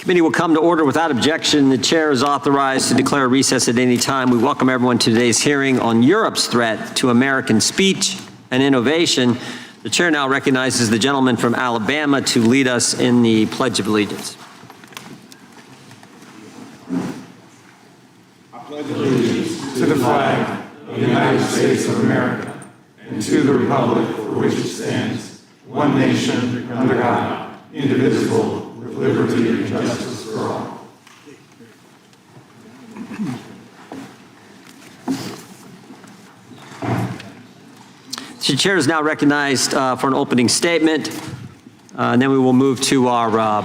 Committee will come to order without objection. The chair is authorized to declare a recess at any time. We welcome everyone to today's hearing on Europe's threat to American speech and innovation. The chair now recognizes the gentleman from Alabama to lead us in the Pledge of Allegiance. I pledge allegiance to the flag of the United States of America and to the republic for which it stands, one nation, under God, indivisible, with liberty and justice for all. The chair is now recognized for an opening statement, and then we will move to our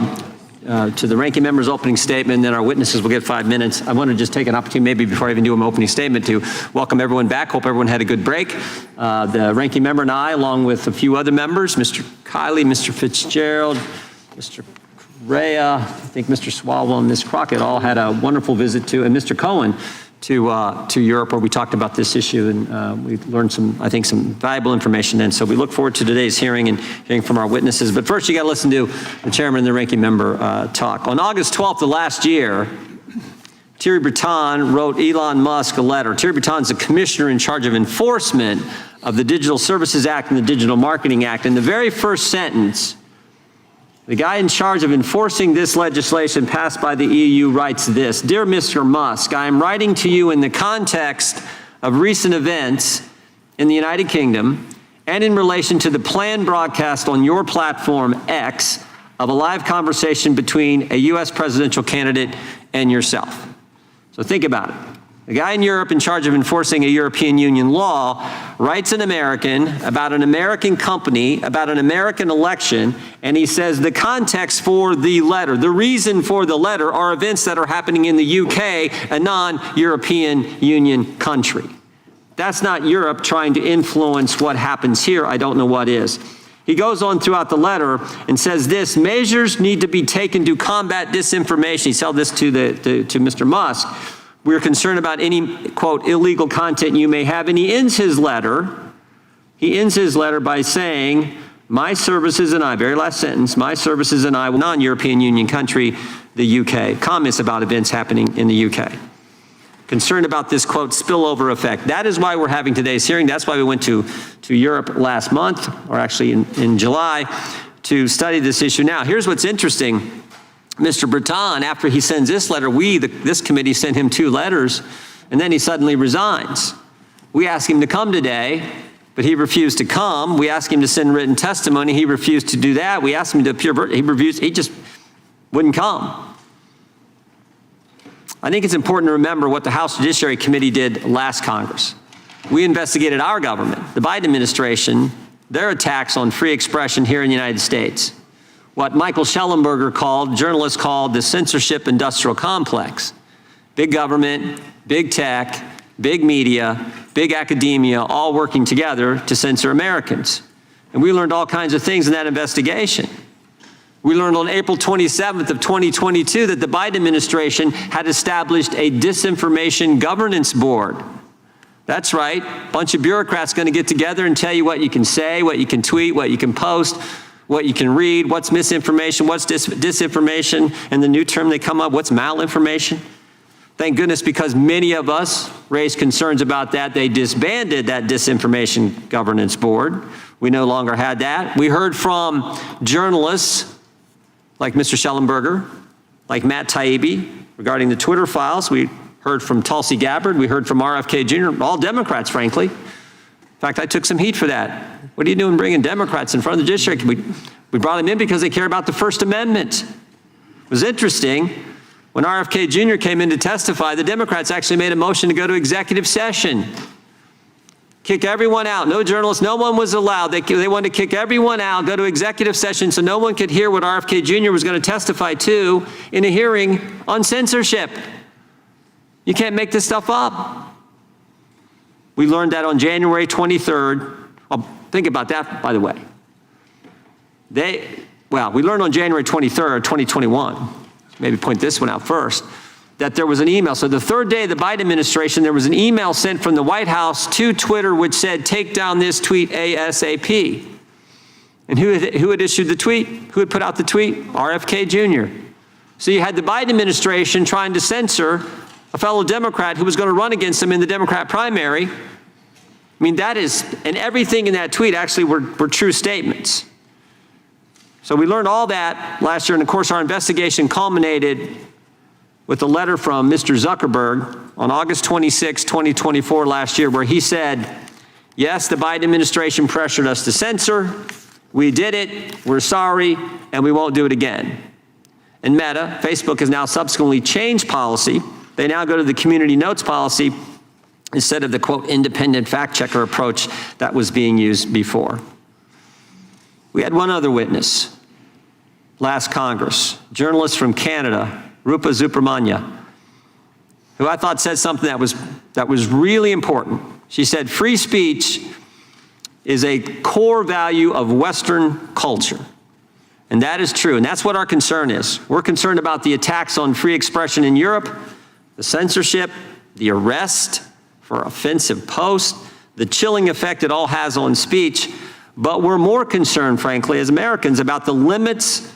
to the ranking member's opening statement, and then our witnesses will get 5 minutes. I want to just take an opportunity, maybe before I even do an opening statement, to welcome everyone back. Hope everyone had a good break. The ranking member and I, along with a few other members, Mr. Kiley, Mr. Fitzgerald, Mr. Correa, I think Mr. Swalwell and Ms. Crockett all had a wonderful visit to, and Mr. Cohen, to Europe, where we talked about this issue, and we learned some, I think, some valuable information. And so we look forward to today's hearing and hearing from our witnesses. But first, you got to listen to the chairman and the ranking member talk. On August 12th of last year, Thierry Breton wrote Elon Musk a letter. Thierry Breton's the commissioner in charge of enforcement of the Digital Services Act and the Digital Marketing Act. In the very first sentence, the guy in charge of enforcing this legislation passed by the EU writes this: "Dear Mr. Musk, I am writing to you in the context of recent events in the United Kingdom and in relation to the planned broadcast on your platform X of a live conversation between a U.S. presidential candidate and yourself." So think about it. The guy in Europe in charge of enforcing a European Union law writes an American about an American company, about an American election, and he says the context for the letter, the reason for the letter, are events that are happening in the UK, a non-European Union country. That's not Europe trying to influence what happens here. I don't know what is. He goes on throughout the letter and says this: measures need to be taken to combat disinformation. He said this to Mr. Musk. We're concerned about any, quote, illegal content you may have. And he ends his letter by saying, my services and I, very last sentence, my services and I, non-European Union country, the UK, comments about events happening in the UK. Concerned about this, quote, spillover effect. That is why we're having today's hearing. That's why we went to Europe last month, or actually in July, to study this issue. Now, here's what's interesting. Mr. Breton, after he sends this letter, this committee sent him 2 letters, and then he suddenly resigns. We asked him to come today, but he refused to come. We asked him to send written testimony. He refused to do that. We asked him to appear. He just wouldn't come. I think it's important to remember what the House Judiciary Committee did last Congress. We investigated our government, the Biden administration, their attacks on free expression here in the United States. What Michael Schellenberger journalists called the censorship industrial complex. Big government, big tech, big media, big academia, all working together to censor Americans. And we learned all kinds of things in that investigation. We learned on April 27th of 2022 that the Biden administration had established a disinformation governance board. That's right, a bunch of bureaucrats going to get together and tell you what you can say, what you can tweet, what you can post, what you can read, what's misinformation, what's disinformation, and the new term they come up, what's malinformation. Thank goodness, because many of us raised concerns about that, they disbanded that disinformation governance board. We no longer had that. We heard from journalists like Mr. Schellenberger, like Matt Taibbi, regarding the Twitter files. We heard from Tulsi Gabbard. We heard from RFK Jr., all Democrats, frankly. In fact, I took some heat for that. What are you doing bringing Democrats in front of the judiciary? We brought them in because they care about the First Amendment. It was interesting. When RFK Jr. came in to testify, the Democrats actually made a motion to go to executive session. Kick everyone out. No journalists, no one was allowed. They wanted to kick everyone out, go to executive session so no one could hear what RFK Jr. was going to testify to in a hearing on censorship. You can't make this stuff up. We learned that on January 23rd. Well, think about that, by the way. We learned on January 23rd, 2021, maybe point this one out first, that there was an email. So the third day of the Biden administration, there was an email sent from the White House to Twitter which said, take down this tweet ASAP. And who had issued the tweet? Who had put out the tweet? RFK Jr. So you had the Biden administration trying to censor a fellow Democrat who was going to run against him in the Democrat primary. I mean, that is, and everything in that tweet actually were true statements. So we learned all that last year, and of course our investigation culminated with a letter from Mr. Zuckerberg on August 26, 2024 last year, where he said, yes, the Biden administration pressured us to censor. We did it, we're sorry, and we won't do it again. And Meta, Facebook has now subsequently changed policy. They now go to the community notes policy instead of the, quote, independent fact checker approach that was being used before. We had one other witness last Congress, journalist from Canada, Rupa Subramanya, who I thought said something that was really important. She said, free speech is a core value of Western culture. And that is true, and that's what our concern is. We're concerned about the attacks on free expression in Europe, the censorship, the arrest for offensive posts, the chilling effect it all has on speech. But we're more concerned, frankly, as Americans, about the limits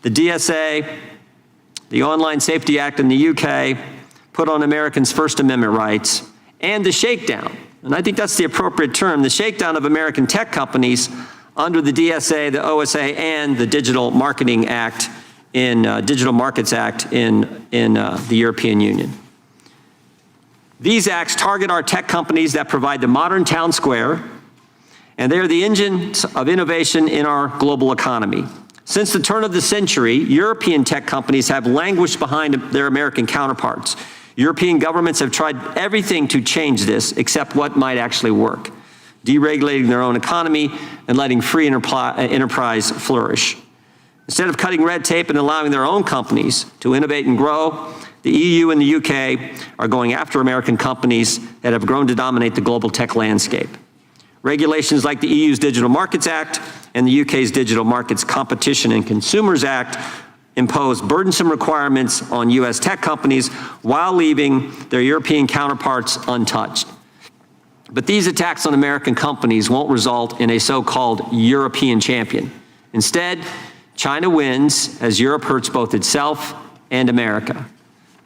the DSA, the Online Safety Act in the UK, put on Americans' First Amendment rights, and the shakedown, and I think that's the appropriate term, the shakedown of American tech companies under the DSA, the OSA, and the Digital Marketing Act Digital Markets Act in the European Union. These acts target our tech companies that provide the modern town square, and they are the engines of innovation in our global economy. Since the turn of the century, European tech companies have languished behind their American counterparts. European governments have tried everything to change this except what might actually work, deregulating their own economy and letting free enterprise flourish. Instead of cutting red tape and allowing their own companies to innovate and grow, the EU and the UK are going after American companies that have grown to dominate the global tech landscape. Regulations like the EU's Digital Markets Act and the UK's Digital Markets Competition and Consumers Act impose burdensome requirements on US tech companies while leaving their European counterparts untouched. But these attacks on American companies won't result in a so-called European champion. Instead, China wins as Europe hurts both itself and America.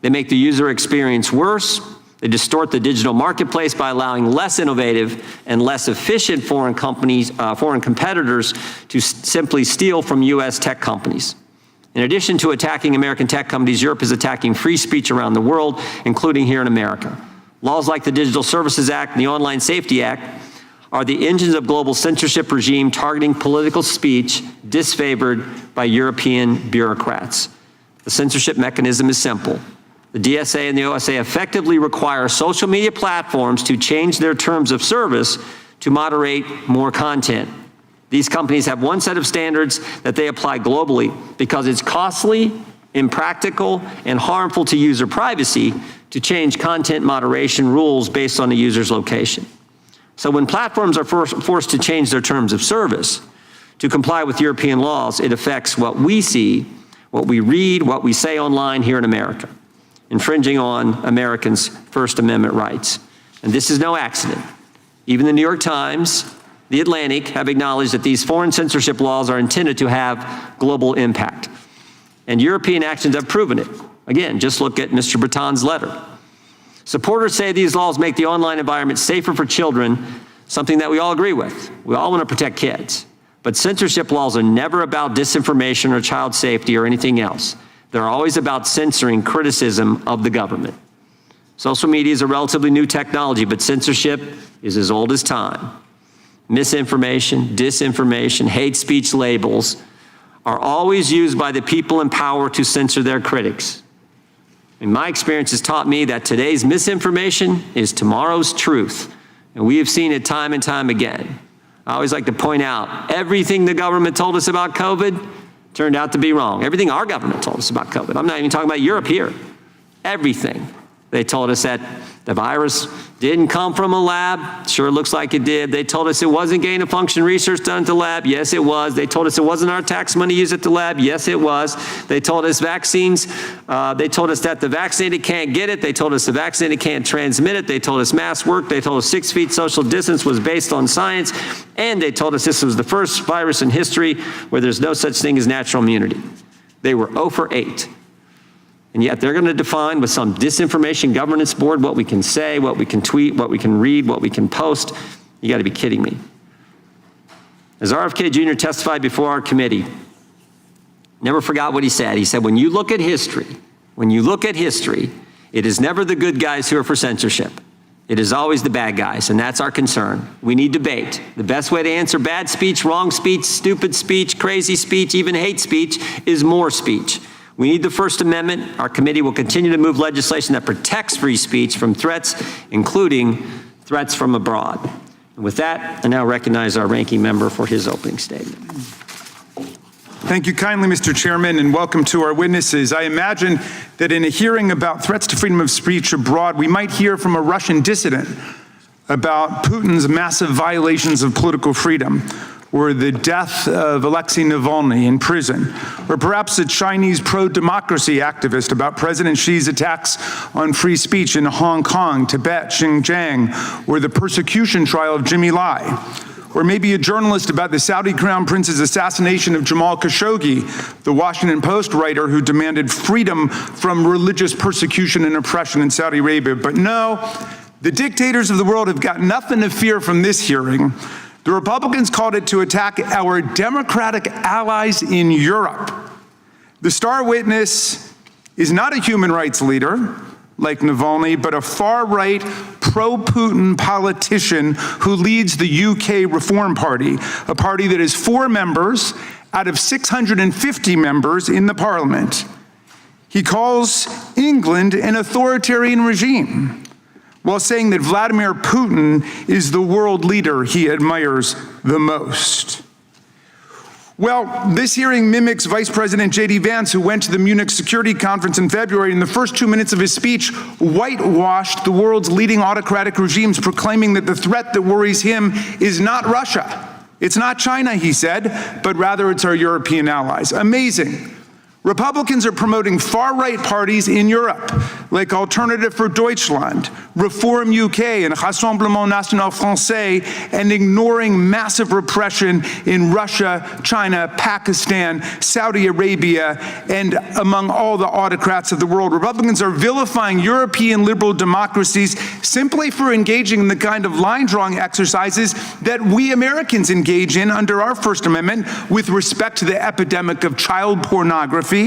They make the user experience worse. They distort the digital marketplace by allowing less innovative and less efficient foreign competitors to simply steal from US tech companies. In addition to attacking American tech companies, Europe is attacking free speech around the world, including here in America. Laws like the Digital Services Act and the Online Safety Act are the engines of global censorship regime targeting political speech disfavored by European bureaucrats. The censorship mechanism is simple. The DSA and the OSA effectively require social media platforms to change their terms of service to moderate more content. These companies have one set of standards that they apply globally because it's costly, impractical, and harmful to user privacy to change content moderation rules based on the user's location. So when platforms are forced to change their terms of service to comply with European laws, it affects what we see, what we read, what we say online here in America, infringing on Americans' First Amendment rights. And this is no accident. Even the New York Times, The Atlantic have acknowledged that these foreign censorship laws are intended to have global impact. And European actions have proven it. Again, just look at Mr. Breton's letter. Supporters say these laws make the online environment safer for children, something that we all agree with. We all want to protect kids. But censorship laws are never about disinformation or child safety or anything else. They're always about censoring criticism of the government. Social media is a relatively new technology, but censorship is as old as time. Misinformation, disinformation, hate speech labels are always used by the people in power to censor their critics. And my experience has taught me that today's misinformation is tomorrow's truth. And we have seen it time and time again. I always like to point out, everything the government told us about COVID turned out to be wrong. Everything our government told us about COVID. I'm not even talking about Europe here. Everything. They told us that the virus didn't come from a lab. Sure looks like it did. They told us it wasn't gain-of-function research done at the lab. Yes, it was. They told us it wasn't our tax money used at the lab. Yes, it was. They told us vaccines. They told us that the vaccinated can't get it. They told us the vaccinated can't transmit it. They told us masks work. They told us 6 feet social distance was based on science. And they told us this was the first virus in history where there's no such thing as natural immunity. They were 0 for 8. And yet they're going to define with some disinformation governance board what we can say, what we can tweet, what we can read, what we can post. You got to be kidding me. As RFK Jr. testified before our committee, never forgot what he said. He said, when you look at history, it is never the good guys who are for censorship. It is always the bad guys, and that's our concern. We need debate. The best way to answer bad speech, wrong speech, stupid speech, crazy speech, even hate speech is more speech. We need the First Amendment. Our committee will continue to move legislation that protects free speech from threats, including threats from abroad. And with that, I now recognize our ranking member for his opening statement. Thank you kindly, Mr. Chairman, and welcome to our witnesses. I imagine that in a hearing about threats to freedom of speech abroad, we might hear from a Russian dissident about Putin's massive violations of political freedom, or the death of Alexei Navalny in prison, or perhaps a Chinese pro-democracy activist about President Xi's attacks on free speech in Hong Kong, Tibet, Xinjiang, or the persecution trial of Jimmy Lai. Or maybe a journalist about the Saudi Crown Prince's assassination of Jamal Khashoggi, the Washington Post writer who demanded freedom from religious persecution and oppression in Saudi Arabia. But no, the dictators of the world have got nothing to fear from this hearing. The Republicans called it to attack our democratic allies in Europe. The star witness is not a human rights leader like Navalny, but a far-right, pro-Putin politician who leads the UK Reform Party, a party that has 4 members out of 650 members in the parliament. He calls England an authoritarian regime, while saying that Vladimir Putin is the world leader he admires the most. Well, this hearing mimics Vice President J.D. Vance, who went to the Munich Security Conference in February. In the first 2 minutes of his speech, whitewashed the world's leading autocratic regimes, proclaiming that the threat that worries him is not Russia. It's not China, he said, but rather it's our European allies. Amazing. Republicans are promoting far-right parties in Europe, like Alternative for Deutschland, Reform UK, and Rassemblement National Français, and ignoring massive repression in Russia, China, Pakistan, Saudi Arabia, and among all the autocrats of the world. Republicans are vilifying European liberal democracies simply for engaging in the kind of line-drawing exercises that we Americans engage in under our First Amendment with respect to the epidemic of child pornography,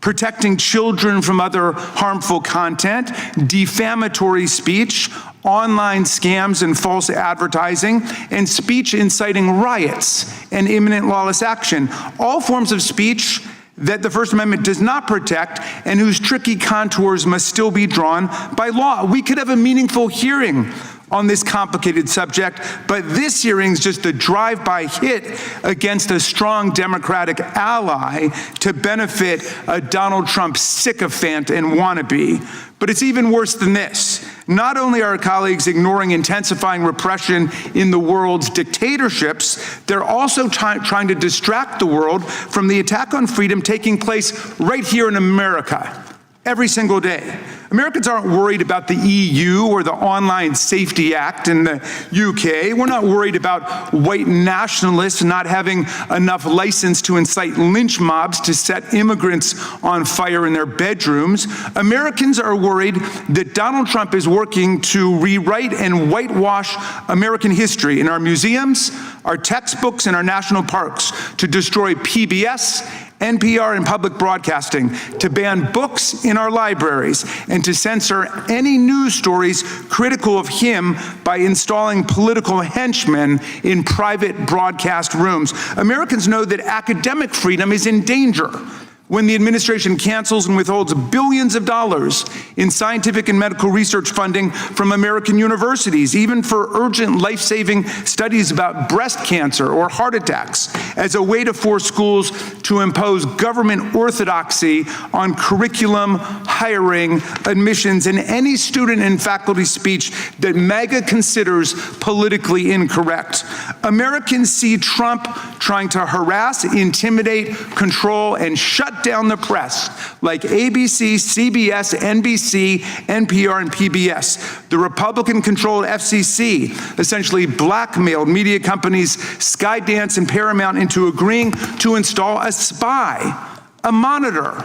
protecting children from other harmful content, defamatory speech, online scams and false advertising, and speech inciting riots and imminent lawless action. All forms of speech that the First Amendment does not protect and whose tricky contours must still be drawn by law. We could have a meaningful hearing on this complicated subject, but this hearing's just a drive-by hit against a strong Democratic ally to benefit a Donald Trump sycophant and wannabe. But it's even worse than this. Not only are our colleagues ignoring intensifying repression in the world's dictatorships, they're also trying to distract the world from the attack on freedom taking place right here in America every single day. Americans aren't worried about the EU or the Online Safety Act in the UK. We're not worried about white nationalists not having enough license to incite lynch mobs to set immigrants on fire in their bedrooms. Americans are worried that Donald Trump is working to rewrite and whitewash American history in our museums, our textbooks, and our national parks, to destroy PBS, NPR, and public broadcasting, to ban books in our libraries, and to censor any news stories critical of him by installing political henchmen in private broadcast rooms. Americans know that academic freedom is in danger when the administration cancels and withholds billions of dollars in scientific and medical research funding from American universities, even for urgent life-saving studies about breast cancer or heart attacks, as a way to force schools to impose government orthodoxy on curriculum, hiring, admissions, and any student and faculty speech that MAGA considers politically incorrect. Americans see Trump trying to harass, intimidate, control, and shut down the press like ABC, CBS, NBC, NPR, and PBS. The Republican-controlled FCC essentially blackmailed media companies Skydance and Paramount into agreeing to install a spy, a monitor,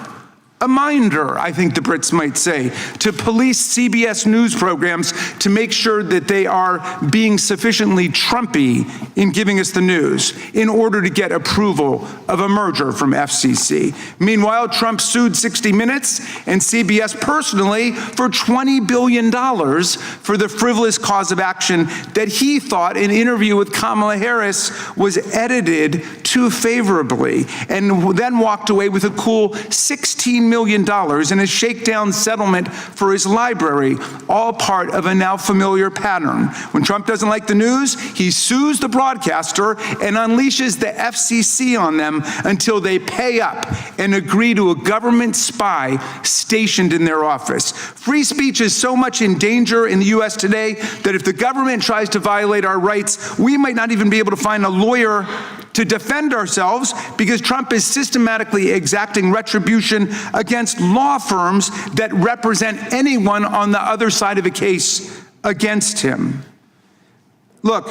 a minder, I think the Brits might say, to police CBS News programs to make sure that they are being sufficiently Trumpy in giving us the news in order to get approval of a merger from FCC. Meanwhile, Trump sued 60 Minutes and CBS personally for $20 billion for the frivolous cause of action that he thought an interview with Kamala Harris was edited too favorably, and then walked away with a cool $16 million in a shakedown settlement for his library, all part of a now familiar pattern. When Trump doesn't like the news, he sues the broadcaster and unleashes the FCC on them until they pay up and agree to a government spy stationed in their office. Free speech is so much in danger in the U.S. today that if the government tries to violate our rights, we might not even be able to find a lawyer to defend ourselves because Trump is systematically exacting retribution against law firms that represent anyone on the other side of a case against him. Look,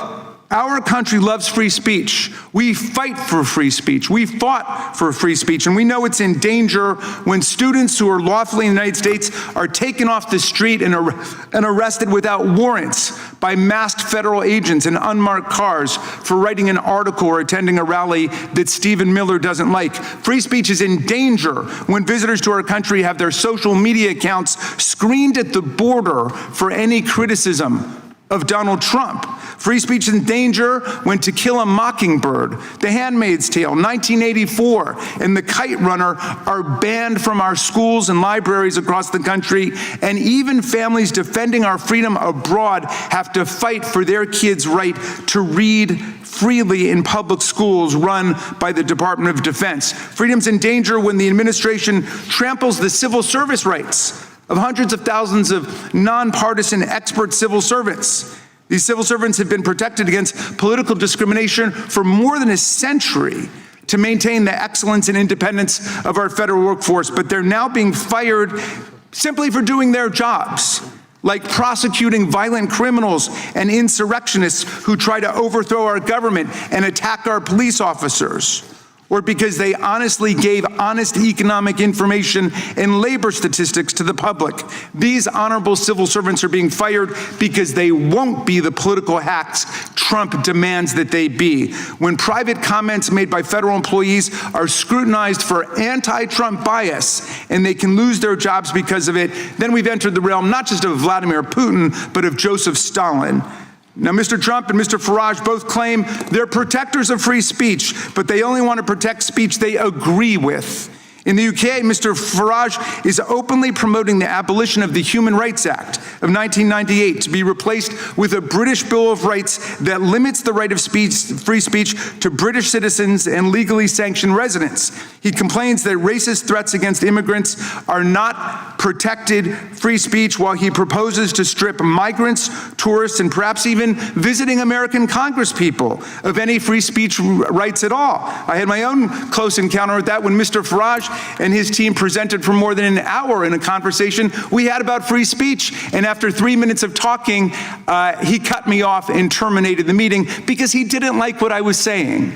our country loves free speech. We fight for free speech. We fought for free speech, and we know it's in danger when students who are lawfully in the United States are taken off the street and arrested without warrants by masked federal agents in unmarked cars for writing an article or attending a rally that Stephen Miller doesn't like. Free speech is in danger when visitors to our country have their social media accounts screened at the border for any criticism of Donald Trump. Free speech is in danger when To Kill a Mockingbird, The Handmaid's Tale, 1984, and The Kite Runner are banned from our schools and libraries across the country, and even families defending our freedom abroad have to fight for their kids' right to read freely in public schools run by the Department of Defense. Freedom's in danger when the administration tramples the civil service rights of hundreds of thousands of nonpartisan expert civil servants. These civil servants have been protected against political discrimination for more than a century to maintain the excellence and independence of our federal workforce, but they're now being fired simply for doing their jobs, like prosecuting violent criminals and insurrectionists who try to overthrow our government and attack our police officers, or because they honestly gave honest economic information and labor statistics to the public. These honorable civil servants are being fired because they won't be the political hacks Trump demands that they be. When private comments made by federal employees are scrutinized for anti-Trump bias and they can lose their jobs because of it, then we've entered the realm not just of Vladimir Putin, but of Joseph Stalin. Now, Mr. Trump and Mr. Farage both claim they're protectors of free speech, but they only want to protect speech they agree with. In the UK, Mr. Farage is openly promoting the abolition of the Human Rights Act of 1998 to be replaced with a British Bill of Rights that limits the right of free speech to British citizens and legally sanctioned residents. He complains that racist threats against immigrants are not protected free speech, while he proposes to strip migrants, tourists, and perhaps even visiting American congresspeople of any free speech rights at all. I had my own close encounter with that when Mr. Farage and his team presented for more than an hour in a conversation we had about free speech. And after 3 minutes of talking, he cut me off and terminated the meeting because he didn't like what I was saying.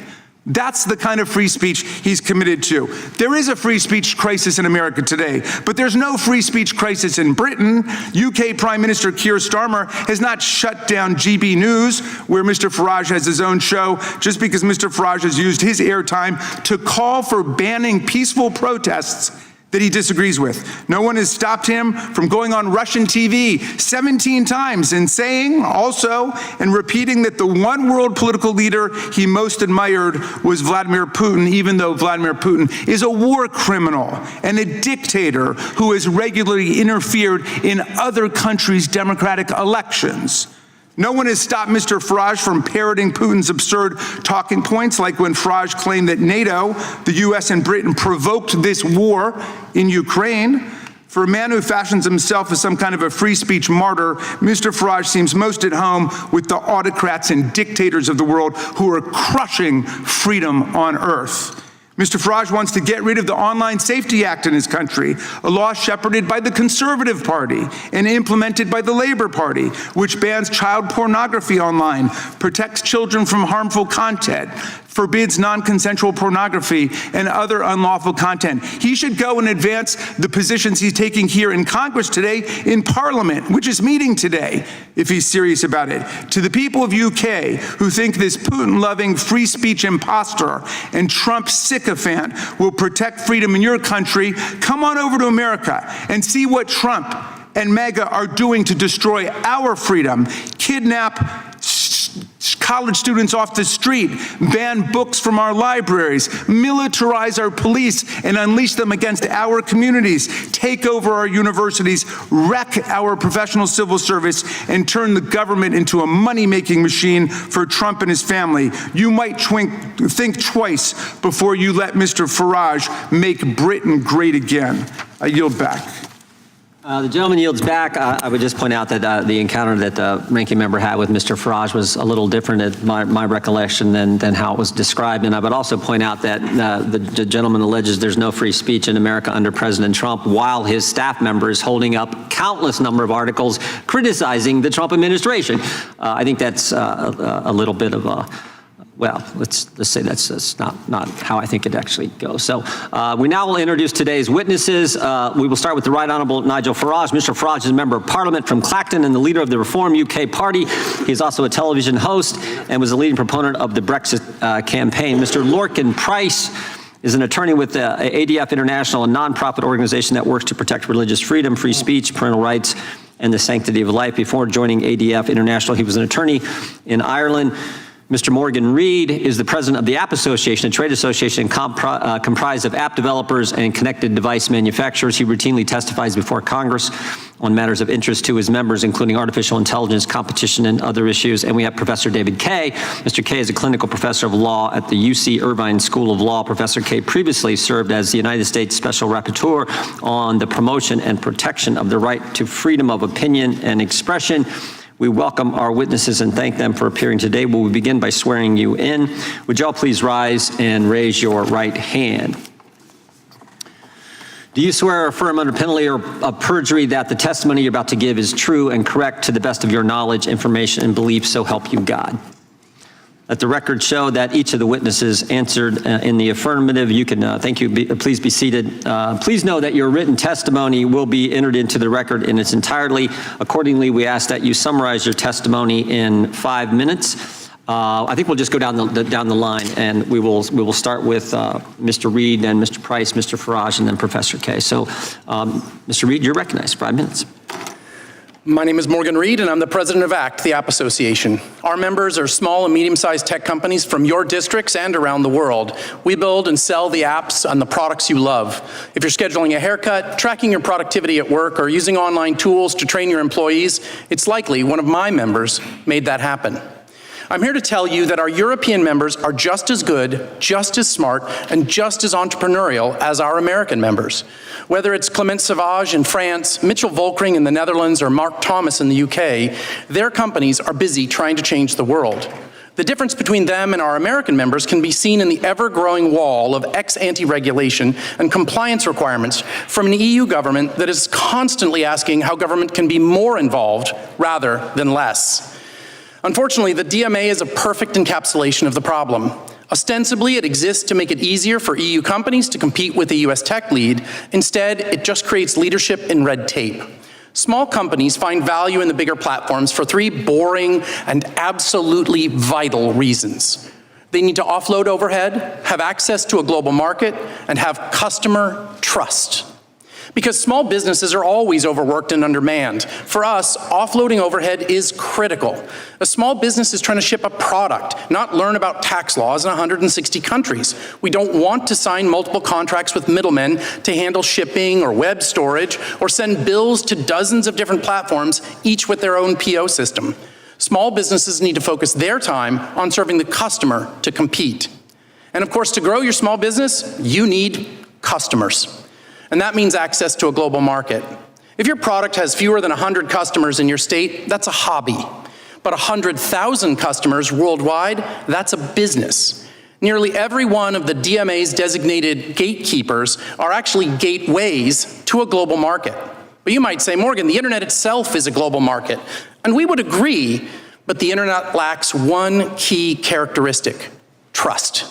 That's the kind of free speech he's committed to. There is a free speech crisis in America today, but there's no free speech crisis in Britain. UK Prime Minister Keir Starmer has not shut down GB News, where Mr. Farage has his own show, just because Mr. Farage has used his airtime to call for banning peaceful protests that he disagrees with. No one has stopped him from going on Russian TV 17 times and saying also and repeating that the one world political leader he most admired was Vladimir Putin, even though Vladimir Putin is a war criminal and a dictator who has regularly interfered in other countries' democratic elections. No one has stopped Mr. Farage from parroting Putin's absurd talking points, like when Farage claimed that NATO, the US and Britain, provoked this war in Ukraine. For a man who fashions himself as some kind of a free speech martyr, Mr. Farage seems most at home with the autocrats and dictators of the world who are crushing freedom on earth. Mr. Farage wants to get rid of the Online Safety Act in his country, a law shepherded by the Conservative Party and implemented by the Labor Party, which bans child pornography online, protects children from harmful content, forbids non-consensual pornography and other unlawful content. He should go and advance the positions he's taking here in Congress today, in Parliament, which is meeting today, if he's serious about it. To the people of UK who think this Putin-loving free speech imposter and Trump sycophant will protect freedom in your country, come on over to America and see what Trump and MAGA are doing to destroy our freedom, kidnap college students off the street, ban books from our libraries, militarize our police and unleash them against our communities, take over our universities, wreck our professional civil service, and turn the government into a money-making machine for Trump and his family. You might think twice before you let Mr. Farage make Britain great again. I yield back. The gentleman yields back. I would just point out that the encounter that the ranking member had with Mr. Farage was a little different at my recollection than how it was described. And I would also point out that the gentleman alleges there's no free speech in America under President Trump, while his staff member is holding up countless number of articles criticizing the Trump administration. I think that's a little bit of a, well, let's say that's not how I think it actually goes. So we now will introduce today's witnesses. We will start with the Right Honourable Nigel Farage. Mr. Farage is a member of Parliament from Clacton and the leader of the Reform UK Party. He is also a television host and was a leading proponent of the Brexit campaign. Mr. Lorcan Price is an attorney with ADF International, a nonprofit organization that works to protect religious freedom, free speech, parental rights, and the sanctity of life. Before joining ADF International, he was an attorney in Ireland. Mr. Morgan Reed is the president of the App Association, a trade association comprised of app developers and connected device manufacturers. He routinely testifies before Congress on matters of interest to his members, including artificial intelligence, competition, and other issues. And we have Professor David Kaye. Mr. Kaye is a clinical professor of law at the UC Irvine School of Law. Professor Kaye previously served as the United States Special Rapporteur on the promotion and protection of the right to freedom of opinion and expression. We welcome our witnesses and thank them for appearing today. We will begin by swearing you in. Would y'all please rise and raise your right hand? Do you swear or affirm under penalty of perjury that the testimony you're about to give is true and correct to the best of your knowledge, information, and belief, so help you God? Let the record show that each of the witnesses answered in the affirmative. You can, thank you, please be seated. Please know that your written testimony will be entered into the record in its entirety. Accordingly, we ask that you summarize your testimony in 5 minutes. I think we'll just go down the line, and we will start with Mr. Reed, and Mr. Price, Mr. Farage, and then Professor Kaye. So, Mr. Reed, you're recognized. 5 minutes. My name is Morgan Reed, and I'm the president of ACT, the App Association. Our members are small and medium-sized tech companies from your districts and around the world. We build and sell the apps and the products you love. If you're scheduling a haircut, tracking your productivity at work, or using online tools to train your employees, it's likely one of my members made that happen. I'm here to tell you that our European members are just as good, just as smart, and just as entrepreneurial as our American members. Whether it's Clement Savage in France, Mitchell Volkring in the Netherlands, or Mark Thomas in the UK, their companies are busy trying to change the world. The difference between them and our American members can be seen in the ever-growing wall of ex-ante regulation and compliance requirements from an EU government that is constantly asking how government can be more involved rather than less. Unfortunately, the DMA is a perfect encapsulation of the problem. Ostensibly, it exists to make it easier for EU companies to compete with the US tech lead. Instead, it just creates leadership in red tape. Small companies find value in the bigger platforms for 3 boring and absolutely vital reasons. They need to offload overhead, have access to a global market, and have customer trust. Because small businesses are always overworked and undermanned. For us, offloading overhead is critical. A small business is trying to ship a product, not learn about tax laws in 160 countries. We don't want to sign multiple contracts with middlemen to handle shipping or web storage, or send bills to dozens of different platforms, each with their own PO system. Small businesses need to focus their time on serving the customer to compete. And of course, to grow your small business, you need customers. And that means access to a global market. If your product has fewer than 100 customers in your state, that's a hobby. But 100,000 customers worldwide, that's a business. Nearly every one of the DMA's designated gatekeepers are actually gateways to a global market. But you might say, Morgan, the internet itself is a global market. And we would agree, but the internet lacks one key characteristic: trust.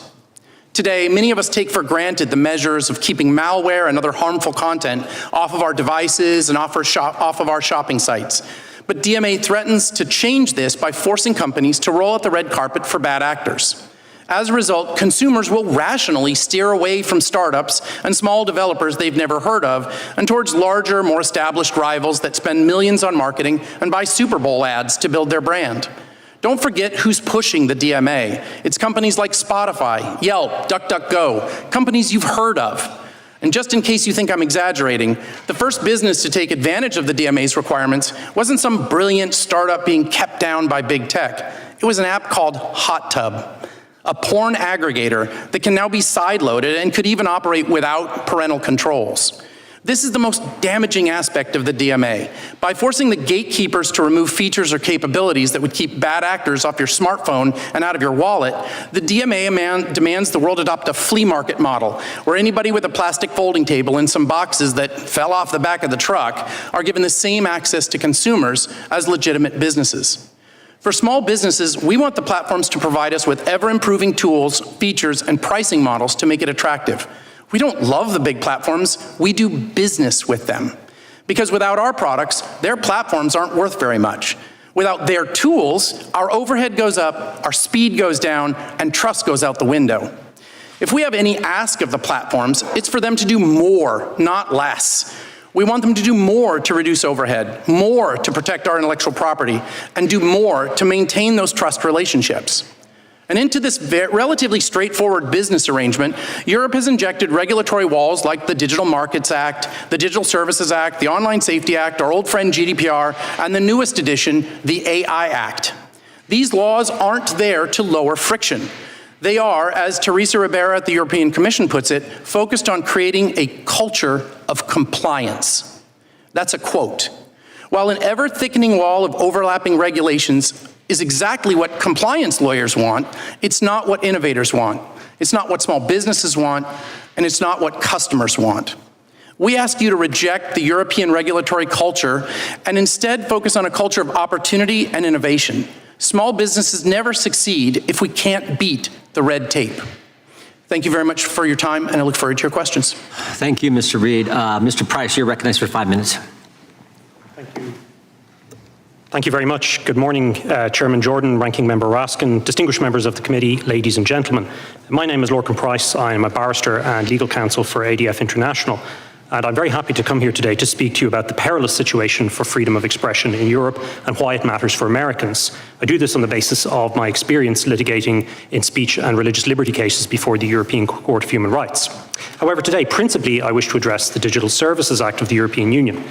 Today, many of us take for granted the measures of keeping malware and other harmful content off of our devices and off of our shopping sites. But DMA threatens to change this by forcing companies to roll out the red carpet for bad actors. As a result, consumers will rationally steer away from startups and small developers they've never heard of and towards larger, more established rivals that spend millions on marketing and buy Super Bowl ads to build their brand. Don't forget who's pushing the DMA. It's companies like Spotify, Yelp, DuckDuckGo, companies you've heard of. And just in case you think I'm exaggerating, the first business to take advantage of the DMA's requirements wasn't some brilliant startup being kept down by big tech. It was an app called Hot Tub, a porn aggregator that can now be sideloaded and could even operate without parental controls. This is the most damaging aspect of the DMA. By forcing the gatekeepers to remove features or capabilities that would keep bad actors off your smartphone and out of your wallet, the DMA demands the world adopt a flea market model, where anybody with a plastic folding table and some boxes that fell off the back of the truck are given the same access to consumers as legitimate businesses. For small businesses, we want the platforms to provide us with ever-improving tools, features, and pricing models to make it attractive. We don't love the big platforms, we do business with them. Because without our products, their platforms aren't worth very much. Without their tools, our overhead goes up, our speed goes down, and trust goes out the window. If we have any ask of the platforms, it's for them to do more, not less. We want them to do more to reduce overhead, more to protect our intellectual property, and do more to maintain those trust relationships. And into this relatively straightforward business arrangement, Europe has injected regulatory walls like the Digital Markets Act, the Digital Services Act, the Online Safety Act, our old friend GDPR, and the newest edition, the AI Act. These laws aren't there to lower friction. They are, as Teresa Ribera at the European Commission puts it, focused on creating a culture of compliance. That's a quote. While an ever-thickening wall of overlapping regulations is exactly what compliance lawyers want, it's not what innovators want. It's not what small businesses want, and it's not what customers want. We ask you to reject the European regulatory culture and instead focus on a culture of opportunity and innovation. Small businesses never succeed if we can't beat the red tape. Thank you very much for your time, and I look forward to your questions. Thank you, Mr. Reed. Mr. Price, you're recognized for 5 minutes. Thank you. Thank you very much. Good morning, Chairman Jordan, Ranking Member Raskin, distinguished members of the committee, ladies and gentlemen. My name is Lorcan Price. I am a barrister and legal counsel for ADF International. And I'm very happy to come here today to speak to you about the perilous situation for freedom of expression in Europe and why it matters for Americans. I do this on the basis of my experience litigating in speech and religious liberty cases before the European Court of Human Rights. However, today, principally, I wish to address the Digital Services Act of the European Union.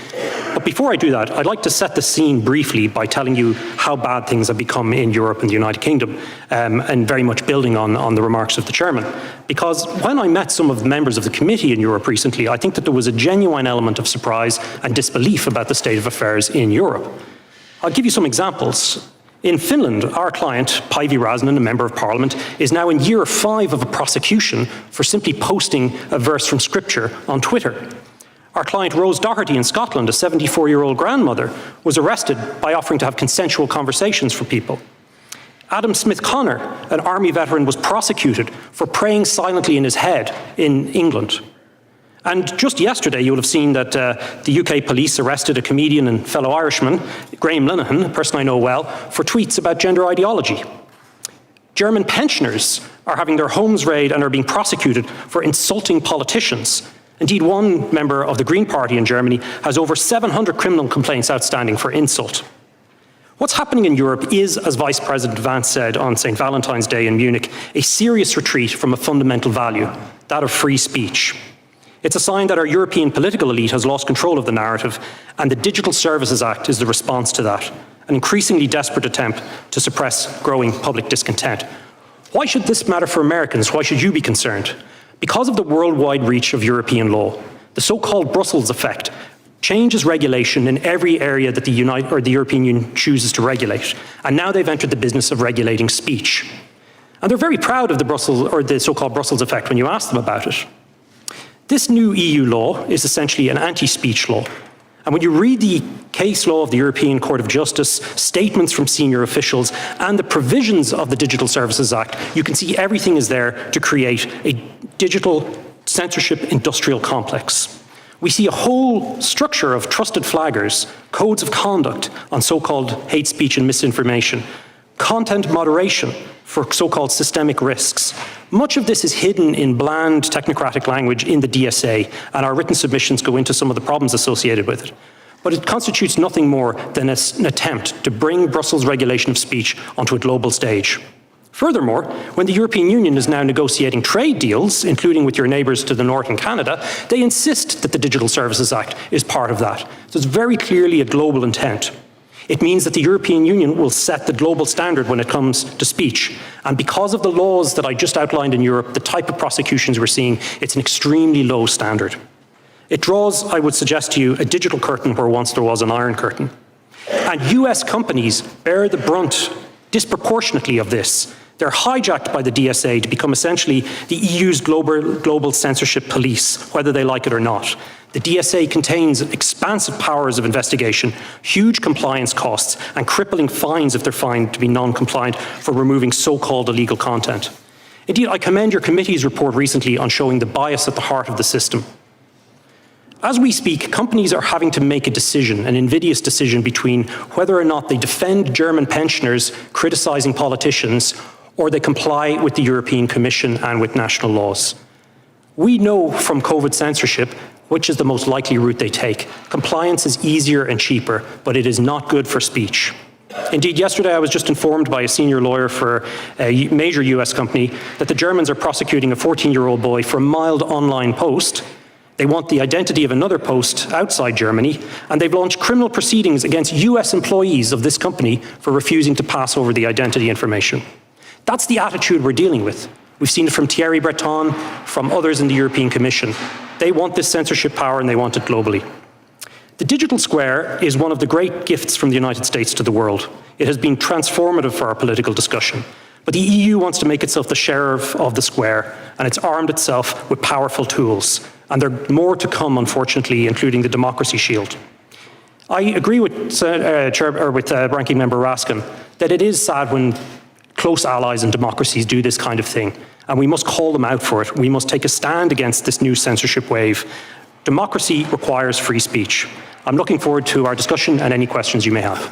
But before I do that, I'd like to set the scene briefly by telling you how bad things have become in Europe and the United Kingdom, and very much building on the remarks of the chairman. Because when I met some of the members of the committee in Europe recently, I think that there was a genuine element of surprise and disbelief about the state of affairs in Europe. I'll give you some examples. In Finland, our client, Päivi Räsänen, a member of parliament, is now in year 5 of a prosecution for simply posting a verse from scripture on Twitter. Our client, Rose Doherty in Scotland, a 74-year-old grandmother, was arrested by offering to have consensual conversations for people. Adam Smith Connor, an army veteran, was prosecuted for praying silently in his head in England. And just yesterday, you'll have seen that the UK police arrested a comedian and fellow Irishman, Graham Linehan, a person I know well, for tweets about gender ideology. German pensioners are having their homes raided and are being prosecuted for insulting politicians. Indeed, one member of the Green Party in Germany has over 700 criminal complaints outstanding for insult. What's happening in Europe is, as Vice President Vance said on St. Valentine's Day in Munich, a serious retreat from a fundamental value, that of free speech. It's a sign that our European political elite has lost control of the narrative, and the Digital Services Act is the response to that, an increasingly desperate attempt to suppress growing public discontent. Why should this matter for Americans? Why should you be concerned? Because of the worldwide reach of European law, the so-called Brussels effect changes regulation in every area that the European Union chooses to regulate, and now they've entered the business of regulating speech. And they're very proud of the so-called Brussels effect when you ask them about it. This new EU law is essentially an anti-speech law, And when you read the case law of the European Court of Justice, statements from senior officials, and the provisions of the Digital Services Act, you can see everything is there to create a digital censorship industrial complex. We see a whole structure of trusted flaggers, codes of conduct on so-called hate speech and misinformation, content moderation for so-called systemic risks. Much of this is hidden in bland technocratic language in the DSA, and our written submissions go into some of the problems associated with it. But it constitutes nothing more than an attempt to bring Brussels regulation of speech onto a global stage. Furthermore, when the European Union is now negotiating trade deals, including with your neighbours to the north in Canada, they insist that the Digital Services Act is part of that. So it's very clearly a global intent. It means that the European Union will set the global standard when it comes to speech. And because of the laws that I just outlined in Europe, the type of prosecutions we're seeing, it's an extremely low standard. It draws, I would suggest to you, a digital curtain where once there was an iron curtain. And US companies bear the brunt disproportionately of this. They're hijacked by the DSA to become essentially the EU's global censorship police, whether they like it or not. The DSA contains expansive powers of investigation, huge compliance costs, and crippling fines if they're found to be non-compliant for removing so-called illegal content. Indeed, I commend your committee's report recently on showing the bias at the heart of the system. As we speak, companies are having to make a decision, an invidious decision between whether or not they defend German pensioners criticising politicians or they comply with the European Commission and with national laws. We know from COVID censorship which is the most likely route they take. Compliance is easier and cheaper, but it is not good for speech. Indeed, yesterday I was just informed by a senior lawyer for a major US company that the Germans are prosecuting a 14-year-old boy for a mild online post. They want the identity of another post outside Germany, and they've launched criminal proceedings against US employees of this company for refusing to pass over the identity information. That's the attitude we're dealing with. We've seen it from Thierry Breton, from others in the European Commission. They want this censorship power and they want it globally. The digital square is one of the great gifts from the United States to the world. It has been transformative for our political discussion. But the EU wants to make itself the sheriff of the square, and it's armed itself with powerful tools. And there are more to come, unfortunately, including the Democracy Shield. I agree with Ranking Member Raskin that it is sad when close allies and democracies do this kind of thing, and we must call them out for it. We must take a stand against this new censorship wave. Democracy requires free speech. I'm looking forward to our discussion and any questions you may have.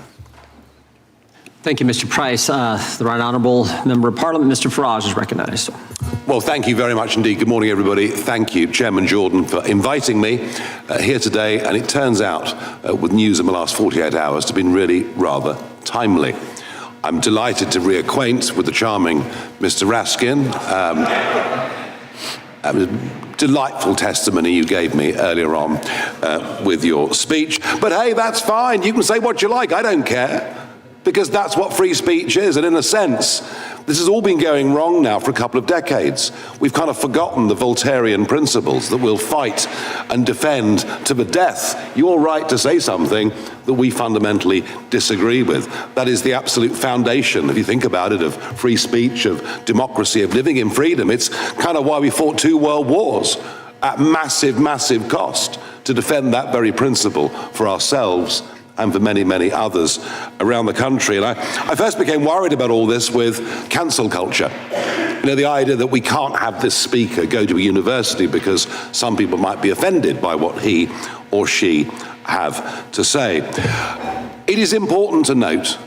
Thank you, Mr. Price. The Right Honourable Member of Parliament, Mr. Farage, is recognised. Well, thank you very much indeed. Good morning, everybody. Thank you, Chairman Jordan, for inviting me here today. And it turns out, with news in the last 48 hours, to have been really rather timely. I'm delighted to reacquaint with the charming Mr. Raskin. Delightful testimony you gave me earlier on with your speech. But hey, that's fine. You can say what you like. I don't care. Because that's what free speech is. And in a sense, this has all been going wrong now for a couple of decades. We've kind of forgotten the Voltairean principles that we'll fight and defend to the death your right to say something that we fundamentally disagree with. That is the absolute foundation, if you think about it, of free speech, of democracy, of living in freedom. It's kind of why we fought 2 world wars at massive, massive cost to defend that very principle for ourselves and for many, many others around the country. And I first became worried about all this with cancel culture. You know, the idea that we can't have this speaker go to a university because some people might be offended by what he or she have to say. It is important to note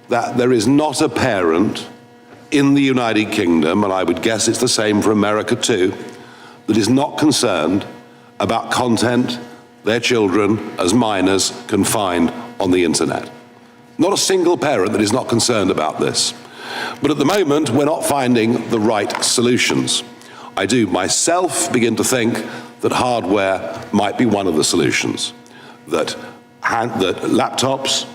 that there is not a parent in the United Kingdom, and I would guess it's the same for America too, that is not concerned about content their children as minors can find on the internet. Not a single parent that is not concerned about this. But at the moment, we're not finding the right solutions. I do myself begin to think that hardware might be one of the solutions. That laptops,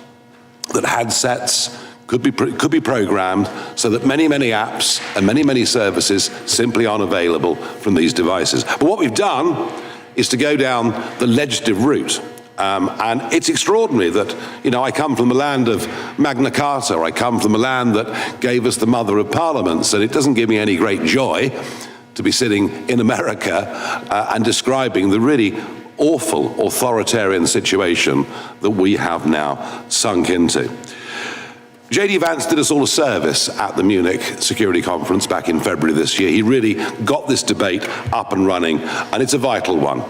that handsets could be programmed so that many, many apps and many, many services simply aren't available from these devices. But what we've done is to go down the legislative route. And it's extraordinary that, you know, I come from the land of Magna Carta, I come from the land that gave us the mother of parliaments, and it doesn't give me any great joy to be sitting in America and describing the really awful authoritarian situation that we have now sunk into. J.D. Vance did us all a service at the Munich Security Conference back in February this year. He really got this debate up and running, and it's a vital one.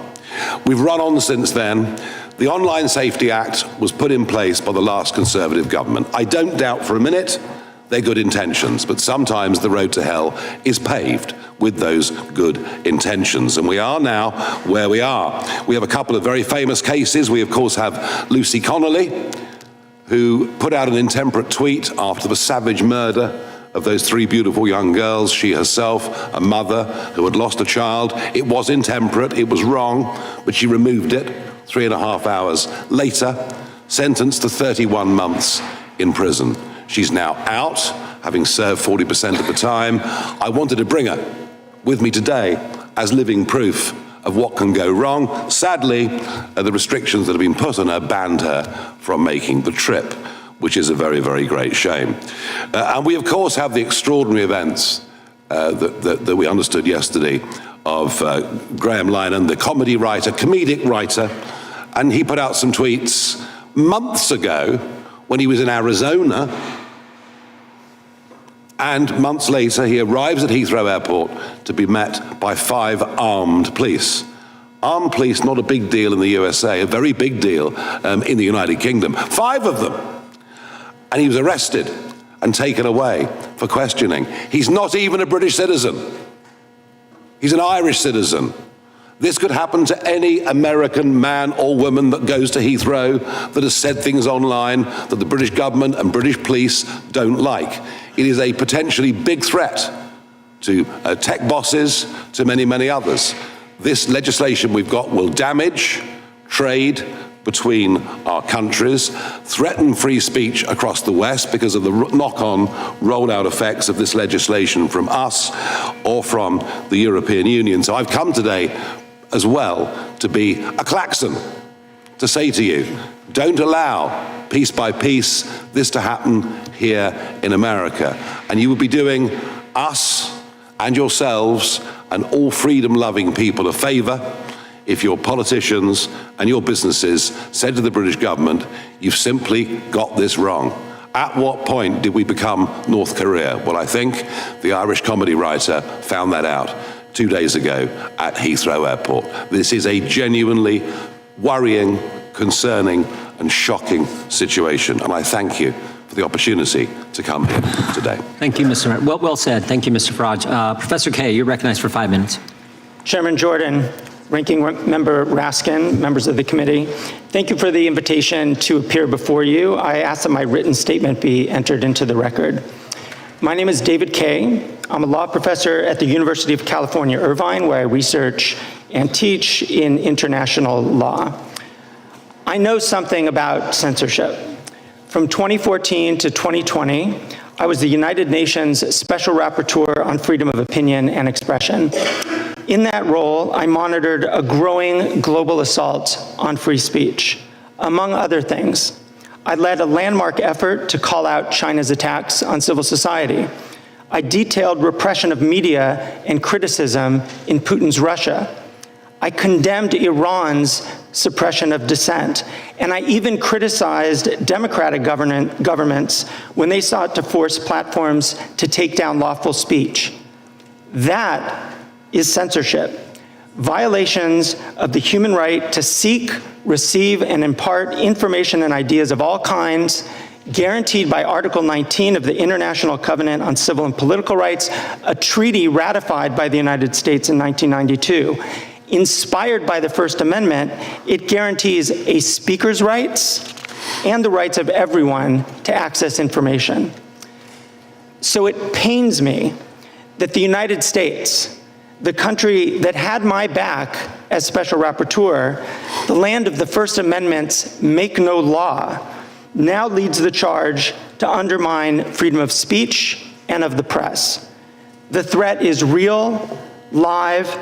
We've run on since then. The Online Safety Act was put in place by the last Conservative government. I don't doubt for a minute they're good intentions, but sometimes the road to hell is paved with those good intentions. And we are now where we are. We have a couple of very famous cases. We, of course, have Lucy Connolly, who put out an intemperate tweet after the savage murder of those 3 beautiful young girls, she herself, a mother who had lost a child. It was intemperate, it was wrong, but she removed it 3.5 hours later, sentenced to 31 months in prison. She's now out, having served 40% of the time. I wanted to bring her with me today as living proof of what can go wrong. Sadly, the restrictions that have been put on her banned her from making the trip, which is a very, very great shame. And we, of course, have the extraordinary events that we understood yesterday of Graham Linehan, the comedy writer, comedic writer, and he put out some tweets months ago when he was in Arizona, and months later he arrives at Heathrow Airport to be met by 5 armed police. Armed police, not a big deal in the USA, a very big deal in the United Kingdom. 5 of them. And he was arrested and taken away for questioning. He's not even a British citizen. He's an Irish citizen. This could happen to any American man or woman that goes to Heathrow that has said things online that the British government and British police don't like. It is a potentially big threat to tech bosses, to many, many others. This legislation we've got will damage trade between our countries, threaten free speech across the West because of the knock-on roll-out effects of this legislation from us or from the European Union. So I've come today as well to be a klaxon, to say to you, don't allow, piece by piece, this to happen here in America. And you would be doing us and yourselves and all freedom-loving people a favor if your politicians and your businesses said to the British government, you've simply got this wrong. At what point did we become North Korea? Well, I think the Irish comedy writer found that out 2 days ago at Heathrow Airport. This is a genuinely worrying, concerning, and shocking situation, and I thank you for the opportunity to come here today. Thank you, Mr. Well said. Thank you, Mr. Farage. Professor Kaye, you're recognized for 5 minutes. Chairman Jordan, Ranking Member Raskin, members of the committee, thank you for the invitation to appear before you. I ask that my written statement be entered into the record. My name is David Kaye. I'm a law professor at the University of California, Irvine, where I research and teach in international law. I know something about censorship. From 2014 to 2020, I was the United Nations Special Rapporteur on Freedom of Opinion and Expression. In that role, I monitored a growing global assault on free speech. Among other things, I led a landmark effort to call out China's attacks on civil society. I detailed repression of media and criticism in Putin's Russia. I condemned Iran's suppression of dissent, and I even criticized democratic governments when they sought to force platforms to take down lawful speech. That is censorship. Violations of the human right to seek, receive, and impart information and ideas of all kinds, guaranteed by Article 19 of the International Covenant on Civil and Political Rights, a treaty ratified by the United States in 1992. Inspired by the First Amendment, it guarantees a speaker's rights and the rights of everyone to access information. So it pains me that the United States, the country that had my back as Special Rapporteur, the land of the First Amendment's make no law, now leads the charge to undermine freedom of speech and of the press. The threat is real, live,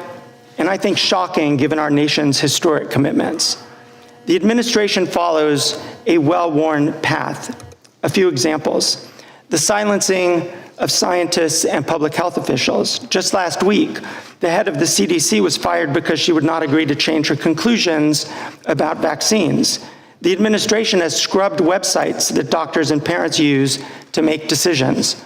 and I think shocking given our nation's historic commitments. The administration follows a well-worn path. A few examples. The silencing of scientists and public health officials. Just last week, the head of the CDC was fired because she would not agree to change her conclusions about vaccines. The administration has scrubbed websites that doctors and parents use to make decisions,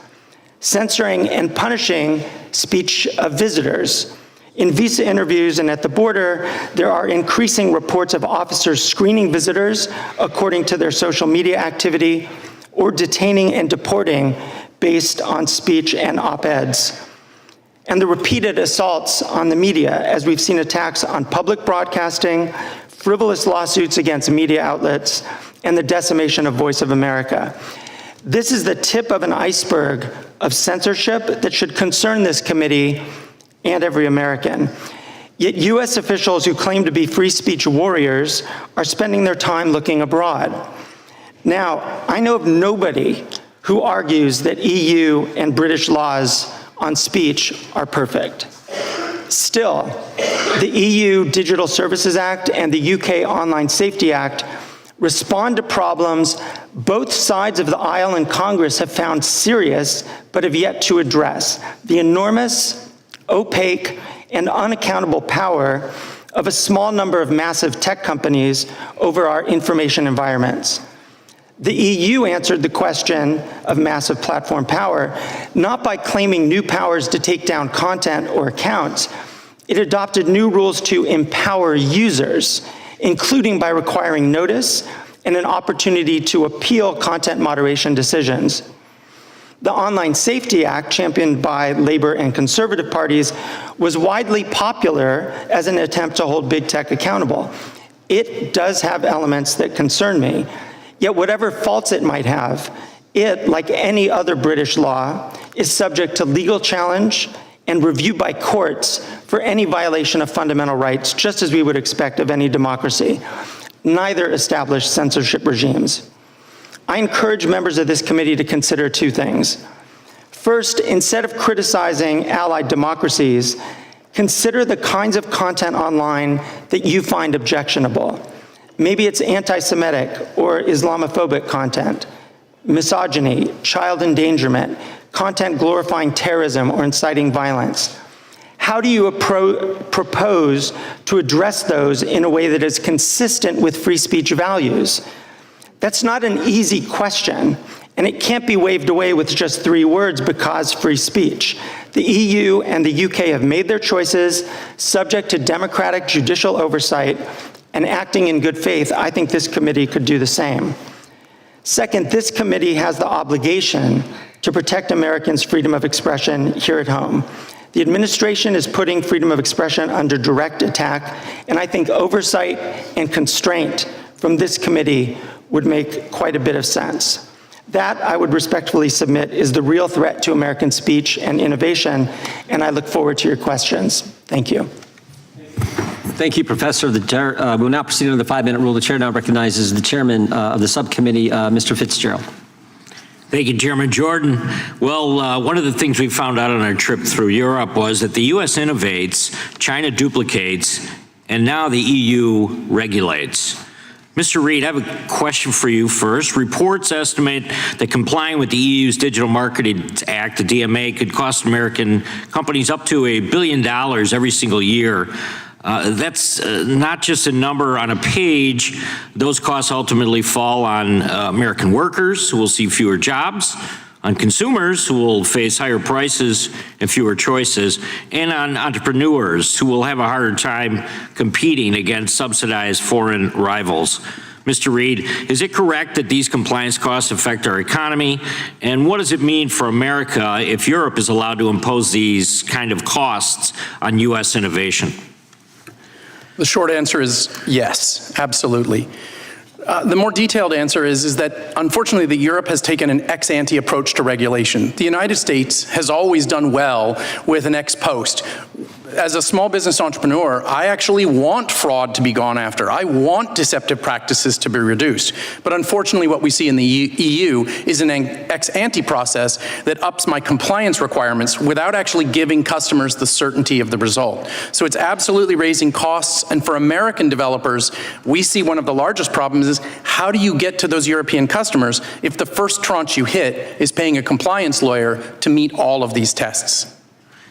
censoring and punishing speech of visitors. In visa interviews and at the border, there are increasing reports of officers screening visitors according to their social media activity or detaining and deporting based on speech and op-eds. And the repeated assaults on the media, as we've seen attacks on public broadcasting, frivolous lawsuits against media outlets, and the decimation of Voice of America. This is the tip of an iceberg of censorship that should concern this committee and every American. Yet US officials who claim to be free speech warriors are spending their time looking abroad. Now, I know of nobody who argues that EU and British laws on speech are perfect. Still, the EU Digital Services Act and the UK Online Safety Act respond to problems both sides of the aisle in Congress have found serious but have yet to address: the enormous, opaque, and unaccountable power of a small number of massive tech companies over our information environments. The EU answered the question of massive platform power not by claiming new powers to take down content or accounts. It adopted new rules to empower users, including by requiring notice and an opportunity to appeal content moderation decisions. The Online Safety Act, championed by Labor and Conservative parties, was widely popular as an attempt to hold big tech accountable. It does have elements that concern me. Yet whatever faults it might have, it, like any other British law, is subject to legal challenge and review by courts for any violation of fundamental rights, just as we would expect of any democracy. Neither established censorship regimes. I encourage members of this committee to consider two things. First, instead of criticizing allied democracies, consider the kinds of content online that you find objectionable. Maybe it's anti-Semitic or Islamophobic content, misogyny, child endangerment, content glorifying terrorism or inciting violence. How do you propose to address those in a way that is consistent with free speech values? That's not an easy question, and it can't be waved away with just 3 words: because free speech. The EU and the UK have made their choices, subject to democratic judicial oversight, and acting in good faith. I think this committee could do the same. Second, this committee has the obligation to protect Americans' freedom of expression here at home. The administration is putting freedom of expression under direct attack, and I think oversight and constraint from this committee would make quite a bit of sense. That, I would respectfully submit, is the real threat to American speech and innovation, and I look forward to your questions. Thank you. Thank you, Professor. We'll now proceed under the 5-minute rule. The chair now recognizes the chairman of the subcommittee, Mr. Fitzgerald. Thank you, Chairman Jordan. Well, one of the things we found out on our trip through Europe was that the U.S. innovates, China duplicates, and now the EU regulates. Mr. Reid, I have a question for you first. Reports estimate that complying with the EU's Digital Marketing Act, the DMA, could cost American companies up to $1 billion every single year. That's not just a number on a page. Those costs ultimately fall on American workers, who will see fewer jobs, on consumers, who will face higher prices and fewer choices, and on entrepreneurs, who will have a harder time competing against subsidized foreign rivals. Mr. Reid, is it correct that these compliance costs affect our economy? And what does it mean for America if Europe is allowed to impose these kind of costs on U.S. innovation? The short answer is yes, absolutely. The more detailed answer is that unfortunately that Europe has taken an ex-ante approach to regulation. The United States has always done well with an ex post. as a small business entrepreneur, I actually want fraud to be gone after. I want deceptive practices to be reduced. But unfortunately, what we see in the EU is an ex-ante process that ups my compliance requirements without actually giving customers the certainty of the result. So it's absolutely raising costs. And for American developers, we see one of the largest problems is how do you get to those European customers if the first tranche you hit is paying a compliance lawyer to meet all of these tests?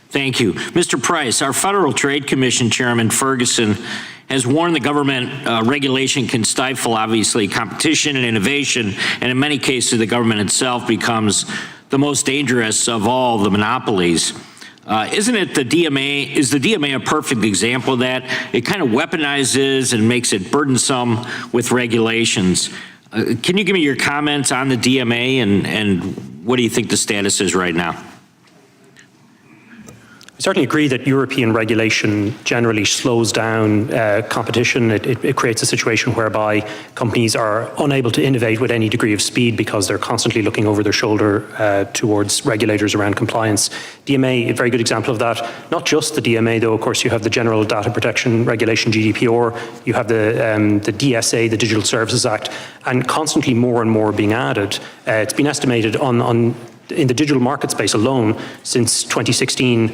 Thank you. Mr. Price, our Federal Trade Commission Chairman Ferguson has warned the government regulation can stifle, obviously, competition and innovation, and in many cases, the government itself becomes the most dangerous of all the monopolies. Isn't it the DMA, is the DMA a perfect example of that? It kind of weaponizes and makes it burdensome with regulations. Can you give me your comments on the DMA and what do you think the status is right now? I certainly agree that European regulation generally slows down competition. It creates a situation whereby companies are unable to innovate with any degree of speed because they're constantly looking over their shoulder towards regulators around compliance. DMA, a very good example of that. Not just the DMA, though. Of course, you have the General Data Protection Regulation, GDPR. You have the DSA, the Digital Services Act, and constantly more and more being added. It's been estimated in the digital market space alone, since 2016,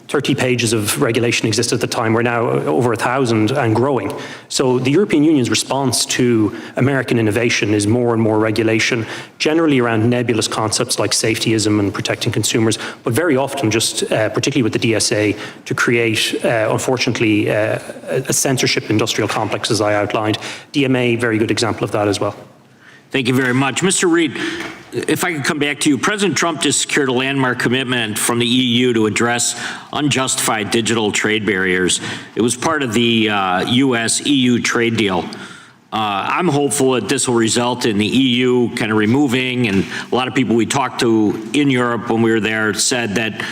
30 pages of regulation existed at the time. We're now over 1,000 and growing. So the European Union's response to American innovation is more and more regulation, generally around nebulous concepts like safetyism and protecting consumers, but very often just, particularly with the DSA, to create, unfortunately, a censorship industrial complex, as I outlined. DMA, very good example of that as well. Thank you very much. Mr. Reid, if I could come back to you, President Trump just secured a landmark commitment from the EU to address unjustified digital trade barriers. It was part of the US-EU trade deal. I'm hopeful that this will result in the EU kind of removing, and a lot of people we talked to in Europe when we were there said that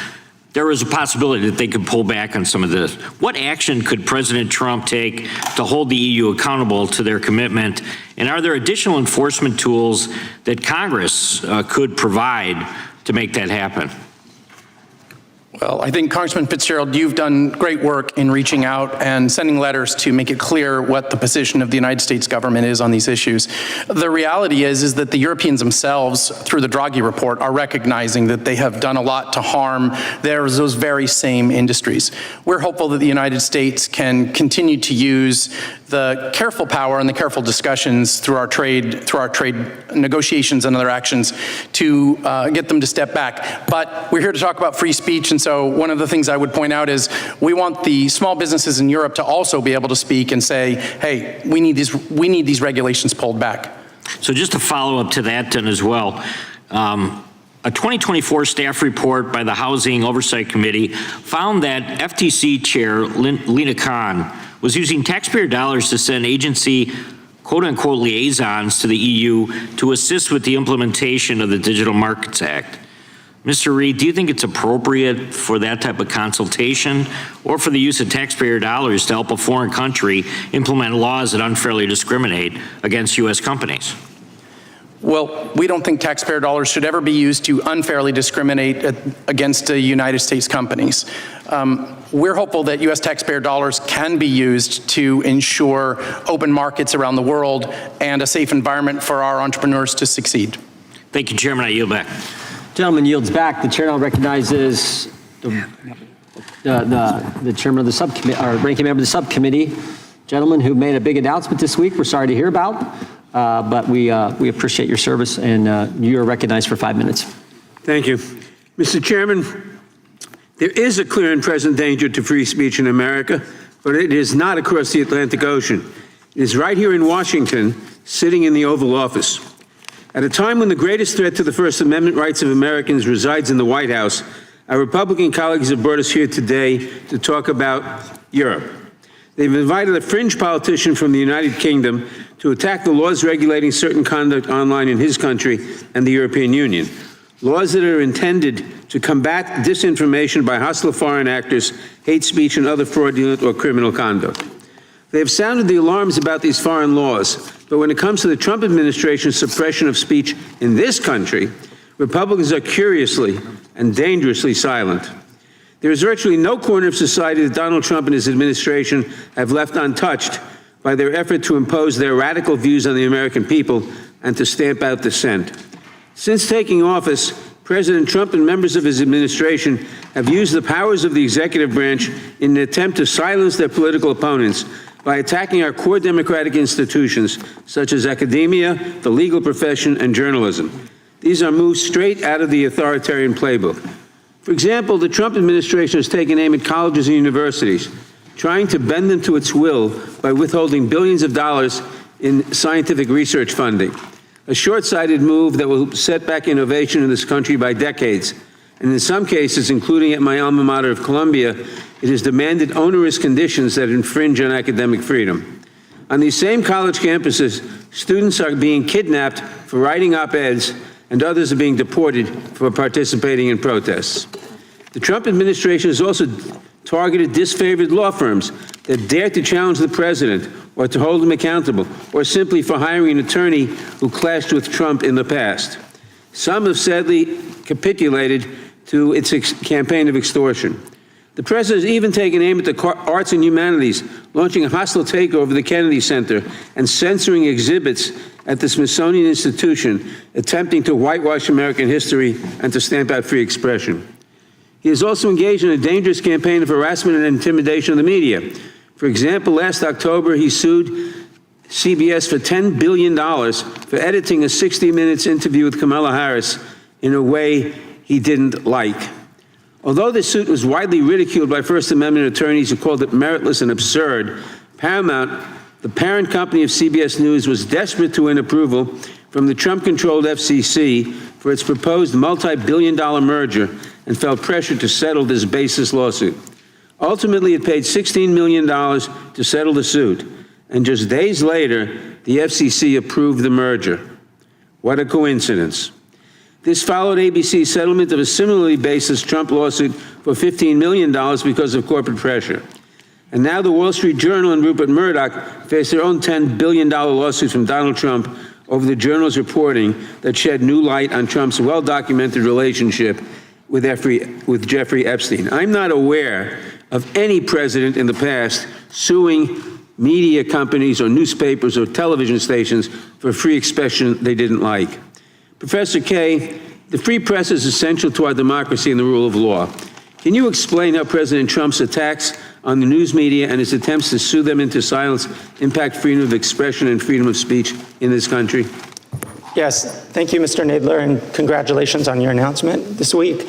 there was a possibility that they could pull back on some of this. What action could President Trump take to hold the EU accountable to their commitment? And are there additional enforcement tools that Congress could provide to make that happen? Well, I think Congressman Fitzgerald, you've done great work in reaching out and sending letters to make it clear what the position of the United States government is on these issues. The reality is that the Europeans themselves, through the Draghi report, are recognizing that they have done a lot to harm those very same industries. We're hopeful that the United States can continue to use the careful power and the careful discussions through our trade negotiations and other actions to get them to step back. But we're here to talk about free speech, and so one of the things I would point out is we want the small businesses in Europe to also be able to speak and say, hey, we need these regulations pulled back. So just to follow up to that then as well, a 2024 staff report by the Housing Oversight Committee found that FTC Chair Lina Khan was using taxpayer dollars to send agency quote-unquote liaisons to the EU to assist with the implementation of the Digital Markets Act. Mr. Reid, do you think it's appropriate for that type of consultation or for the use of taxpayer dollars to help a foreign country implement laws that unfairly discriminate against U.S. companies? Well, we don't think taxpayer dollars should ever be used to unfairly discriminate against United States companies. We're hopeful that U.S. taxpayer dollars can be used to ensure open markets around the world and a safe environment for our entrepreneurs to succeed. Thank you, Chairman. I yield back. Gentleman yields back. The chair now recognizes the chairman of the subcommittee, or ranking member of the subcommittee, gentleman who made a big announcement this week. We're sorry to hear about, but we appreciate your service, and you are recognized for 5 minutes. Thank you. Mr. Chairman, there is a clear and present danger to free speech in America, but it is not across the Atlantic Ocean. It is right here in Washington, sitting in the Oval Office. At a time when the greatest threat to the First Amendment rights of Americans resides in the White House, our Republican colleagues have brought us here today to talk about Europe. They've invited a fringe politician from the United Kingdom to attack the laws regulating certain conduct online in his country and the European Union, laws that are intended to combat disinformation by hostile foreign actors, hate speech, and other fraudulent or criminal conduct. They have sounded the alarms about these foreign laws, but when it comes to the Trump administration's suppression of speech in this country, Republicans are curiously and dangerously silent. There is virtually no corner of society that Donald Trump and his administration have left untouched by their effort to impose their radical views on the American people and to stamp out dissent. Since taking office, President Trump and members of his administration have used the powers of the executive branch in an attempt to silence their political opponents by attacking our core democratic institutions, such as academia, the legal profession, and journalism. These are moves straight out of the authoritarian playbook. For example, the Trump administration has taken aim at colleges and universities, trying to bend them to its will by withholding billions of dollars in scientific research funding, a short-sighted move that will set back innovation in this country by decades. And in some cases, including at my alma mater of Columbia, it has demanded onerous conditions that infringe on academic freedom. On these same college campuses, students are being kidnapped for writing op-eds, and others are being deported for participating in protests. The Trump administration has also targeted disfavored law firms that dare to challenge the president or to hold him accountable, or simply for hiring an attorney who clashed with Trump in the past. Some have sadly capitulated to its campaign of extortion. The president has even taken aim at the arts and humanities, launching a hostile takeover of the Kennedy Center and censoring exhibits at the Smithsonian Institution, attempting to whitewash American history and to stamp out free expression. He has also engaged in a dangerous campaign of harassment and intimidation of the media. For example, last October, he sued CBS for $10 billion for editing a 60 Minutes interview with Kamala Harris in a way he didn't like. Although this suit was widely ridiculed by First Amendment attorneys who called it meritless and absurd, Paramount, the parent company of CBS News, was desperate to win approval from the Trump-controlled FCC for its proposed multi-billion-dollar merger and felt pressured to settle this baseless lawsuit. Ultimately, it paid $16 million to settle the suit, and just days later, the FCC approved the merger. What a coincidence. This followed ABC's settlement of a similarly baseless Trump lawsuit for $15 million because of corporate pressure. And now the Wall Street Journal and Rupert Murdoch face their own $10 billion lawsuits from Donald Trump over the Journal's reporting that shed new light on Trump's well-documented relationship with Jeffrey Epstein. I'm not aware of any president in the past suing media companies or newspapers or television stations for free expression they didn't like. Professor Kay, the free press is essential to our democracy and the rule of law. Can you explain how President Trump's attacks on the news media and his attempts to sue them into silence impact freedom of expression and freedom of speech in this country? Yes, thank you, Mr. Nadler, and congratulations on your announcement this week.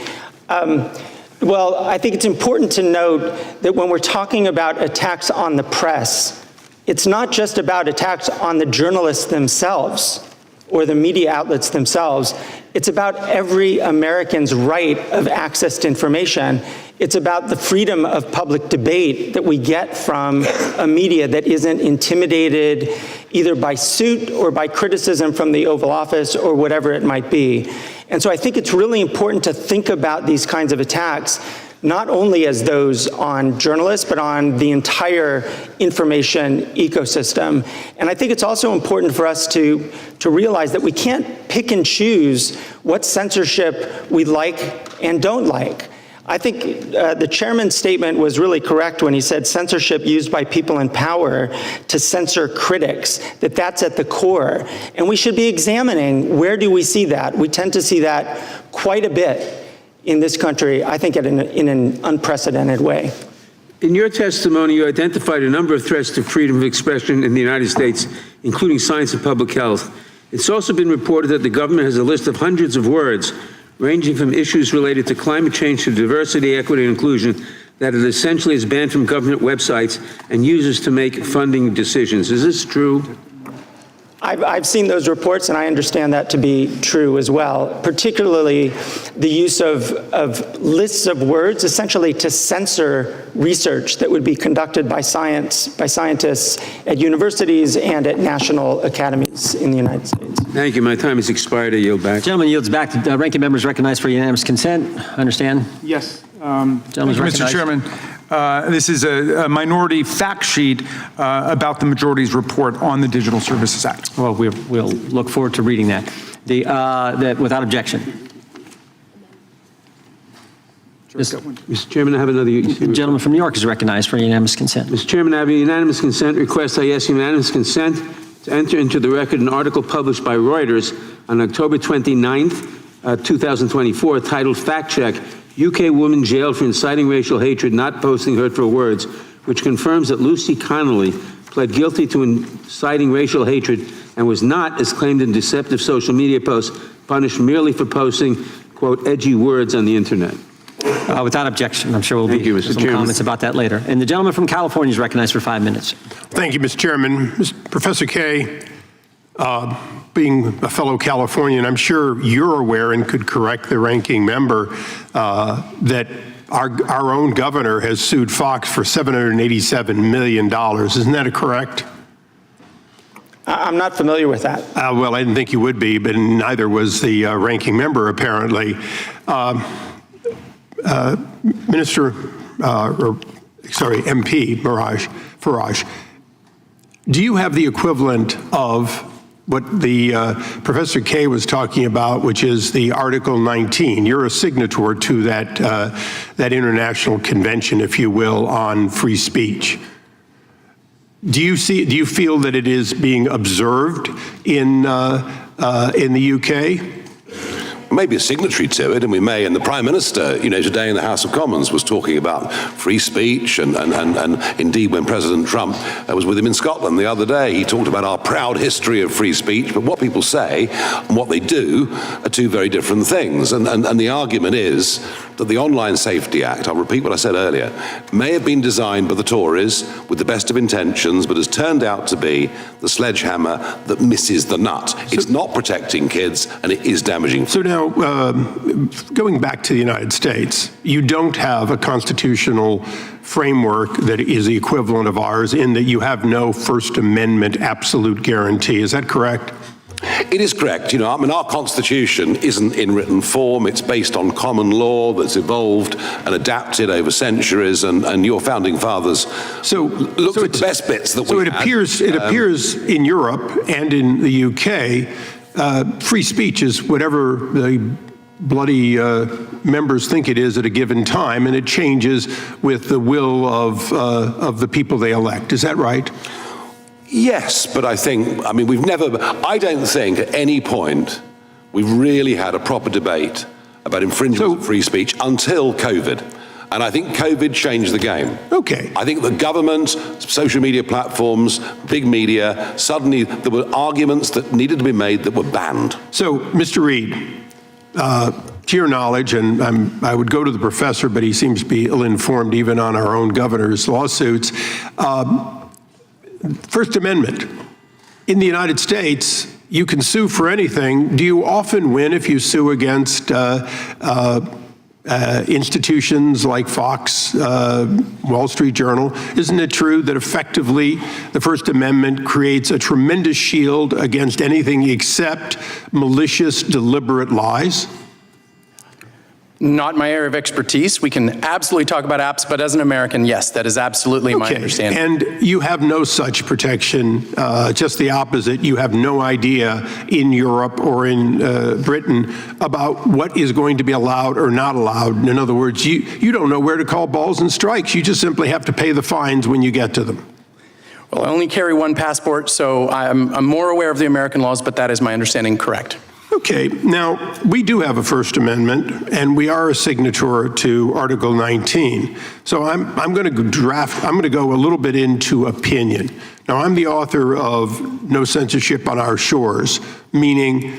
Well, I think it's important to note that when we're talking about attacks on the press, it's not just about attacks on the journalists themselves or the media outlets themselves. It's about every American's right of access to information. It's about the freedom of public debate that we get from a media that isn't intimidated either by suit or by criticism from the Oval Office or whatever it might be. And so I think it's really important to think about these kinds of attacks not only as those on journalists, but on the entire information ecosystem. And I think it's also important for us to realize that we can't pick and choose what censorship we like and don't like. I think the chairman's statement was really correct when he said censorship used by people in power to censor critics, that's at the core. And we should be examining, where do we see that? We tend to see that quite a bit in this country, I think in an unprecedented way. In your testimony, you identified a number of threats to freedom of expression in the United States, including science and public health. It's also been reported that the government has a list of hundreds of words, ranging from issues related to climate change to diversity, equity, and inclusion, that it essentially is banned from government websites and users to make funding decisions. Is this true? I've seen those reports, and I understand that to be true as well, particularly the use of lists of words, essentially to censor research that would be conducted by scientists at universities and at national academies in the United States. Thank you. My time has expired. I yield back. Gentleman yields back. The ranking member is recognized for unanimous consent. Understand? Yes. Thank you, Mr. Chairman. This is a minority fact sheet about the majority's report on the Digital Services Act. Well, we'll look forward to reading that. Without objection. Mr. Chairman, I have another. The gentleman from New York is recognized for unanimous consent. Mr. Chairman, I have a unanimous consent request. I ask unanimous consent to enter into the record an article published by Reuters on October 29th, 2024, titled Fact Check, UK Woman Jailed for Inciting Racial Hatred, Not Posting Hurtful Words, which confirms that Lucy Connolly pled guilty to inciting racial hatred and was not, as claimed in deceptive social media posts, punished merely for posting, quote, edgy words on the internet. Without objection, I'm sure we'll Thank be you, Mr. some Chairman. comments about that later. And the gentleman from California is recognized for 5 minutes. Thank you, Mr. Chairman. Professor Kaye, being a fellow Californian, I'm sure you're aware and could correct the ranking member that our own governor has sued Fox for $787 million. Isn't that correct? I'm not familiar with that. Well, I didn't think you would be, but neither was the ranking member, apparently. MP Farage, do you have the equivalent of what the Professor Kaye was talking about, which is the Article 19? You're a signatory to that, that international convention, if you will, on free speech. Do you feel that it is being observed in the UK? Maybe a signatory to it, and we may. And the Prime Minister, today in the House of Commons was talking about free speech, and indeed when President Trump was with him in Scotland the other day, he talked about our proud history of free speech, but what people say and what they do are two very different things. And the argument is that the Online Safety Act, I'll repeat what I said earlier, may have been designed by the Tories with the best of intentions, but has turned out to be the sledgehammer that misses the nut. It's not protecting kids, and it is damaging. So now, going back to the United States, you don't have a constitutional framework that is the equivalent of ours in that you have no First Amendment absolute guarantee. Is that correct? It is correct. Our Constitution isn't in written form. It's based on common law that's evolved and adapted over centuries, and your founding fathers looked at the best bits that we had. So it appears in Europe and in the UK, free speech is whatever the bloody members think it is at a given time, and it changes with the will of the people they elect. Is that right? Yes, but I don't think at any point we've really had a proper debate about infringement of free speech until COVID. And I think COVID changed the game. Okay. I think the government, social media platforms, big media, suddenly there were arguments that needed to be made that were banned. So, Mr. Reed, to your knowledge, and I would go to the professor, but he seems to be ill-informed even on our own governor's lawsuits. First Amendment. In the United States, you can sue for anything. Do you often win if you sue against institutions like Fox, Wall Street Journal? Isn't it true that effectively the First Amendment creates a tremendous shield against anything except malicious, deliberate lies? Not my area of expertise. We can absolutely talk about apps, but as an American, yes, that is absolutely my understanding. And you have no such protection, just the opposite. You have no idea in Europe or in Britain about what is going to be allowed or not allowed. In other words, you don't know where to call balls and strikes. You just simply have to pay the fines when you get to them. Well, I only carry one passport, so I'm more aware of the American laws, but that is my understanding correct. Okay, now, we do have a First Amendment, and we are a signatory to Article 19. So I'm going to go a little bit into opinion. Now, I'm the author of No Censorship on Our Shores, meaning,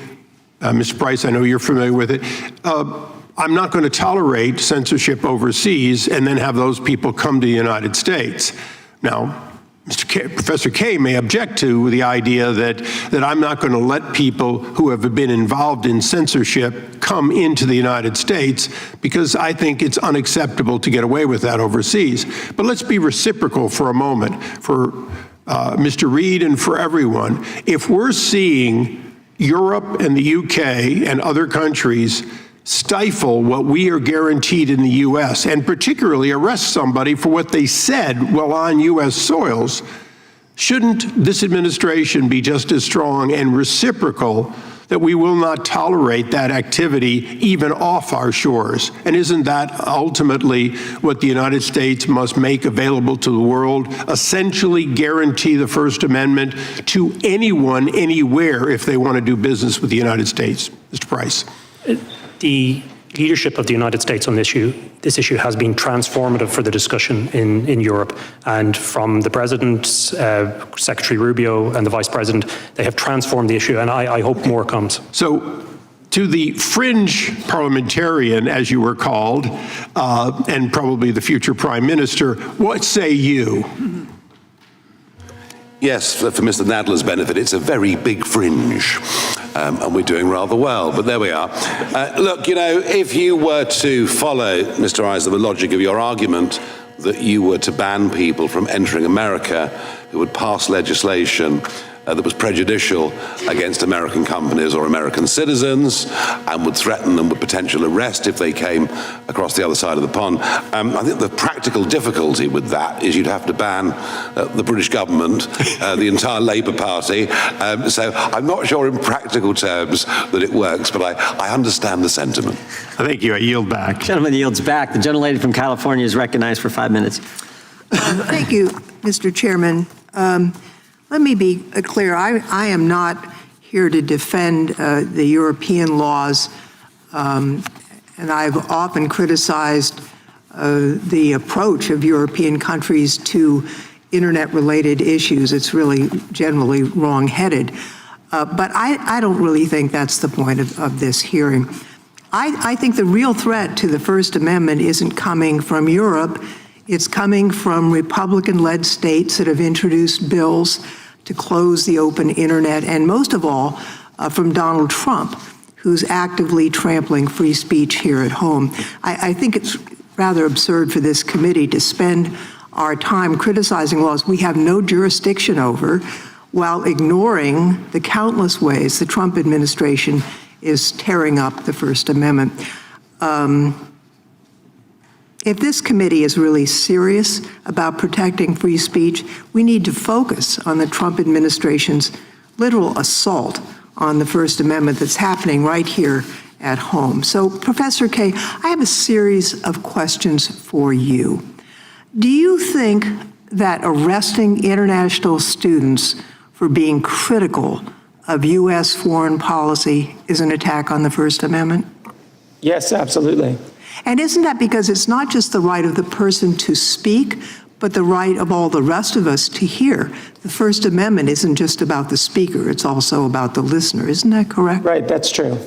Mr. Price, I know you're familiar with it, I'm not going to tolerate censorship overseas and then have those people come to the United States. Now, Professor Kaye may object to the idea that I'm not going to let people who have been involved in censorship come into the United States because I think it's unacceptable to get away with that overseas. But let's be reciprocal for a moment for Mr. Reed and for everyone. If we're seeing Europe and the UK and other countries stifle what we are guaranteed in the U.S., and particularly arrest somebody for what they said while on U.S. soils, shouldn't this administration be just as strong and reciprocal that we will not tolerate that activity even off our shores. And isn't that ultimately what the United States must make available to the world, essentially guarantee the First Amendment to anyone, anywhere, if they want to do business with the United States? Mr. Price. The leadership of the United States on this issue has been transformative for the discussion in Europe. And from the President, Secretary Rubio, and the Vice President, they have transformed the issue, and I hope more comes. So, to the fringe parliamentarian, as you were called, and probably the future Prime Minister, what say you? Yes, for Mr. Nadler's benefit, it's a very big fringe, and we're doing rather well, but there we are. Look, you know, if you were to follow, Mr. Eisler, the logic of your argument that you were to ban people from entering America who would pass legislation that was prejudicial against American companies or American citizens and would threaten them with potential arrest if they came across the other side of the pond. I think the practical difficulty with that is you'd have to ban the British government, the entire Labour Party. So I'm not sure in practical terms that it works, but I understand the sentiment. Thank you. I yield back. Gentleman yields back. The gentlelady from California is recognized for 5 minutes. Thank you, Mr. Chairman. Let me be clear. I am not here to defend the European laws, and I've often criticized the approach of European countries to internet-related issues. It's really generally wrong-headed. But I don't really think that's the point of this hearing. I think the real threat to the First Amendment isn't coming from Europe. It's coming from Republican-led states that have introduced bills to close the open internet, and most of all, from Donald Trump, who's actively trampling free speech here at home. I think it's rather absurd for this committee to spend our time criticizing laws we have no jurisdiction over while ignoring the countless ways the Trump administration is tearing up the First Amendment. If this committee is really serious about protecting free speech, we need to focus on the Trump administration's literal assault on the First Amendment that's happening right here at home. So, Professor Kaye, I have a series of questions for you. Do you think that arresting international students for being critical of U.S. foreign policy is an attack on the First Amendment? Yes, absolutely. And isn't that because it's not just the right of the person to speak, but the right of all the rest of us to hear? The First Amendment isn't just about the speaker, it's also about the listener. Isn't that correct? Right, that's true.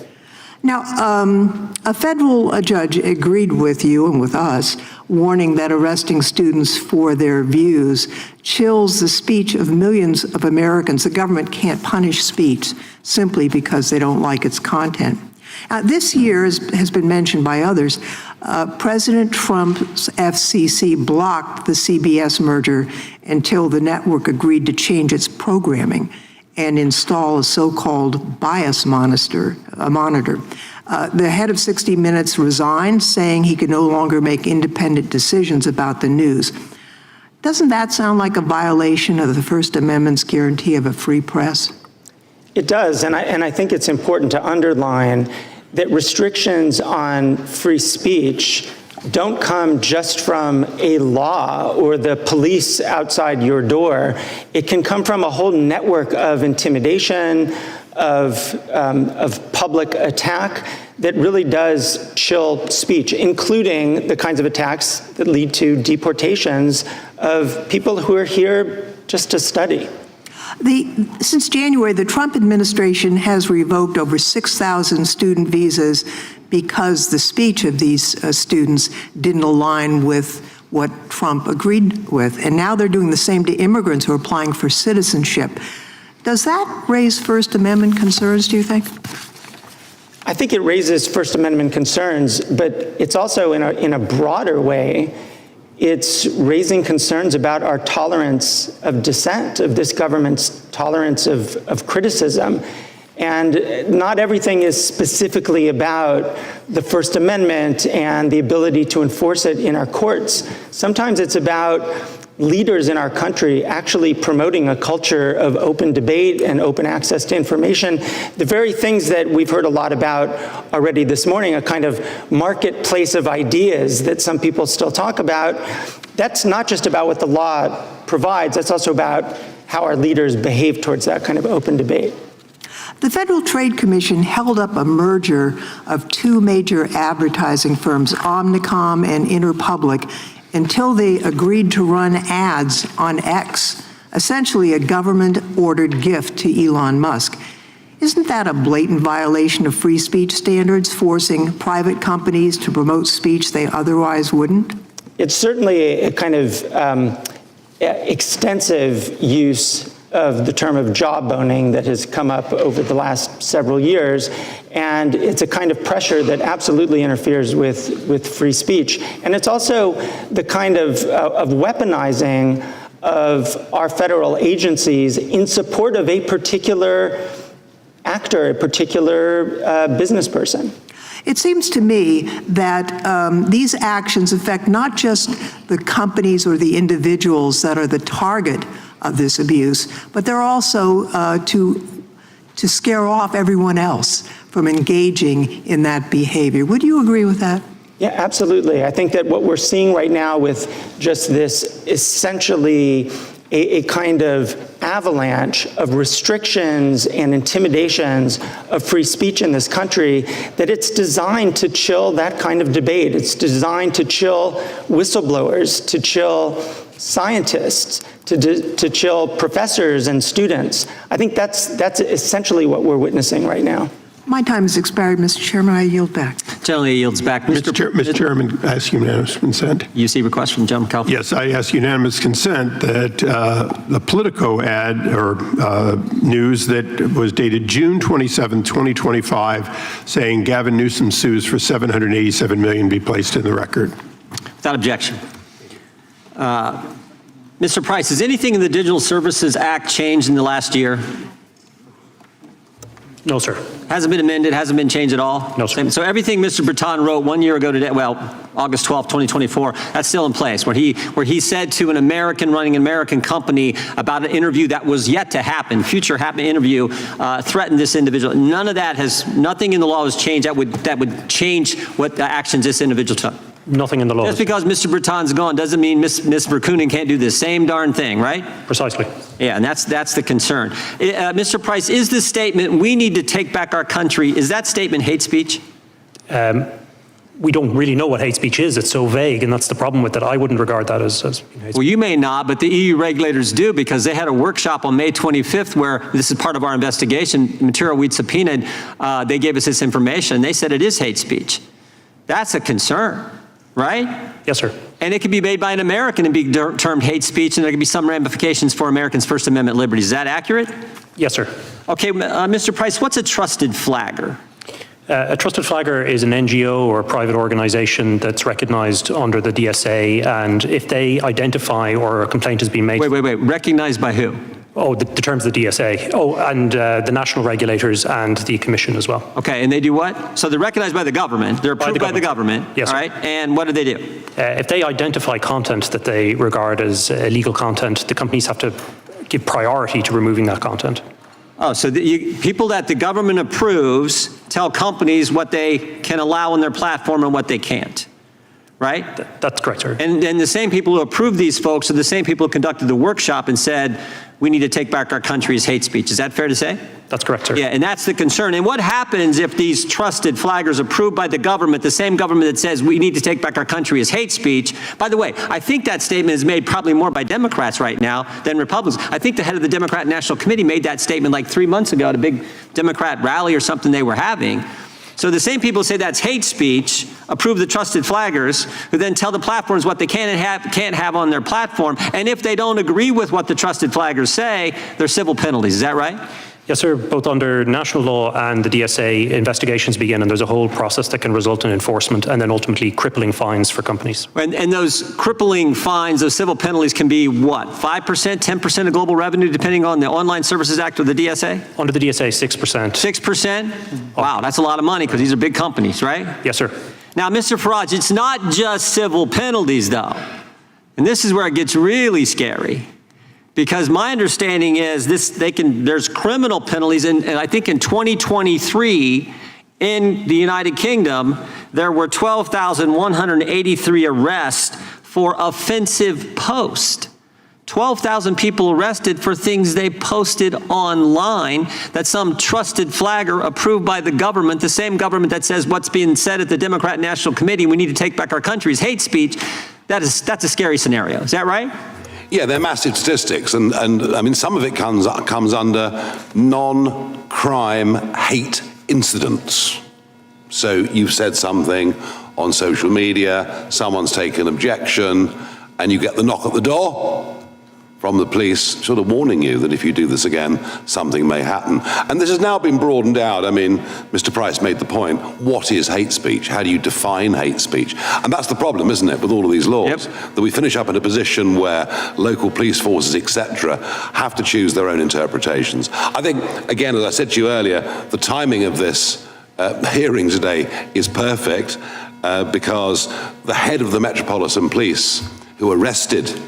Now, a federal judge agreed with you and with us, warning that arresting students for their views chills the speech of millions of Americans. The government can't punish speech simply because they don't like its content. This year, as has been mentioned by others, President Trump's FCC blocked the CBS merger until the network agreed to change its programming and install a so-called bias monitor. The head of 60 Minutes resigned, saying he could no longer make independent decisions about the news. Doesn't that sound like a violation of the First Amendment's guarantee of a free press? It does, and I think it's important to underline that restrictions on free speech don't come just from a law or the police outside your door. It can come from a whole network of intimidation, of public attack that really does chill speech, including the kinds of attacks that lead to deportations of people who are here just to study. Since January, the Trump administration has revoked over 6,000 student visas because the speech of these students didn't align with what Trump agreed with. And now they're doing the same to immigrants who are applying for citizenship. Does that raise First Amendment concerns, do you think? I think it raises First Amendment concerns, but it's also in a broader way, it's raising concerns about our tolerance of dissent, of this government's tolerance of criticism. And not everything is specifically about the First Amendment and the ability to enforce it in our courts. Sometimes it's about leaders in our country actually promoting a culture of open debate and open access to information. The very things that we've heard a lot about already this morning, a kind of marketplace of ideas that some people still talk about, that's not just about what the law provides, that's also about how our leaders behave towards that kind of open debate. The Federal Trade Commission held up a merger of two major advertising firms, Omnicom and Interpublic, until they agreed to run ads on X, essentially a government-ordered gift to Elon Musk. Isn't that a blatant violation of free speech standards, forcing private companies to promote speech they otherwise wouldn't? It's certainly a kind of extensive use of the term of jawboning that has come up over the last several years, and it's a kind of pressure that absolutely interferes with free speech. And it's also the kind of weaponizing of our federal agencies in support of a particular actor, a particular business person. It seems to me that these actions affect not just the companies or the individuals that are the target of this abuse, but they're also to scare off everyone else from engaging in that behavior. Would you agree with that? Yeah, absolutely. I think that what we're seeing right now with just this essentially a kind of avalanche of restrictions and intimidations of free speech in this country, that it's designed to chill that kind of debate. It's designed to chill whistleblowers, to chill scientists, to chill professors and students. I think that's essentially what we're witnessing right now. My time has expired, Mr. Chairman. I yield back. Gentleman yields back. Mr. Chairman, I ask unanimous consent. You see request from Gentleman California? Yes, I ask unanimous consent that the Politico ad or news that was dated June 27, 2025, saying Gavin Newsom sues for $787 million be placed in the record. Without objection. Mr. Price, has anything in the Digital Services Act changed in the last year? No, sir. Hasn't been amended, hasn't been changed at all? No, sir. So everything Mr. Breton wrote 1 year ago today, well, August 12, 2024, that's still in place, where he said to an American running an American company about an interview that was yet to happen, future interview, threatened this individual. None of that nothing in the law has changed that would change what the actions this individual took. Nothing in the law. Just because Mr. Breton's gone doesn't mean Ms. Verkunen can't do the same darn thing, right? Precisely. Yeah, and that's the concern. Mr. Price, is this statement, we need to take back our country, is that statement hate speech? We don't really know what hate speech is. It's so vague, and that's the problem with it. I wouldn't regard that as hate speech. Well, you may not, but the EU regulators do, because they had a workshop on May 25th where this is part of our investigation, material we'd subpoenaed. They gave us this information. They said it is hate speech. That's a concern. Right? Yes, sir. And it could be made by an American and be termed hate speech, and there could be some ramifications for Americans' First Amendment liberties. Is that accurate? Yes, sir. Okay, Mr. Price, what's a trusted flagger? A trusted flagger is an NGO or a private organization that's recognized under the DSA, and if they identify or a complaint has been made... Wait. Recognized by who? Oh, the terms of the DSA. Oh, and the national regulators and the commission as well. Okay, and they do what? So they're recognized by the government. They're approved by the government. Yes, all right. And what do they do? If they identify content that they regard as illegal content, the companies have to give priority to removing that content. Oh, so people that the government approves tell companies what they can allow on their platform and what they can't. Right? That's correct, sir. And the same people who approved these folks are the same people who conducted the workshop and said, we need to take back our country as hate speech. Is that fair to say? That's correct, sir. Yeah, and that's the concern. And what happens if these trusted flaggers approved by the government, the same government that says we need to take back our country as hate speech? By the way, I think that statement is made probably more by Democrats right now than Republicans. I think the head of the Democrat National Committee made that statement like 3 months ago at a big Democrat rally or something they were having. So the same people who say that's hate speech approve the trusted flaggers, who then tell the platforms what they can and can't have on their platform. And if they don't agree with what the trusted flaggers say, there's civil penalties. Is that right? Yes, sir. Both under national law and the DSA, investigations begin, and there's a whole process that can result in enforcement and then ultimately crippling fines for companies. And those crippling fines, those civil penalties can be what? 5%, 10% of global revenue, depending on the Online Services Act or the DSA? Under the DSA, 6%. 6%? Wow, that's a lot of money because these are big companies, right? Yes, sir. Now, Mr. Farage, it's not just civil penalties, though. And this is where it gets really scary. Because my understanding is there's criminal penalties, and I think in 2023 in the United Kingdom, there were 12,183 arrests for offensive posts. 12,000 people arrested for things they posted online that some trusted flagger approved by the government, the same government that says what's being said at the Democrat National Committee, we need to take back our country, is hate speech. That's a scary scenario. Is that right? Yeah, they're massive statistics, and I mean, some of it comes under non-crime hate incidents. So you've said something on social media, someone's taken objection, and you get the knock at the door from the police sort of warning you that if you do this again, something may happen. And this has now been broadened out. I mean, Mr. Price made the point, what is hate speech? How do you define hate speech? And that's the problem, isn't it, with all of these laws, that we finish up in a position where local police forces, etc., have to choose their own interpretations. I think, again, as I said to you earlier, the timing of this hearing today is perfect because the head of the Metropolitan Police, who arrested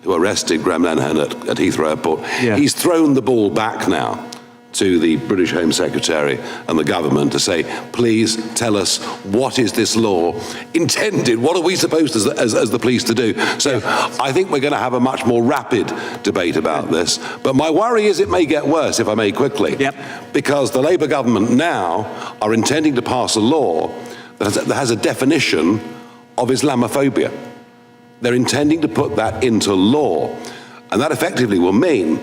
Graham Linehan at Heathrow Airport, he's thrown the ball back now to the British Home Secretary and the government to say, please tell us, what is this law intended? What are we supposed as the police to do? So I think we're going to have a much more rapid debate about this. But my worry is it may get worse, if I may quickly, because the Labour government now are intending to pass a law that has a definition of Islamophobia. They're intending to put that into law. And that effectively will mean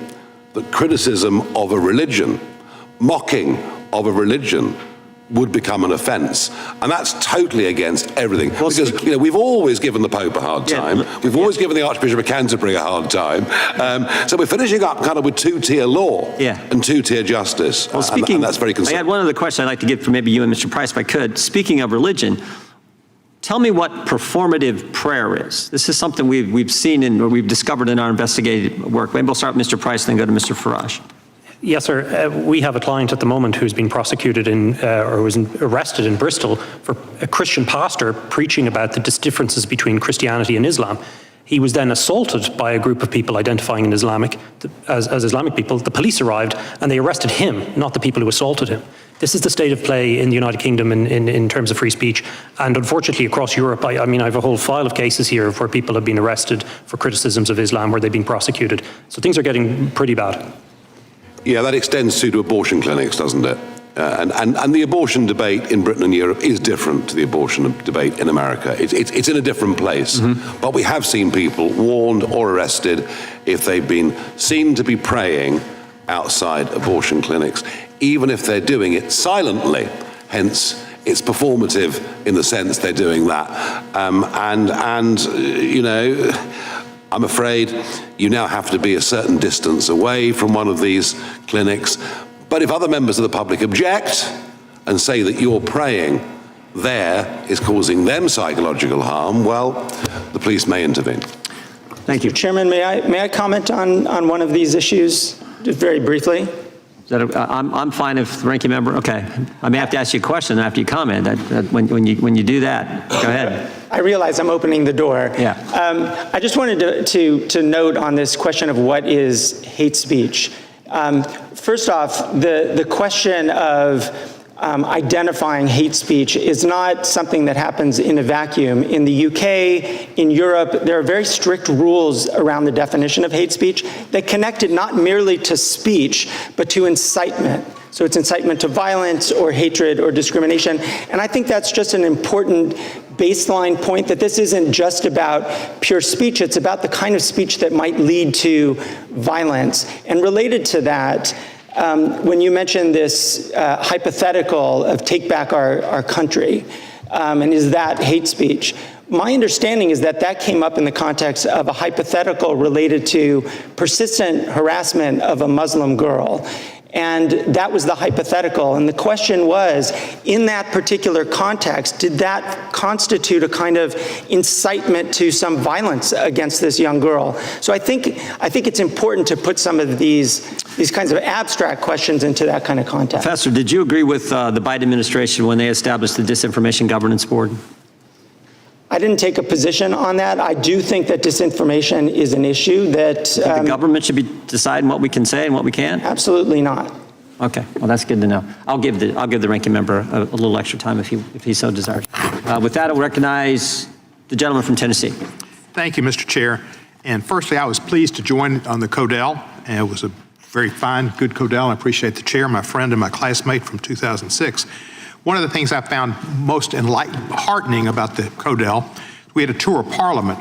that criticism of a religion, mocking of a religion, would become an offence. And that's totally against everything. Well, because we've always given the Pope a hard time. We've always given the Archbishop of Canterbury a hard time. So we're finishing up kind of with two-tier law and two-tier justice. Well, speaking, and that's very concerning. I had one other question I'd like to get from maybe you and Mr. Price, if I could. Speaking of religion, tell me what performative prayer is. This is something we've seen or we've discovered in our investigative work. Maybe we'll start with Mr. Price, then go to Mr. Farage. Yes, sir. We have a client at the moment who's been prosecuted or was arrested in Bristol for a Christian pastor preaching about the differences between Christianity and Islam. He was then assaulted by a group of people identifying as Islamic people. The police arrived and they arrested him, not the people who assaulted him. This is the state of play in the United Kingdom in terms of free speech. And unfortunately, across Europe, I mean, I have a whole file of cases here where people have been arrested for criticisms of Islam, where they've been prosecuted. So things are getting pretty bad. Yeah, that extends to abortion clinics, doesn't it? And the abortion debate in Britain and Europe is different to the abortion debate in America. It's in a different place. But we have seen people warned or arrested if they've been seen to be praying outside abortion clinics, even if they're doing it silently. Hence, it's performative in the sense they're doing that. You know, I'm afraid you now have to be a certain distance away from one of these clinics. But if other members of the public object and say that your praying there is causing them psychological harm, well, the police may intervene. Thank you. Chairman, may I comment on one of these issues, just very briefly? Is that I'm fine if the ranking member, okay. I may have to ask you a question after you comment. When you do that, go ahead. I realize I'm opening the door. Yeah. I just wanted to note on this question of what is hate speech. First off, the question of identifying hate speech is not something that happens in a vacuum. In the UK, in Europe, there are very strict rules around the definition of hate speech that connect it not merely to speech, but to incitement. So it's incitement to violence or hatred or discrimination. And I think that's just an important baseline point, that this isn't just about pure speech, it's about the kind of speech that might lead to violence. And related to that, when you mentioned this hypothetical of take back our country, and is that hate speech? My understanding is that that came up in the context of a hypothetical related to persistent harassment of a Muslim girl. And that was the hypothetical. And the question was, in that particular context, did that constitute a kind of incitement to some violence against this young girl? So I think it's important to put some of these kinds of abstract questions into that kind of context. Professor, did you agree with the Biden administration when they established the Disinformation Governance Board? I didn't take a position on that. I do think that disinformation is an issue that... The government should be deciding what we can say and what we can't? Absolutely not. Okay, well, that's good to know. I'll give the ranking member a little extra time if he so desires. With that, I'll recognize the gentleman from Tennessee. Thank you, Mr. Chair. And firstly, I was pleased to join on the Codell, and it was a very fine, good Codell. I appreciate the chair, my friend and my classmate from 2006. One of the things I found most heartening about the Codell, we had a tour of Parliament,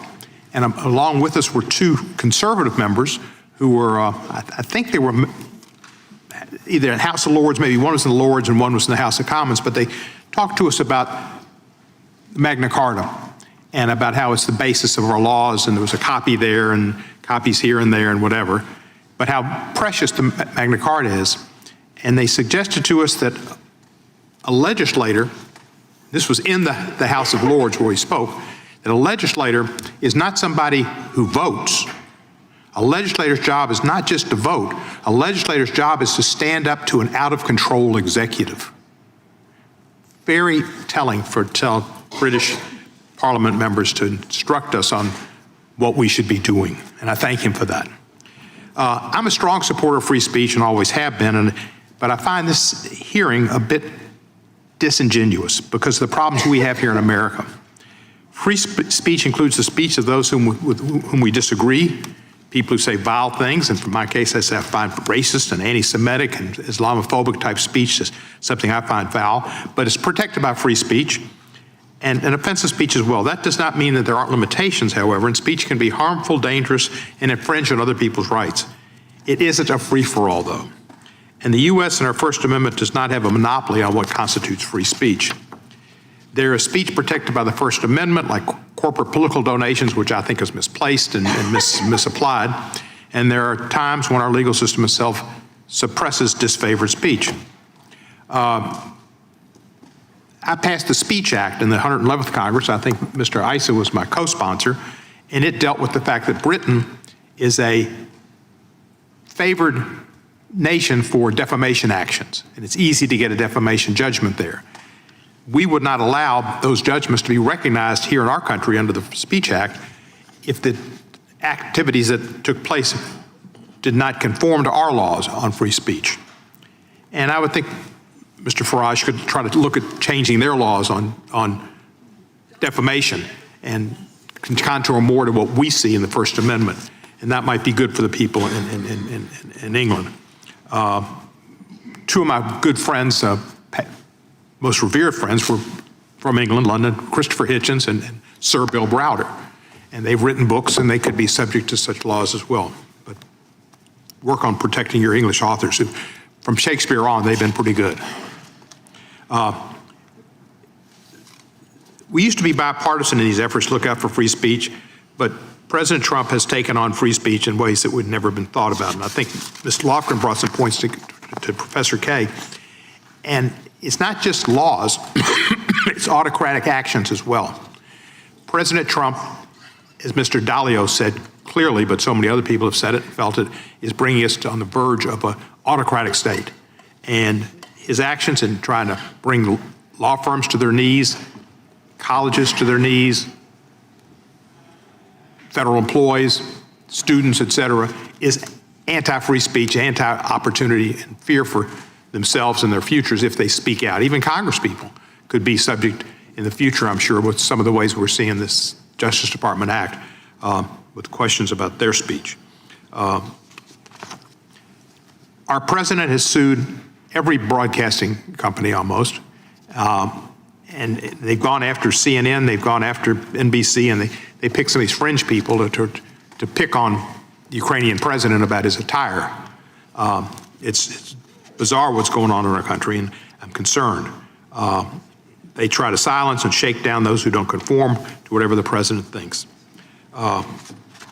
and along with us were two conservative members who were, I think they were either in the House of Lords, maybe one was in the Lords and one was in the House of Commons, but they talked to us about Magna Carta and about how it's the basis of our laws, and there was a copy there and copies here and there and whatever, but how precious the Magna Carta is. And they suggested to us that a legislator, this was in the House of Lords where he spoke, that a legislator is not somebody who votes. A legislator's job is not just to vote. A legislator's job is to stand up to an out-of-control executive. Very telling for British Parliament members to instruct us on what we should be doing, and I thank him for that. I'm a strong supporter of free speech and always have been, but I find this hearing a bit disingenuous because of the problems we have here in America. Free speech includes the speech of those with whom we disagree, people who say vile things, and in my case, I say I find racist and anti-Semitic and Islamophobic type speech is something I find foul, but it's protected by free speech and offensive speech as well. That does not mean that there aren't limitations, however, and speech can be harmful, dangerous, and infringe on other people's rights. It isn't a free-for-all, though. And the U.S. in our First Amendment does not have a monopoly on what constitutes free speech. There is speech protected by the First Amendment, like corporate political donations, which I think is misplaced and misapplied. And there are times when our legal system itself suppresses disfavored speech. I passed the Speech Act in the 111th Congress. I think Mr. Issa was my co-sponsor, and it dealt with the fact that Britain is a favored nation for defamation actions, and it's easy to get a defamation judgment there. We would not allow those judgments to be recognized here in our country under the Speech Act if the activities that took place did not conform to our laws on free speech. And I would think Mr. Farage could try to look at changing their laws on defamation and contour more to what we see in the First Amendment, and that might be good for the people in England. Two of my good friends, most revered friends, were from England, London, Christopher Hitchens and Sir Bill Browder. And they've written books, and they could be subject to such laws as well. But work on protecting your English authors. From Shakespeare on, they've been pretty good. We used to be bipartisan in these efforts to look out for free speech, but President Trump has taken on free speech in ways that would never have been thought about. And I think Mr. Lofgren brought some points to Professor Kay. And it's not just laws, it's autocratic actions as well. President Trump, as Mr. Dalio said clearly, but so many other people have said it and felt it, is bringing us on the verge of an autocratic state. And his actions in trying to bring law firms to their knees, colleges to their knees, federal employees, students, et cetera, is anti-free speech, anti-opportunity, and fear for themselves and their futures if they speak out. Even Congress people could be subject in the future, I'm sure, with some of the ways we're seeing this Justice Department act with questions about their speech. Our president has sued every broadcasting company almost, and they've gone after CNN, they've gone after NBC, and they pick some of these fringe people to pick on the Ukrainian president about his attire. It's bizarre what's going on in our country, and I'm concerned. They try to silence and shake down those who don't conform to whatever the president thinks.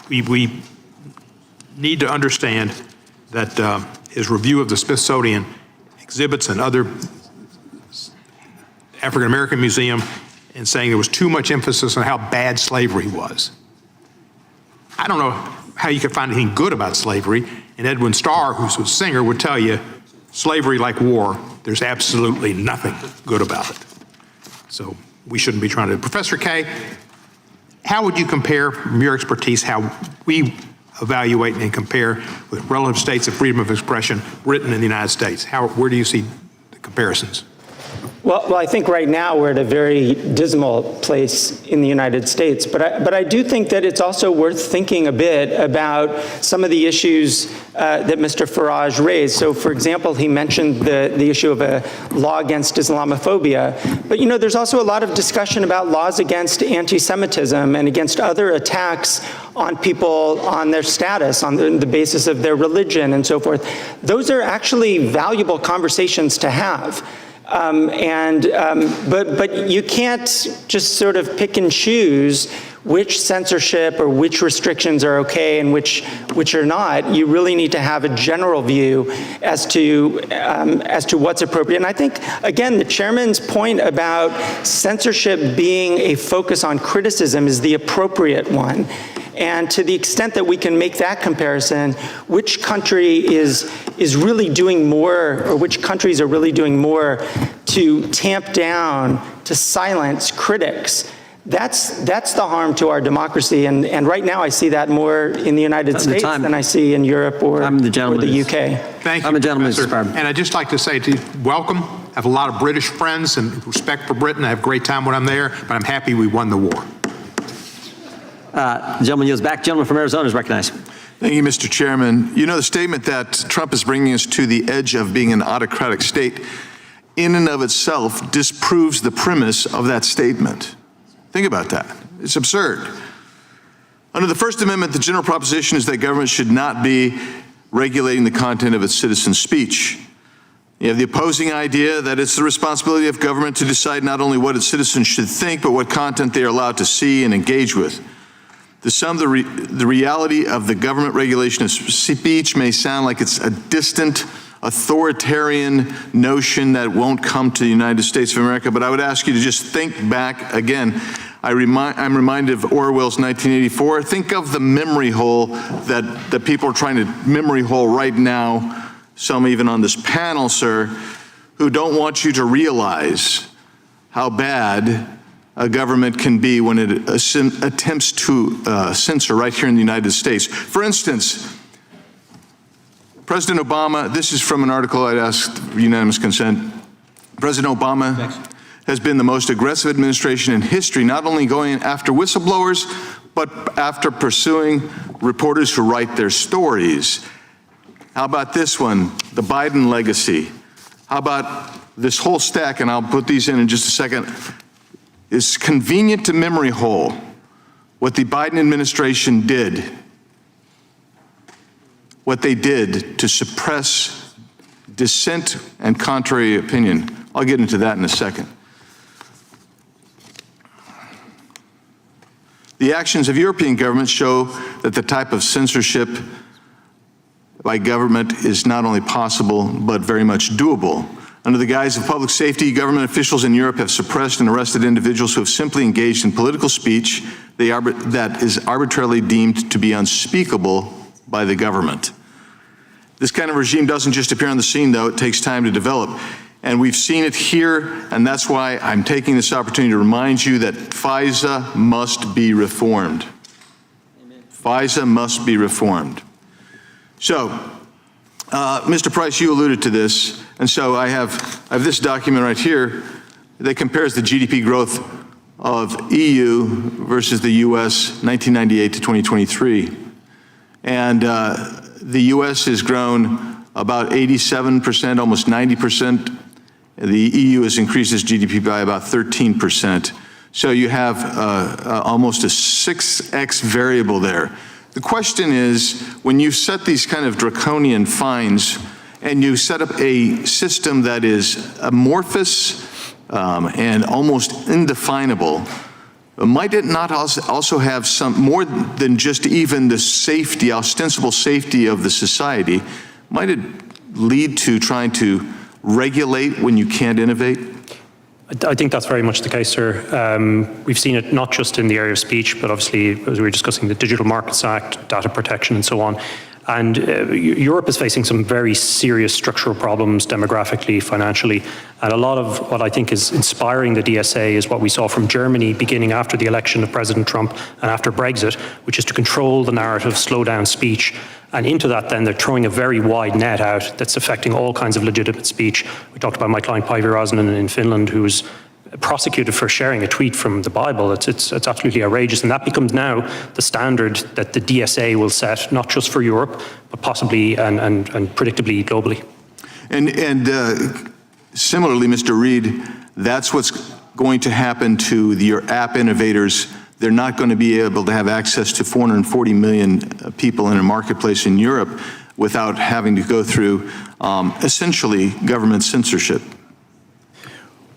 We need to understand that his review of the Smithsonian exhibits and other African American museum and saying there was too much emphasis on how bad slavery was. I don't know how you could find anything good about slavery, and Edwin Starr, who's a singer, would tell you slavery, like war, there's absolutely nothing good about it. So we shouldn't be trying to. Professor Kay, How would you compare, from your expertise, how we evaluate and compare with relative states of freedom of expression written in the United States? Where do you see the comparisons? Well, I think right now we're at a very dismal place in the United States, but I do think that it's also worth thinking a bit about some of the issues that Mr. Farage raised. So, for example, he mentioned the issue of a law against Islamophobia, but there's also a lot of discussion about laws against anti-Semitism and against other attacks on people on their status, on the basis of their religion and so forth. Those are actually valuable conversations to have. But you can't just sort of pick and choose which censorship or which restrictions are okay and which are not. You really need to have a general view as to what's appropriate. And I think, again, the chairman's point about censorship being a focus on criticism is the appropriate one. And to the extent that we can make that comparison, which country is really doing more, or which countries are really doing more to tamp down, to silence critics, that's the harm to our democracy. And right now I see that more in the United States than I see in Europe or the UK. Thank you, I'm the gentleman, Professor. Mr. Barber. And I'd just like to say to you, welcome. I have a lot of British friends and respect for Britain. I have a great time when I'm there, but I'm happy we won the war. The gentleman yields back. Gentleman from Arizona is recognized. Thank you, Mr. Chairman. The statement that Trump is bringing us to the edge of being an autocratic state in and of itself disproves the premise of that statement. Think about that. It's absurd. Under the First Amendment, the general proposition is that government should not be regulating the content of its citizens' speech. You have the opposing idea that it's the responsibility of government to decide not only what its citizens should think, but what content they are allowed to see and engage with. To some, the reality of the government regulation of speech may sound like it's a distant, authoritarian notion that won't come to the United States of America, but I would ask you to just think back again. I'm reminded of Orwell's 1984. Think of the memory hole that people are trying to memory hole right now, some even on this panel, sir, who don't want you to realize how bad a government can be when it attempts to censor right here in the United States. For instance, President Obama, this is from an article I'd asked unanimous consent. President Obama has been the most aggressive administration in history, not only going after whistleblowers, but after pursuing reporters who write their stories. How about this one, the Biden legacy? How about this whole stack, and I'll put these in just a second. It's convenient to memory hole what the Biden administration did, what they did to suppress dissent and contrary opinion. I'll get into that in a second. The actions of European governments show that the type of censorship by government is not only possible, but very much doable. Under the guise of public safety, government officials in Europe have suppressed and arrested individuals who have simply engaged in political speech that is arbitrarily deemed to be unspeakable by the government. This kind of regime doesn't just appear on the scene, though. It takes time to develop. And we've seen it here, and that's why I'm taking this opportunity to remind you that FISA must be reformed. FISA must be reformed. So, Mr. Price, you alluded to this, and so I have this document right here that compares the GDP growth of EU versus the U.S. 1998 to 2023. And the U.S. has grown about 87%, almost 90%. The EU has increased its GDP by about 13%. So you have almost a 6x variable there. The question is, when you set these kind of draconian fines and you set up a system that is amorphous and almost indefinable, might it not also have some more than just even the safety, ostensible safety of the society? Might it lead to trying to regulate when you can't innovate? I think that's very much the case, sir. We've seen it not just in the area of speech, but obviously, as we were discussing, the Digital Markets Act, data protection, and so on. And Europe is facing some very serious structural problems demographically, financially. And a lot of what I think is inspiring the DSA is what we saw from Germany beginning after the election of President Trump and after Brexit, which is to control the narrative, slow down speech. And into that, then, they're throwing a very wide net out that's affecting all kinds of legitimate speech. We talked about my client Päivi Räsänen in Finland, who was prosecuted for sharing a tweet from the Bible. It's absolutely outrageous. And that becomes now the standard that the DSA will set, not just for Europe, but possibly and predictably globally. And similarly, Mr. Reed, that's what's going to happen to your app innovators. They're not going to be able to have access to 440 million people in a marketplace in Europe without having to go through essentially government censorship.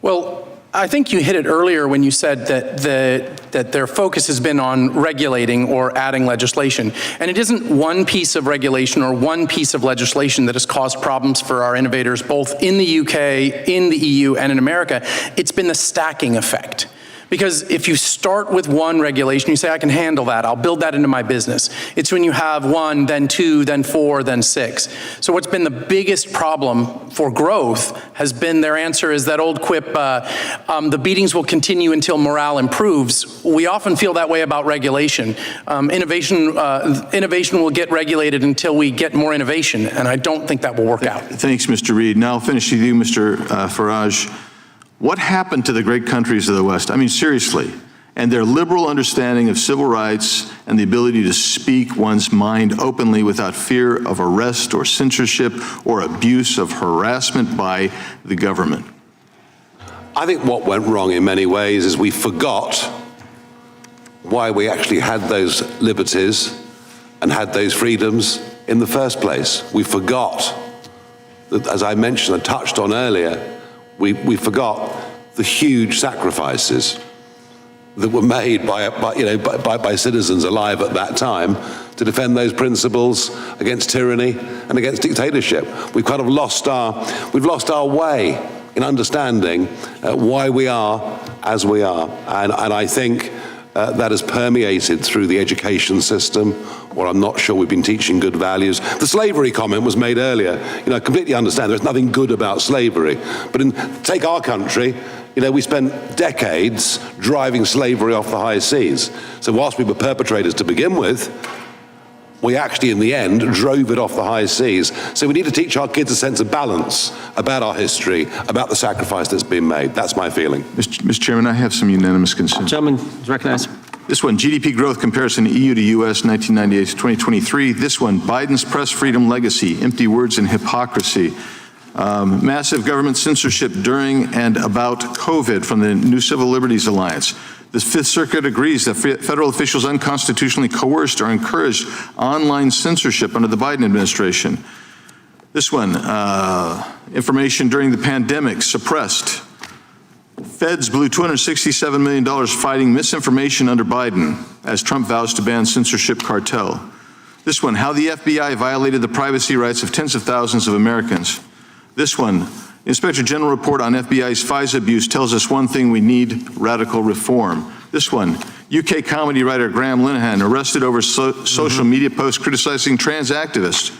Well, I think you hit it earlier when you said that their focus has been on regulating or adding legislation. And it isn't one piece of regulation or one piece of legislation that has caused problems for our innovators, both in the UK, in the EU, and in America. It's been the stacking effect. Because if you start with one regulation, you say, I can handle that, I'll build that into my business. It's when you have one, then two, then four, then six. So what's been the biggest problem for growth has been their answer is that old quip, the beatings will continue until morale improves. We often feel that way about regulation. Innovation will get regulated until we get more innovation, and I don't think that will work out. Thanks, Mr. Reed. Now I'll finish with you, Mr. Farage. What happened to the great countries of the West? I mean, seriously, and their liberal understanding of civil rights and the ability to speak one's mind openly without fear of arrest or censorship or abuse of harassment by the government? I think what went wrong in many ways is we forgot why we actually had those liberties and had those freedoms in the first place. We forgot that, as I mentioned and touched on earlier, we forgot the huge sacrifices that were made by citizens alive at that time to defend those principles against tyranny and against dictatorship. We've kind of lost our way in understanding why we are as we are, and I think that has permeated through the education system, or I'm not sure we've been teaching good values. The slavery comment was made earlier. I completely understand there's nothing good about slavery, but take our country, we spent decades driving slavery off the high seas. So whilst we were perpetrators to begin with, we actually, in the end, drove it off the high seas. So we need to teach our kids a sense of balance about our history, about the sacrifice that's been made. That's my feeling. Mr. Chairman, I have some unanimous consent. Gentleman is recognized. This one, GDP growth comparison EU to US 1998 to 2023. This one, Biden's press freedom legacy, empty words and hypocrisy. Massive government censorship during and about COVID from the New Civil Liberties Alliance. The Fifth Circuit agrees that federal officials unconstitutionally coerced or encouraged online censorship under the Biden administration. This one, information during the pandemic suppressed. Feds blew $267 million fighting misinformation under Biden as Trump vows to ban censorship cartel. This one, how the FBI violated the privacy rights of tens of thousands of Americans. This one, Inspector General report on FBI's FISA abuse tells us one thing: we need radical reform. This one, UK comedy writer Graham Linehan arrested over social media posts criticizing trans activists.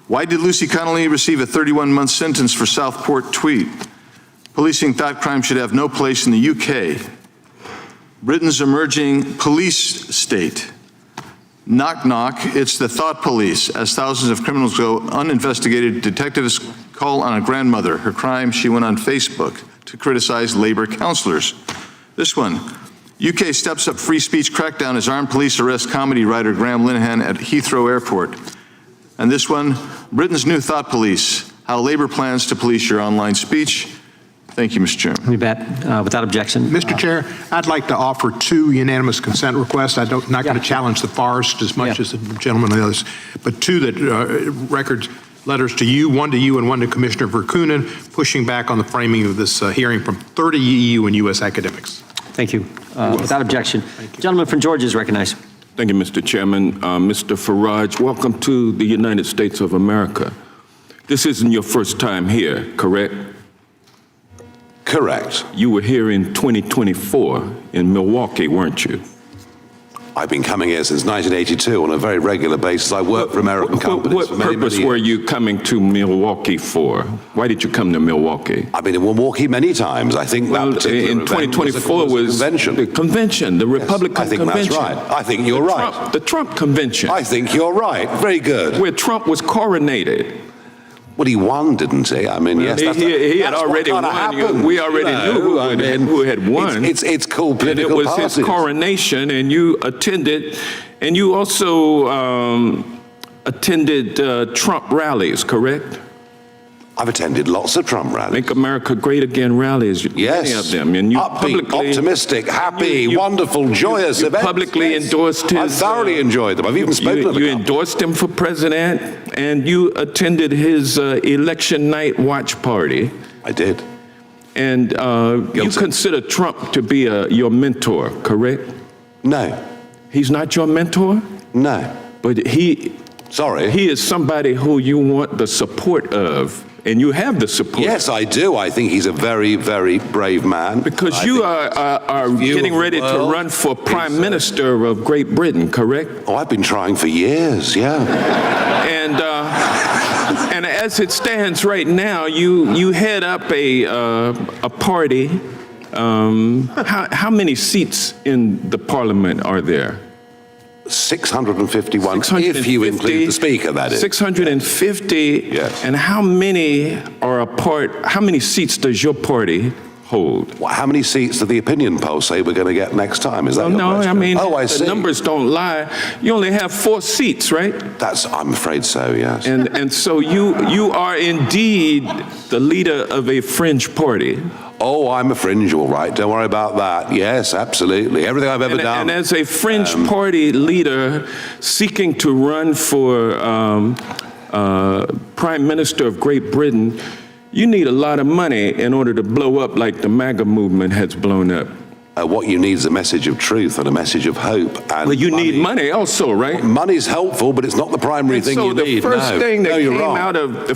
Why did Lucy Connolly receive a 31-month sentence for Southport tweet? Policing thought crime should have no place in the UK. Britain's emerging police state. Knock, knock, it's the thought police. As thousands of criminals go uninvestigated, detectives call on a grandmother. Her crime, she went on Facebook to criticize labor counselors. This one, UK steps up free speech crackdown as armed police arrest comedy writer Graham Linehan at Heathrow Airport. And this one, Britain's new thought police, how labor plans to police your online speech. Thank you, Mr. Chairman. You bet. Without objection. Mr. Chair, I'd like to offer two unanimous consent requests. I'm not going to challenge the Forrest as much as the gentleman and the others, but two that records letters to you, one to you and one to Commissioner Verkunen, pushing back on the framing of this hearing from 30 EU and US academics. Thank you. Without objection. Gentleman from Georgia is recognized. Thank you, Mr. Chairman. Mr. Farage, welcome to the United States of America. This isn't your first time here, correct? Correct. You were here in 2024 in Milwaukee, weren't you? I've been coming here since 1982 on a very regular basis. I work for American companies. What for many, purpose many were years. you coming to Milwaukee for? Why did you come to Milwaukee? I've been in Milwaukee many times. I think Well, that particular in event 2024 was the convention. the convention, the Republican I think convention. that's right. I think you're right. The Trump convention, I think you're right. Very good. where Trump was coronated. Well, he won, didn't he? I mean, yes, he had that's what already kinda won. happened, We already knew who had won. It's called And political it was parties. his coronation, and you attended, and you also attended Trump rallies, correct? I've attended lots of Trump rallies. Make America Great Again rallies, Yes. many of them. And you Upbeat, publicly, optimistic, happy, you- wonderful, joyous you events. publicly Yes. endorsed his... I thoroughly enjoyed them. I've even spoken to You them. endorsed him for president, and you attended his election night watch party. I did. And you Guilty. consider Trump to be your mentor, correct? No. He's not your mentor? No. But Sorry. he is somebody who you want the support of, and you have the support. Yes, I do. I think he's a very, very brave man. Because I you think are view getting of the ready to world run for is, Prime Minister of Great Britain, correct? Oh, I've been trying for years, yeah. And as it stands right now, you head up a party. How many seats in the Parliament are there? 651, if you include the Speaker, that is. 650. Yes. And how many are a part? How many seats does your party hold? Well, how many seats do the opinion polls say we're going to get next time? Is that your No, question? I mean, oh, I the see. numbers don't lie. You only have 4 seats, right? I'm afraid so, yes. And so you are indeed the leader of a fringe party. Oh, I'm a fringe, all right. Don't worry about that. Yes, absolutely. Everything I've ever done. And as a fringe party leader seeking to run for Prime Minister of Great Britain, you need a lot of money in order to blow up like the MAGA movement has blown up. What you need is a message of truth and a message of hope. And Well, you need money also, right? Money's helpful, but it's not the primary thing you need. So the first thing that you're came wrong. out of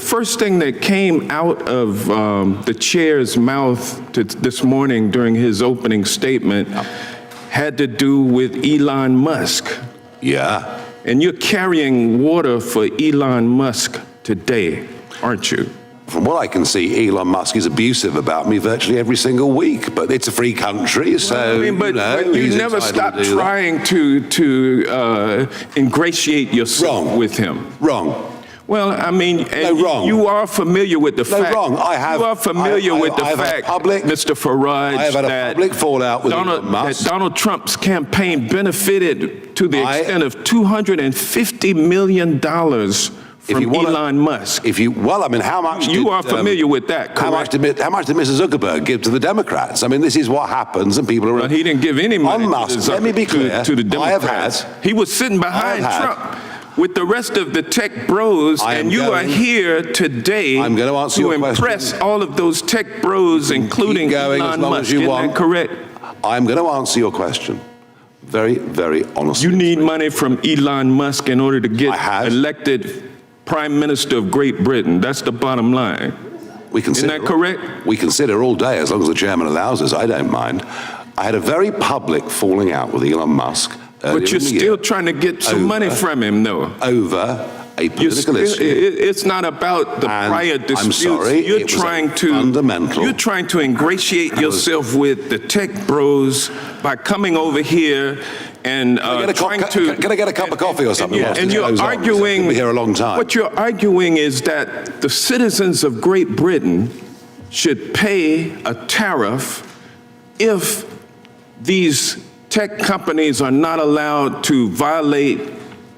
the chair's mouth this morning during his opening statement had to do with Elon Musk. Yeah. And you're carrying water for Elon Musk today, aren't you? From what I can see, Elon Musk is abusive about me virtually every single week, but it's a free country, so, But you he's never entitled stop to do that. trying to ingratiate yourself with him. Wrong. Well, I mean, wrong. You are familiar with the fact. wrong. I have. You are familiar with the I have had fact, public- Mr. Farage, I have had a that public fallout with Elon Musk. that Donald Trump's campaign benefited to the extent of $250 million from Elon Musk. Well, I mean, how much? You are familiar with that, correct? How much did Mr. Zuckerberg give to the Democrats? I mean, this is what happens, and people are. Well, he didn't give any money on Musk. Let me be clear. to the Democrats. I have had. He was sitting behind Trump with the rest of the tech bros, and you are here today I'm going to answer your impress question. all of those tech bros, including Keep going Elon as long Musk. as you Isn't want. that correct? I'm going to answer your question very, very honestly. You need money from Elon Musk in order to get elected Prime Minister of Great Britain. That's the bottom line. Isn't that correct? We consider all day, as long as the chairman allows us. I don't mind. I had a very public falling out with Elon Musk. But you're still trying to get some money from him, though. Over a political issue. It's not about the prior disputes. I'm sorry, You're it was trying to fundamental. You're trying to ingratiate yourself with the tech bros by coming over here and trying to. Can I get a cup of coffee or something? And you're arguing. Be here a long time. What you're arguing is that the citizens of Great Britain should pay a tariff if these tech companies are not allowed to violate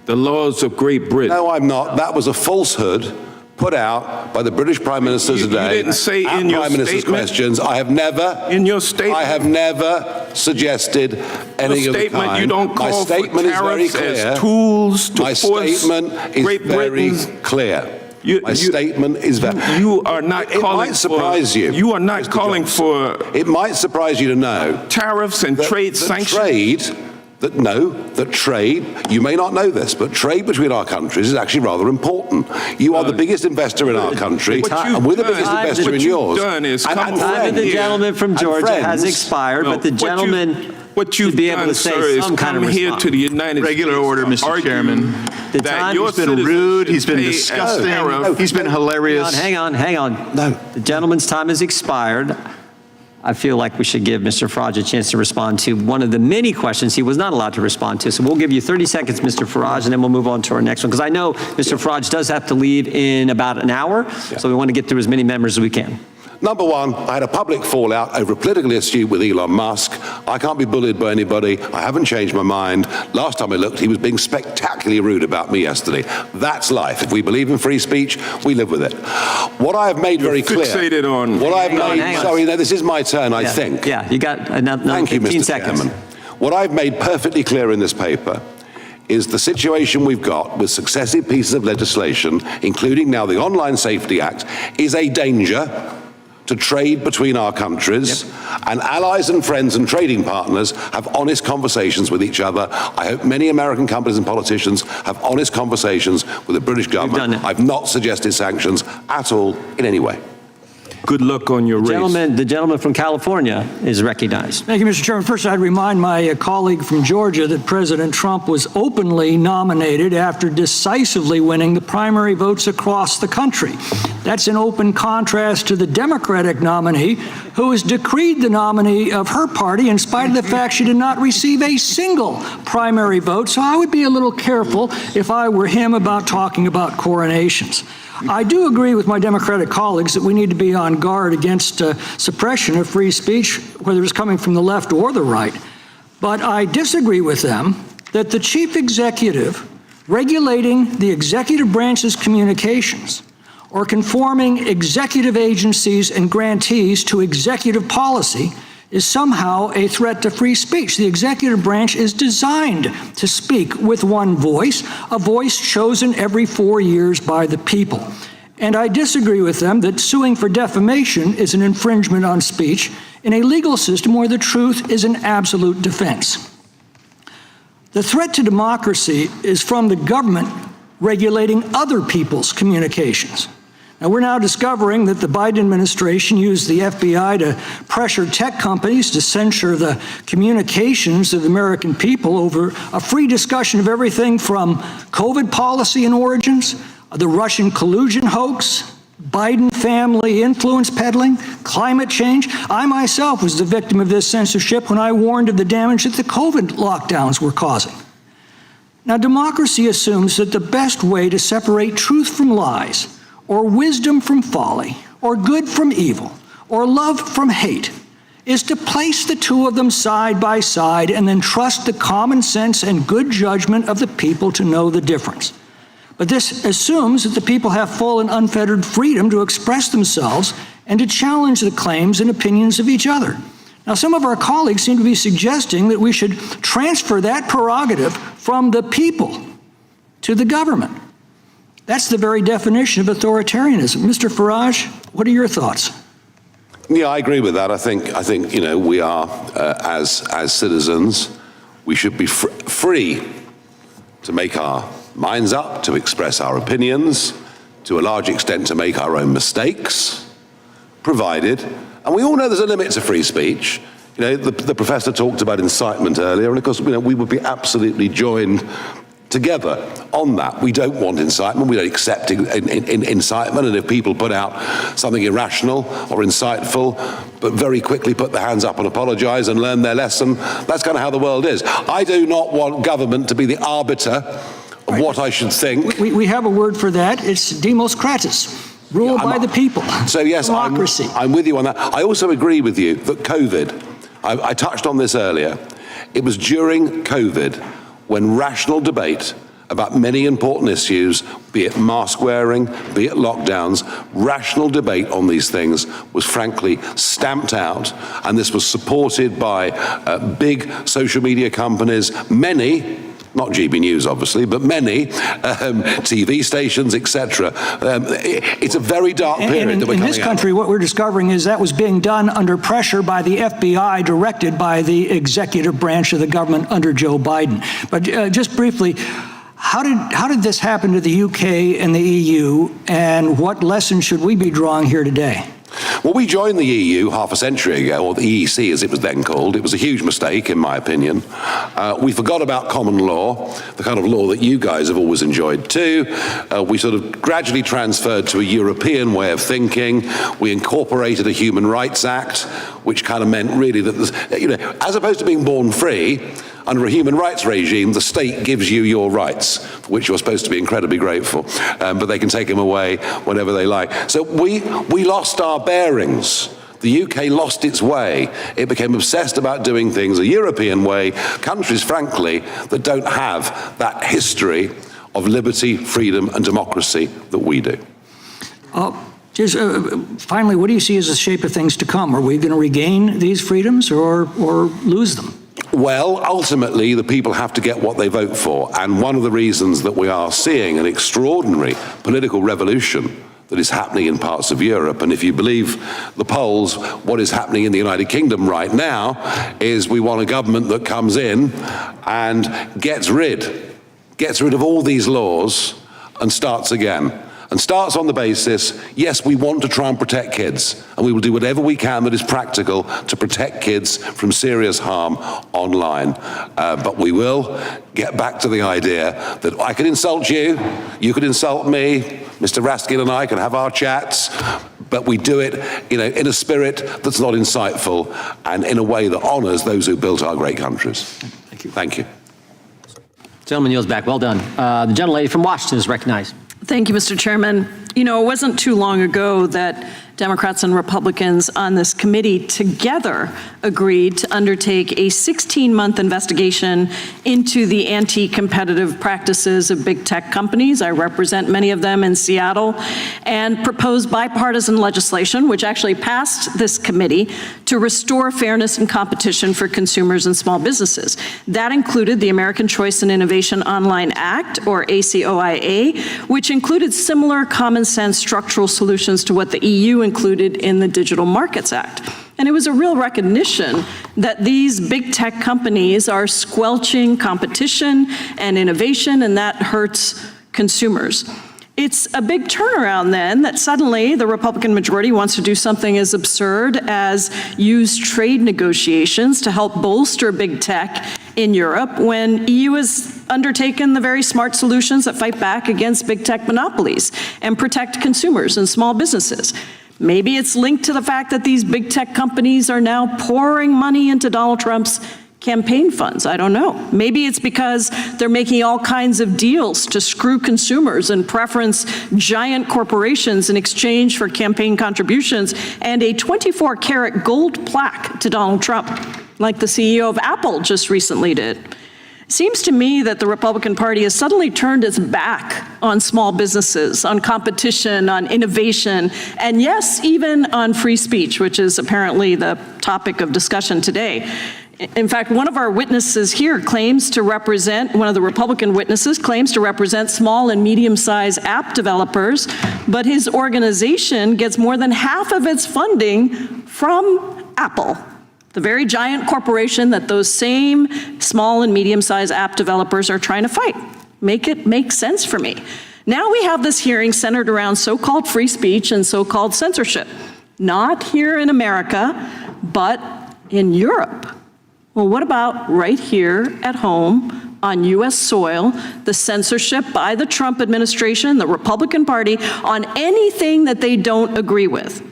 the laws of Great Britain. No, I'm not. That was a falsehood put out by the British Prime Minister today. You didn't say at in your Prime Minister's statement. questions. I have never. In your statement. I have never suggested any of the kind. You don't My call for statement is very tariffs clear. as tools to My force statement is Great very Britain's. clear. My statement is very. You are not It calling might surprise you. You are not Mr. calling Johnson. for. It might surprise you to know tariffs and trade sanctions. Trade, you may not know this, but trade between our countries is actually rather important. You are the biggest investor in our country, and we're the biggest investor in yours. Time of the gentleman from Georgia has expired, but the gentleman What you've be able done, to say sir, is some kind come of here response. to the United States. Regular order, Mr. argue Chairman. The that time- your He's been citizens rude, should he's been pay a disgusting, tariff. he's been hilarious. Hang on. No. The gentleman's time has expired. I feel like we should give Mr. Farage a chance to respond to one of the many questions he was not allowed to respond to. So we'll give you 30 seconds, Mr. Farage, and then we'll move on to our next one. Because I know Mr. Farage does have to leave in about an hour, so we want to get through as many members as we can. Number one, I had a public fallout over a political issue with Elon Musk. I can't be bullied by anybody. I haven't changed my mind. Last time I looked, he was being spectacularly rude about me yesterday. That's life. If we believe in free speech, we live with it. What I have made very clear. Fixated on. What I've Hang on, made. hang on. Sorry, no, this is my turn, I think. Yeah, you got another Thank you, 15 Mr. seconds. Chairman. What I've made perfectly clear in this paper is the situation we've got with successive pieces of legislation, including now the Online Safety Act, is a danger to trade between our countries, and allies and friends and trading partners have honest conversations with each other. I hope many American companies and politicians have honest conversations with the British government. done it. I've not suggested sanctions at all in any way. Good luck on your race. The gentleman from California is recognized. Thank you, Mr. Chairman. First, I'd remind my colleague from Georgia that President Trump was openly nominated after decisively winning the primary votes across the country. That's in open contrast to the Democratic nominee, who has decreed the nominee of her party in spite of the fact she did not receive a single primary vote. So I would be a little careful if I were him about talking about coronations. I do agree with my Democratic colleagues that we need to be on guard against suppression of free speech, whether it's coming from the left or the right. But I disagree with them that the chief executive regulating the executive branch's communications or conforming executive agencies and grantees to executive policy is somehow a threat to free speech. The executive branch is designed to speak with one voice, a voice chosen every 4 years by the people. And I disagree with them that suing for defamation is an infringement on speech in a legal system where the truth is an absolute defense. The threat to democracy is from the government regulating other people's communications. Now, we're now discovering that the Biden administration used the FBI to pressure tech companies to censor the communications of the American people over a free discussion of everything from COVID policy and origins, the Russian collusion hoax, Biden family influence peddling, climate change. I myself was the victim of this censorship when I warned of the damage that the COVID lockdowns were causing. Now, democracy assumes that the best way to separate truth from lies, or wisdom from folly, or good from evil, or love from hate, is to place the two of them side by side and then trust the common sense and good judgment of the people to know the difference. But this assumes that the people have full and unfettered freedom to express themselves and to challenge the claims and opinions of each other. Now, some of our colleagues seem to be suggesting that we should transfer that prerogative from the people to the government. That's the very definition of authoritarianism. Mr. Farage, what are your thoughts? Yeah, I agree with that. I think we are, as citizens, we should be free to make our minds up, to express our opinions, to a large extent to make our own mistakes, provided, and we all know there's a limit to free speech. The professor talked about incitement earlier, and of course, we would be absolutely joined together on that. We don't want incitement. We don't accept incitement. And if people put out something irrational or insightful, but very quickly put their hands up and apologize and learn their lesson, that's kind of how the world is. I do not want government to be the arbiter of what I should think. We have a word for that. It's demos kratis, rule by the people. So yes, democracy. I'm with you on that. I also agree with you that COVID, I touched on this earlier, it was during COVID when rational debate about many important issues, be it mask wearing, be it lockdowns, rational debate on these things was frankly stamped out, and this was supported by big social media companies, many, not GB News obviously, but many TV stations, etc. It's a very dark period that we're coming out. In this country, what we're discovering is that was being done under pressure by the FBI, directed by the executive branch of the government under Joe Biden. But just briefly, how did this happen to the UK and the EU, and what lessons should we be drawing here today? Well, we joined the EU half a century ago, or the EEC as it was then called. It was a huge mistake, in my opinion. We forgot about common law, the kind of law that you guys have always enjoyed too. We sort of gradually transferred to a European way of thinking. We incorporated a Human Rights Act, which kind of meant really that, you know, as opposed to being born free, under a human rights regime, the state gives you your rights, for which you're supposed to be incredibly grateful, but they can take them away whenever they like. So we lost our bearings. The UK lost its way. It became obsessed about doing things a European way, countries, frankly, that don't have that history of liberty, freedom, and democracy that we do. Finally, what do you see as the shape of things to come? Are we going to regain these freedoms or lose them? Well, ultimately, the people have to get what they vote for. And one of the reasons that we are seeing an extraordinary political revolution that is happening in parts of Europe, and if you believe the polls, what is happening in the United Kingdom right now is we want a government that comes in and gets rid of all these laws and starts again. And starts on the basis, yes, we want to try and protect kids, and we will do whatever we can that is practical to protect kids from serious harm online. But we will get back to the idea that I can insult you, you could insult me, Mr. Raskin and I can have our chats, but we do it, you know, in a spirit that's not insightful and in a way that honors those who built our great countries. Thank you. Thank you. Gentleman yields back. Well done. The gentlelady from Washington is recognized. Thank you, Mr. Chairman. You know, it wasn't too long ago that Democrats and Republicans on this committee together agreed to undertake a 16-month investigation into the anti-competitive practices of big tech companies. I represent many of them in Seattle, and proposed bipartisan legislation, which actually passed this committee, to restore fairness and competition for consumers and small businesses. That included the American Choice and Innovation Online Act, or ACOIA, which included similar common sense structural solutions to what the EU included in the Digital Markets Act. And it was a real recognition that these big tech companies are squelching competition and innovation, and that hurts consumers. It's a big turnaround then that suddenly the Republican majority wants to do something as absurd as use trade negotiations to help bolster big tech in Europe, when EU has undertaken the very smart solutions that fight back against big tech monopolies and protect consumers and small businesses. Maybe it's linked to the fact that these big tech companies are now pouring money into Donald Trump's campaign funds. I don't know. Maybe it's because they're making all kinds of deals to screw consumers and preference giant corporations in exchange for campaign contributions and a 24-karat gold plaque to Donald Trump, like the CEO of Apple just recently did. It seems to me that the Republican Party has suddenly turned its back on small businesses, on competition, on innovation, and yes, even on free speech, which is apparently the topic of discussion today. In fact, one of our witnesses here claims to represent, one of the Republican witnesses claims to represent small and medium-sized app developers, but his organization gets more than half of its funding from Apple, the very giant corporation that those same small and medium-sized app developers are trying to fight. Make it make sense for me. Now we have this hearing centered around so-called free speech and so-called censorship, not here in America, but in Europe. Well, what about right here at home on U.S. soil, the censorship by the Trump administration, the Republican Party, on anything that they don't agree with?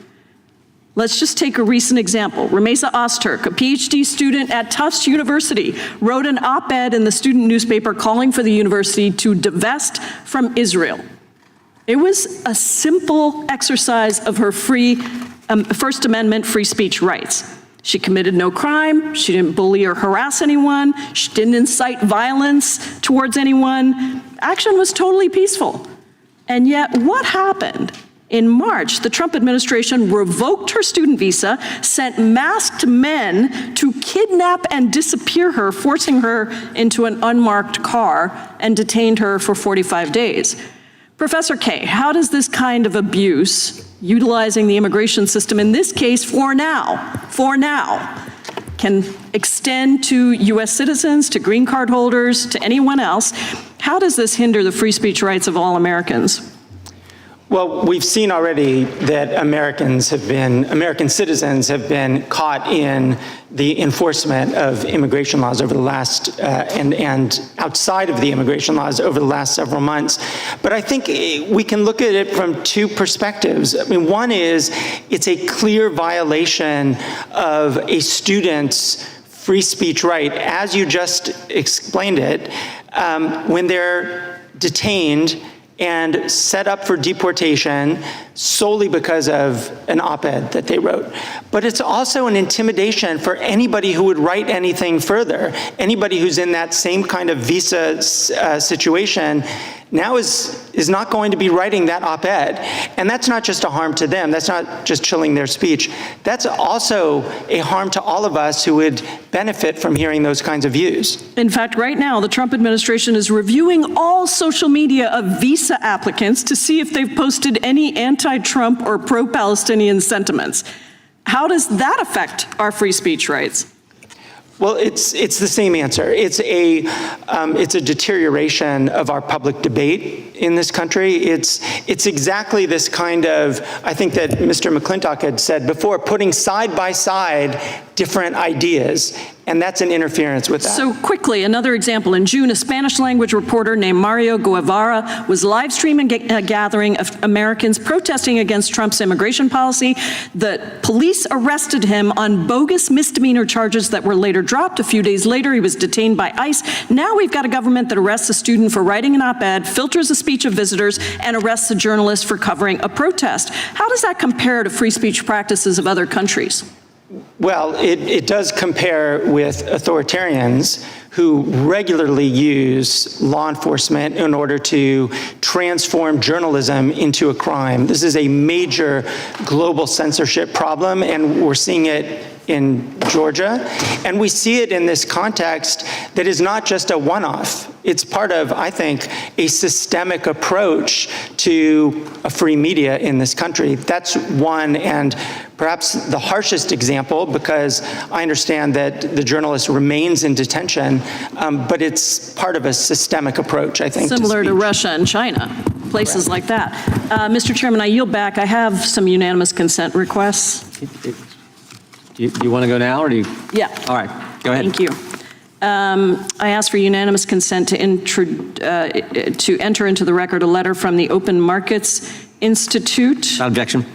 Let's just take a recent example. Ramesa Ozturk, a PhD student at Tufts University, wrote an op-ed in the student newspaper calling for the university to divest from Israel. It was a simple exercise of her First Amendment free speech rights. She committed no crime, she didn't bully or harass anyone, she didn't incite violence towards anyone. Action was totally peaceful. And yet, what happened? In March, the Trump administration revoked her student visa, sent masked men to kidnap and disappear her, forcing her into an unmarked car, and detained her for 45 days. Professor Kaye, how does this kind of abuse, utilizing the immigration system, in this case for now, can extend to US citizens, to green card holders, to anyone else, how does this hinder the free speech rights of all Americans? Well, we've seen already that American citizens have been caught in the enforcement of immigration laws over the last, and outside of the immigration laws over the last several months. But I think we can look at it from two perspectives. I mean, one is it's a clear violation of a student's free speech right, as you just explained it, when they're detained and set up for deportation solely because of an op-ed that they wrote. But it's also an intimidation for anybody who would write anything further. Anybody who's in that same kind of visa situation now is not going to be writing that op-ed. And that's not just a harm to them. That's not just chilling their speech. That's also a harm to all of us who would benefit from hearing those kinds of views. In fact, right now, the Trump administration is reviewing all social media of visa applicants to see if they've posted any anti-Trump or pro-Palestinian sentiments. How does that affect our free speech rights? Well, it's the same answer. It's a deterioration of our public debate in this country. It's exactly this kind of, I think that Mr. McClintock had said before, putting side by side different ideas, and that's an interference with that. So quickly, another example. In June, a Spanish language reporter named Mario Guevara was live streaming a gathering of Americans protesting against Trump's immigration policy. The police arrested him on bogus misdemeanor charges that were later dropped. A few days later, he was detained by ICE. Now we've got a government that arrests a student for writing an op-ed, filters the speech of visitors, and arrests a journalist for covering a protest. How does that compare to free speech practices of other countries? Well, it does compare with authoritarians who regularly use law enforcement in order to transform journalism into a crime. This is a major global censorship problem, and we're seeing it in Georgia. And we see it in this context that is not just a one-off. It's part of, I think, a systemic approach to a free media in this country. That's one, and perhaps the harshest example, because I understand that the journalist remains in detention, but it's part of a systemic approach, I think. Similar to Russia and China, places like that. Mr. Chairman, I yield back. I have some unanimous consent requests. Do you want to go now, or do you? Yeah. All right, go ahead. Thank you. I ask for unanimous consent to enter into the record a letter from the Open Markets Institute. Without objection.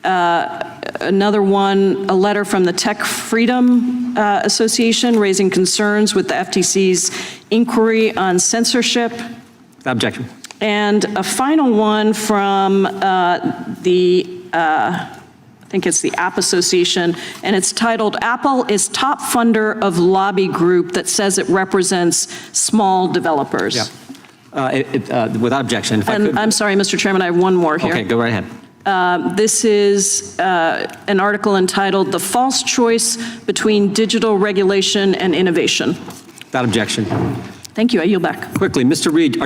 Another one, a letter from the Tech Freedom Association raising concerns with the FTC's inquiry on censorship. Without objection. And a final one from I think it's the App Association, and it's titled, Apple is Top Funder of Lobby Group that says it represents small developers. Yeah. Without objection. And I'm sorry, Mr. Chairman, I have one more here. Okay, go right ahead. This is an article entitled, The False Choice Between Digital Regulation and Innovation. Without objection. Thank you, I yield back. Quickly, Mr. Reed,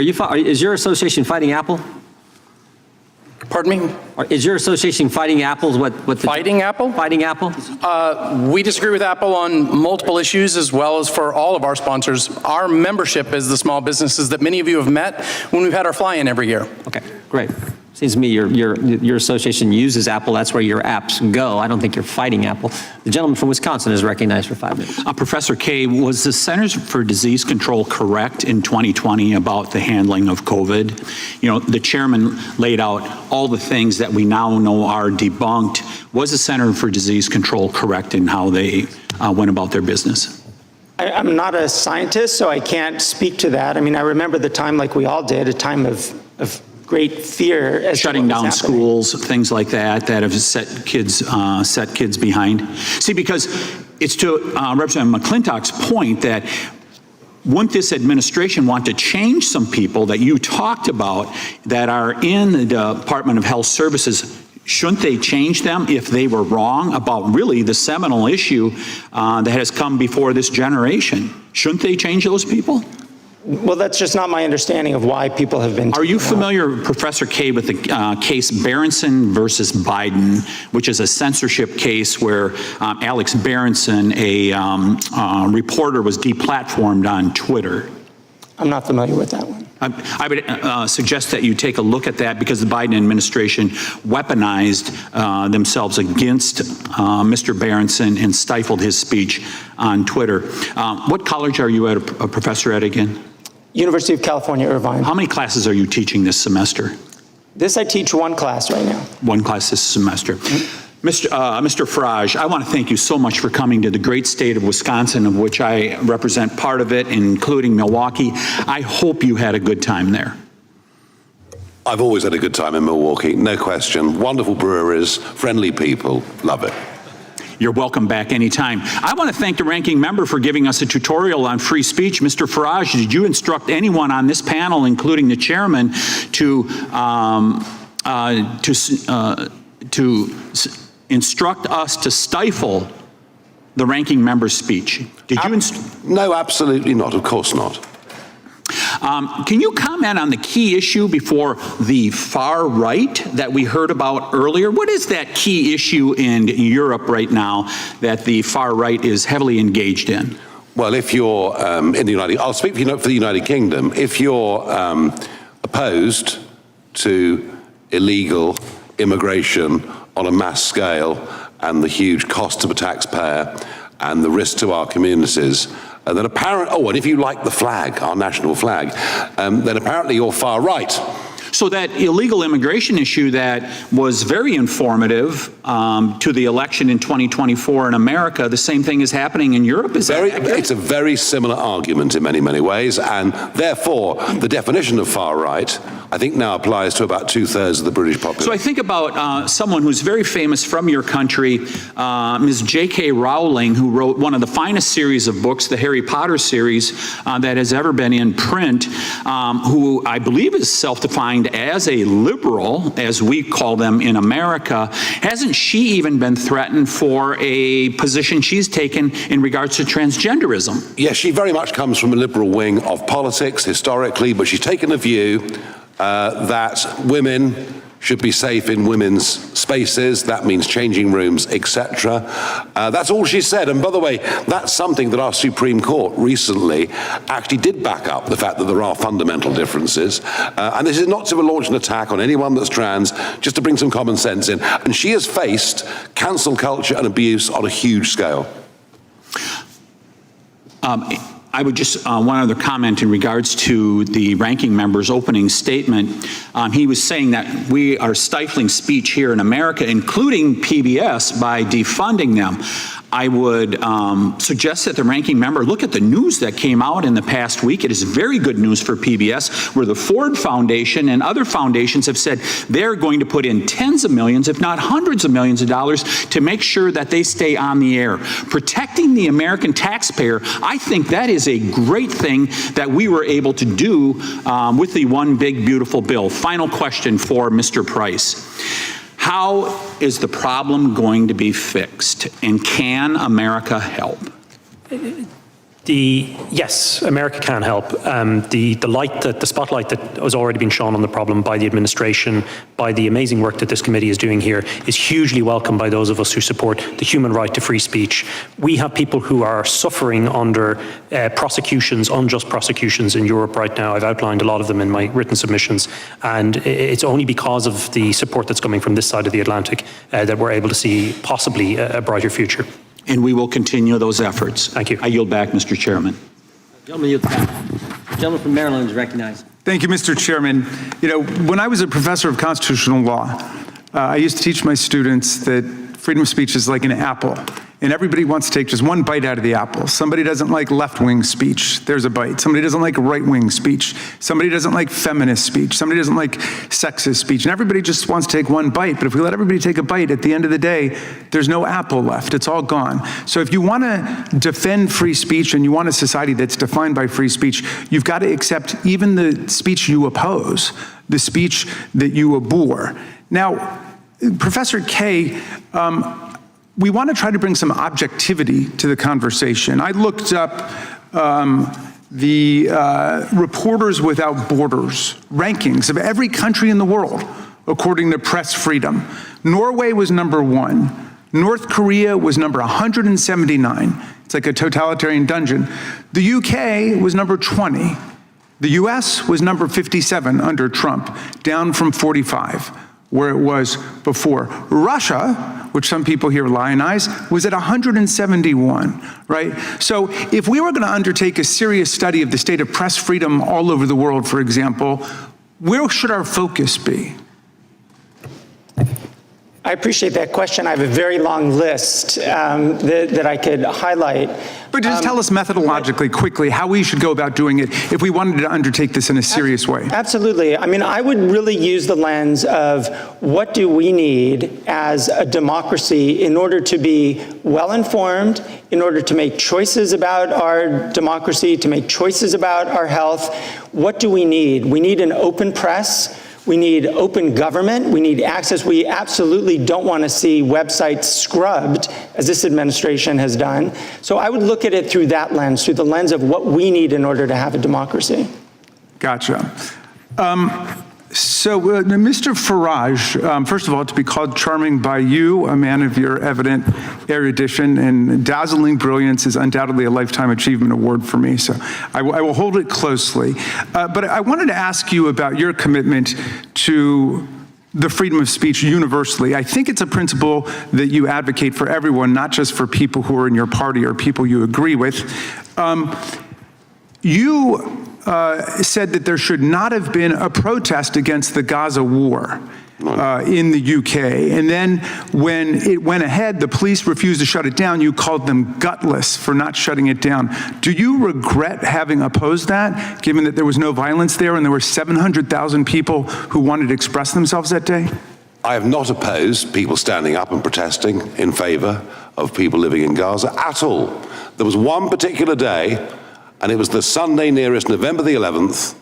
is your association fighting Apple? Pardon me? Is your association fighting Apple's Fighting Apple? Fighting Apple? We disagree with Apple on multiple issues, as well as for all of our sponsors. Our membership is the small businesses that many of you have met when we've had our fly-in every year. Okay, great. Seems to me your association uses Apple. That's where your apps go. I don't think you're fighting Apple. The gentleman from Wisconsin is recognized for 5 minutes. Professor Kaye, was the Centers for Disease Control correct in 2020 about the handling of COVID? You know, the chairman laid out all the things that we now know are debunked. Was the Center for Disease Control correct in how they went about their business? I'm not a scientist, so I can't speak to that. I mean, I remember the time, like we all did, a time of great fear as shutting down schools, things like that have set kids behind. See, because it's to Representative McClintock's point that wouldn't this administration want to change some people that you talked about that are in the Department of Health Services? Shouldn't they change them if they were wrong about really the seminal issue that has come before this generation? Shouldn't they change those people? Well, that's just not my understanding of why people have been. Are you familiar, Professor Kaye, with the case Berenson versus Biden, which is a censorship case where Alex Berenson, a reporter, was deplatformed on Twitter? I'm not familiar with that one. I would suggest that you take a look at that because the Biden administration weaponized themselves against Mr. Berenson and stifled his speech on Twitter. What college are you a professor at again? University of California, Irvine. How many classes are you teaching this semester? This I teach one class right now. One class this semester. Mr. Farage, I want to thank you so much for coming to the great state of Wisconsin, of which I represent part of it, including Milwaukee. I hope you had a good time there. I've always had a good time in Milwaukee, no question. Wonderful breweries, friendly people, love it. You're welcome back anytime. I want to thank the ranking member for giving us a tutorial on free speech. Mr. Farage, did you instruct anyone on this panel, including the chairman, to instruct us to stifle the ranking member's speech? Did you? No, absolutely not. Of course not. Can you comment on the key issue before the far right that we heard about earlier? What is that key issue in Europe right now that the far right is heavily engaged in? Well, if you're in the United, I'll speak for the United Kingdom. If you're opposed to illegal immigration on a mass scale and the huge cost to the taxpayer and the risk to our communities, and then and if you like the flag, our national flag, then apparently you're far right. So that illegal immigration issue that was very informative to the election in 2024 in America, the same thing is happening in Europe? It's a very similar argument in many, many ways, and therefore the definition of far right, I think, now applies to about 2/3 of the British population. So I think about someone who's very famous from your country, Ms. J.K. Rowling, who wrote one of the finest series of books, the Harry Potter series, that has ever been in print, who I believe is self-defined as a liberal, as we call them in America. Hasn't she even been threatened for a position she's taken in regards to transgenderism? Yes, she very much comes from a liberal wing of politics historically, but she's taken a view that women should be safe in women's spaces. That means changing rooms, etc. That's all she said. And by the way, that's something that our Supreme Court recently actually did back up, the fact that there are fundamental differences. And this is not to launch an attack on anyone that's trans, just to bring some common sense in. And she has faced cancel culture and abuse on a huge scale. I would just, one other comment in regards to the ranking member's opening statement. He was saying that we are stifling speech here in America, including PBS, by defunding them. I would suggest that the ranking member look at the news that came out in the past week. It is very good news for PBS, where the Ford Foundation and other foundations have said they're going to put in tens of millions, if not hundreds of millions of dollars to make sure that they stay on the air. Protecting the American taxpayer, I think that is a great thing that we were able to do with the One Big Beautiful Bill. Final question for Mr. Price. How is the problem going to be fixed, and can America help? Yes, America can help. The spotlight that has already been shone on the problem by the administration, by the amazing work that this committee is doing here, is hugely welcome by those of us who support the human right to free speech. We have people who are suffering under prosecutions, unjust prosecutions in Europe right now. I've outlined a lot of them in my written submissions, and it's only because of the support that's coming from this side of the Atlantic that we're able to see possibly a brighter future. And we will continue those efforts. Thank you. I yield back, Mr. Chairman. Gentleman, yield back. The gentleman from Maryland is recognized. Thank you, Mr. Chairman. You know, when I was a professor of constitutional law, I used to teach my students that freedom of speech is like an apple, and everybody wants to take just one bite out of the apple. Somebody doesn't like left-wing speech, there's a bite. Somebody doesn't like right-wing speech. Somebody doesn't like feminist speech. Somebody doesn't like sexist speech. And everybody just wants to take one bite. But if we let everybody take a bite, at the end of the day, there's no apple left. It's all gone. So if you want to defend free speech and you want a society that's defined by free speech, you've got to accept even the speech you oppose, the speech that you abhor. Now, Professor Kaye, we want to try to bring some objectivity to the conversation. I looked up the Reporters Without Borders rankings of every country in the world, according to press freedom. Norway was number 1. North Korea was number 179. It's like a totalitarian dungeon. The UK was number 20. The US was number 57 under Trump, down from 45, where it was before. Russia, which some people here lionize, was at 171, right? So if we were going to undertake a serious study of the state of press freedom all over the world, for example, where should our focus be? I appreciate that question. I have a very long list that I could highlight. But just tell us methodologically, quickly, how we should go about doing it if we wanted to undertake this in a serious way. Absolutely. I mean, I would really use the lens of what do we need as a democracy in order to be well-informed, in order to make choices about our democracy, to make choices about our health. What do we need? We need an open press. We need open government. We need access. We absolutely don't want to see websites scrubbed, as this administration has done. So I would look at it through that lens, through the lens of what we need in order to have a democracy. Gotcha. Mr. Farage, first of all, to be called charming by you, a man of your evident erudition and dazzling brilliance, is undoubtedly a Lifetime Achievement Award for me, so I will hold it closely. But I wanted to ask you about your commitment to the freedom of speech universally. I think it's a principle that you advocate for everyone, not just for people who are in your party or people you agree with. You said that there should not have been a protest against the Gaza war in the UK. And then when it went ahead, the police refused to shut it down. You called them gutless for not shutting it down. Do you regret having opposed that, given that there was no violence there and there were 700,000 people who wanted to express themselves that day? I have not opposed people standing up and protesting in favor of people living in Gaza at all. There was one particular day, and it was the Sunday nearest November the 11th,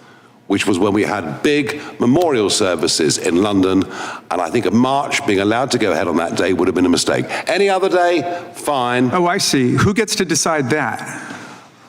which was when we had big memorial services in London, and I think a march being allowed to go ahead on that day would have been a mistake. Any other day, fine. Oh, I see. Who gets to decide that?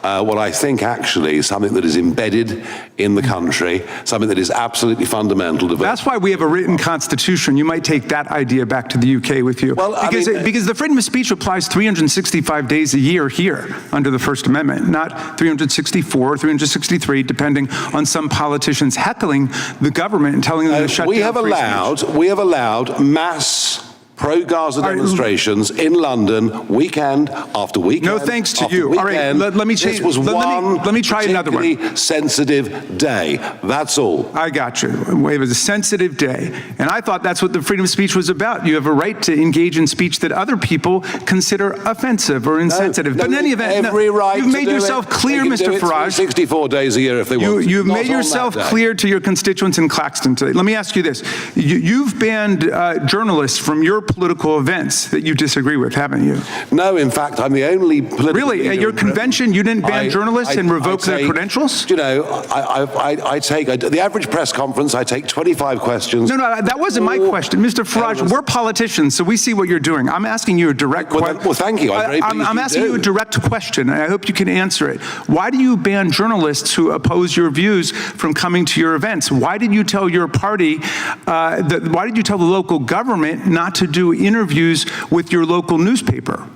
Well, I think actually something that is embedded in the country, something that is absolutely fundamental to. That's why we have a written constitution. You might take that idea back to the UK with you. Well, because the freedom of speech applies 365 days a year here under the First Amendment, not 364 or 363, depending on some politicians heckling the government and telling them to shut down free speech. We have allowed mass pro-Gaza demonstrations in London, weekend after weekend. No thanks to you. All right, let me change. This was let me try another one. Sensitive day. That's all. I got you. It was a sensitive day, and I thought that's what the freedom of speech was about. You have a right to engage in speech that other people consider offensive or insensitive. But in any event, you've made yourself clear, Mr. Farage. 64 days a year if they want. You've made yourself clear to your constituents in Claxton today. Let me ask you this: you've banned journalists from your political events that you disagree with, haven't you? No, in fact, I'm the only political Really? At your convention, you didn't ban journalists and revoke their credentials? You know, I take, the average press conference, I take 25 questions. No, that wasn't my question. Mr. Farage, we're politicians, so we see what you're doing. I'm asking you a direct question. Well, thank you. I'm asking you a direct question, and I hope you can answer it. Why do you ban journalists who oppose your views from coming to your events? Why did you tell your party, why did you tell the local government not to do interviews with your local newspaper?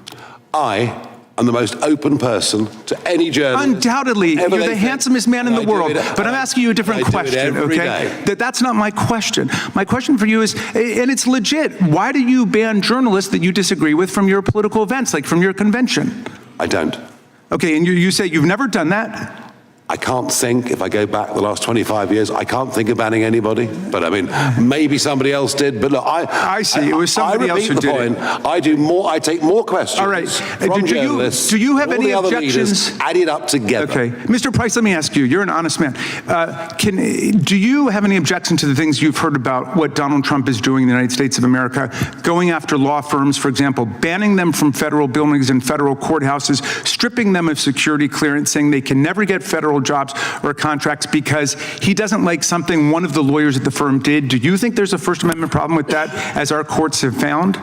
I am the most open person to any journalist. Undoubtedly, you're the handsomest man in the world. But I'm asking you a different question, okay? That's not my question. My question for you is, and it's legit, why do you ban journalists that you disagree with from your political events, like from your convention? I don't. Okay, and you say you've never done that? I can't think, if I go back the last 25 years, I can't think of banning anybody. But I mean, maybe somebody else did. But look, I see. It was somebody else who did it. I do more. I take more questions. All right. From journalists. Do you have all any the other objections? Leaders added up together. Okay, Mr. Price, let me ask you. You're an honest man. Do you have any objection to the things you've heard about what Donald Trump is doing in the United States of America, going after law firms, for example, banning them from federal buildings and federal courthouses, stripping them of security clearance, saying they can never get federal jobs or contracts because he doesn't like something one of the lawyers at the firm did? Do you think there's a First Amendment problem with that, as our courts have found?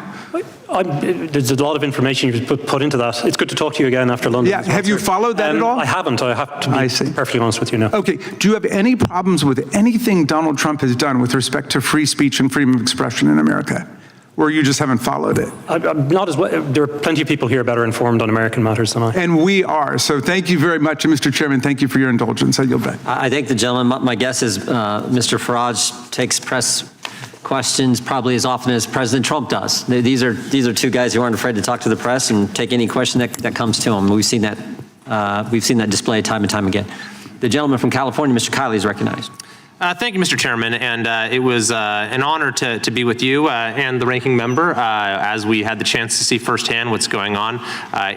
There's a lot of information you've put into that. It's good to talk to you again after London. Yeah, have you followed that at all? I haven't. I have to be perfectly honest with you now. Okay, do you have any problems with anything Donald Trump has done with respect to free speech and freedom of expression in America? or you just haven't followed it? I'm not as well. There are plenty of people here better informed on American matters than I. And we are. So thank you very much. And Mr. Chairman, thank you for your indulgence. I yield back. I think the gentleman, my guess is Mr. Farage takes press questions probably as often as President Trump does. These are two guys who aren't afraid to talk to the press and take any question that comes to them. We've seen that display time and time again. The gentleman from California, Mr. Kiley, is recognized. Thank you, Mr. Chairman, and it was an honor to be with you and the ranking member as we had the chance to see firsthand what's going on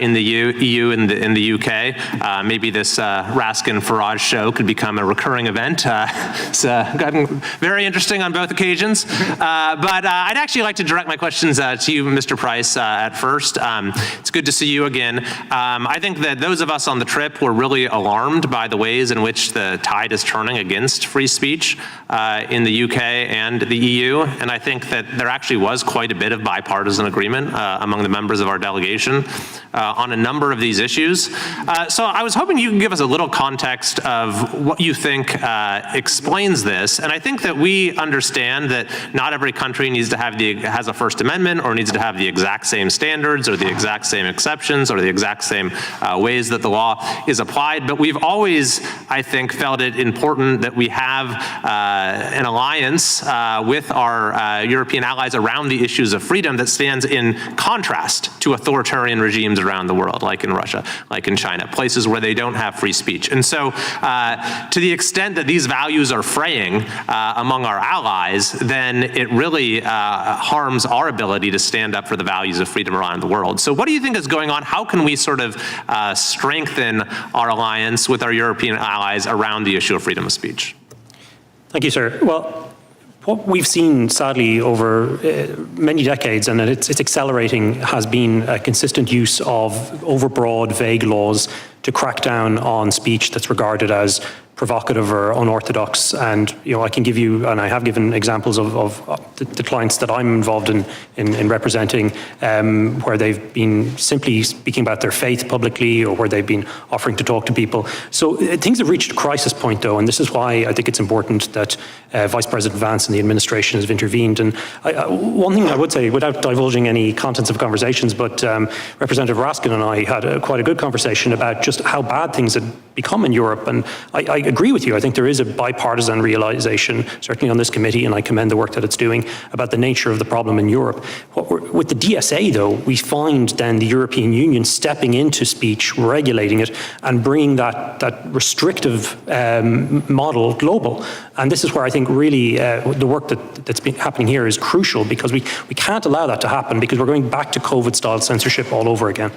in the EU and in the UK. Maybe this Raskin-Farage show could become a recurring event. It's gotten very interesting on both occasions. But I'd actually like to direct my questions to you, Mr. Price, at first. It's good to see you again. I think that those of us on the trip were really alarmed by the ways in which the tide is turning against free speech in the UK and the EU, and I think that there actually was quite a bit of bipartisan agreement among the members of our delegation on a number of these issues. So I was hoping you could give us a little context of what you think explains this, and I think that we understand that not every country needs to have has a First Amendment or needs to have the exact same standards or the exact same exceptions or the exact same ways that the law is applied, but we've always, I think, felt it important that we have an alliance with our European allies around the issues of freedom that stands in contrast to authoritarian regimes around the world, like in Russia, like in China, places where they don't have free speech. And so to the extent that these values are fraying among our allies, then it really harms our ability to stand up for the values of freedom around the world. So what do you think is going on? How can we sort of strengthen our alliance with our European allies around the issue of freedom of speech? Thank you, sir. Well, what we've seen, sadly, over many decades, and it's accelerating, has been a consistent use of overbroad, vague laws to crack down on speech that's regarded as provocative or unorthodox. And I can give you, and I have given examples of the clients that I'm involved in representing, where they've been simply speaking about their faith publicly, or where they've been offering to talk to people. So things have reached a crisis point, though, and this is why I think it's important that Vice President Vance and the administration have intervened. And one thing I would say, without divulging any contents of conversations, but Representative Raskin and I had quite a good conversation about just how bad things had become in Europe. And I agree with you. I think there is a bipartisan realization, certainly on this committee, and I commend the work that it's doing, about the nature of the problem in Europe. With the DSA, though, we find then the European Union stepping into speech, regulating it, and bringing that restrictive model global. And this is where I think really the work that's been happening here is crucial, because we can't allow that to happen, because we're going back to COVID-style censorship all over again.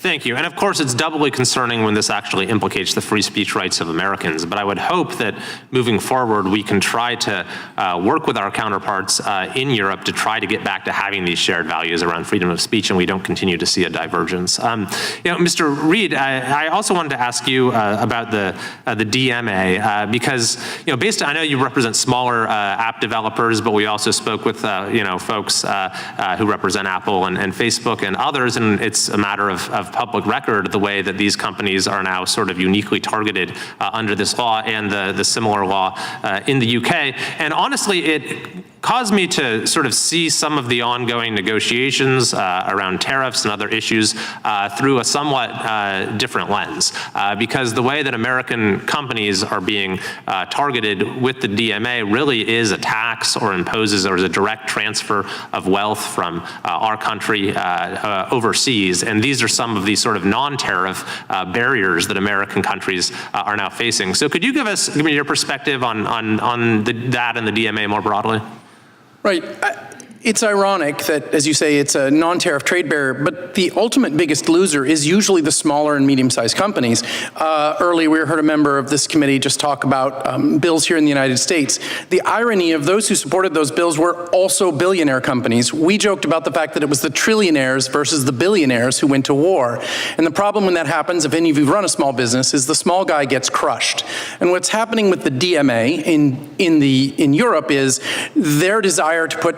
Thank you. And of course, it's doubly concerning when this actually implicates the free speech rights of Americans. But I would hope that moving forward, we can try to work with our counterparts in Europe to try to get back to having these shared values around freedom of speech, and we don't continue to see a divergence. Mr. Reed, I also wanted to ask you about the DMA, because based on, I know you represent smaller app developers, but we also spoke with folks who represent Apple and Facebook and others, and it's a matter of public record the way that these companies are now sort of uniquely targeted under this law and the similar law in the UK. And honestly, it caused me to sort of see some of the ongoing negotiations around tariffs and other issues through a somewhat different lens, because the way that American companies are being targeted with the DMA really is a tax or imposes or is a direct transfer of wealth from our country overseas. And these are some of these sort of non-tariff barriers that American countries are now facing. So could you give me your perspective on that and the DMA more broadly? Right. It's ironic that, as you say, it's a non-tariff trade barrier, but the ultimate biggest loser is usually the smaller and medium-sized companies. Earlier, we heard a member of this committee just talk about bills here in the United States. The irony of those who supported those bills were also billionaire companies. We joked about the fact that it was the trillionaires versus the billionaires who went to war. And the problem when that happens, if any of you run a small business, is the small guy gets crushed. And what's happening with the DMA in Europe is their desire to put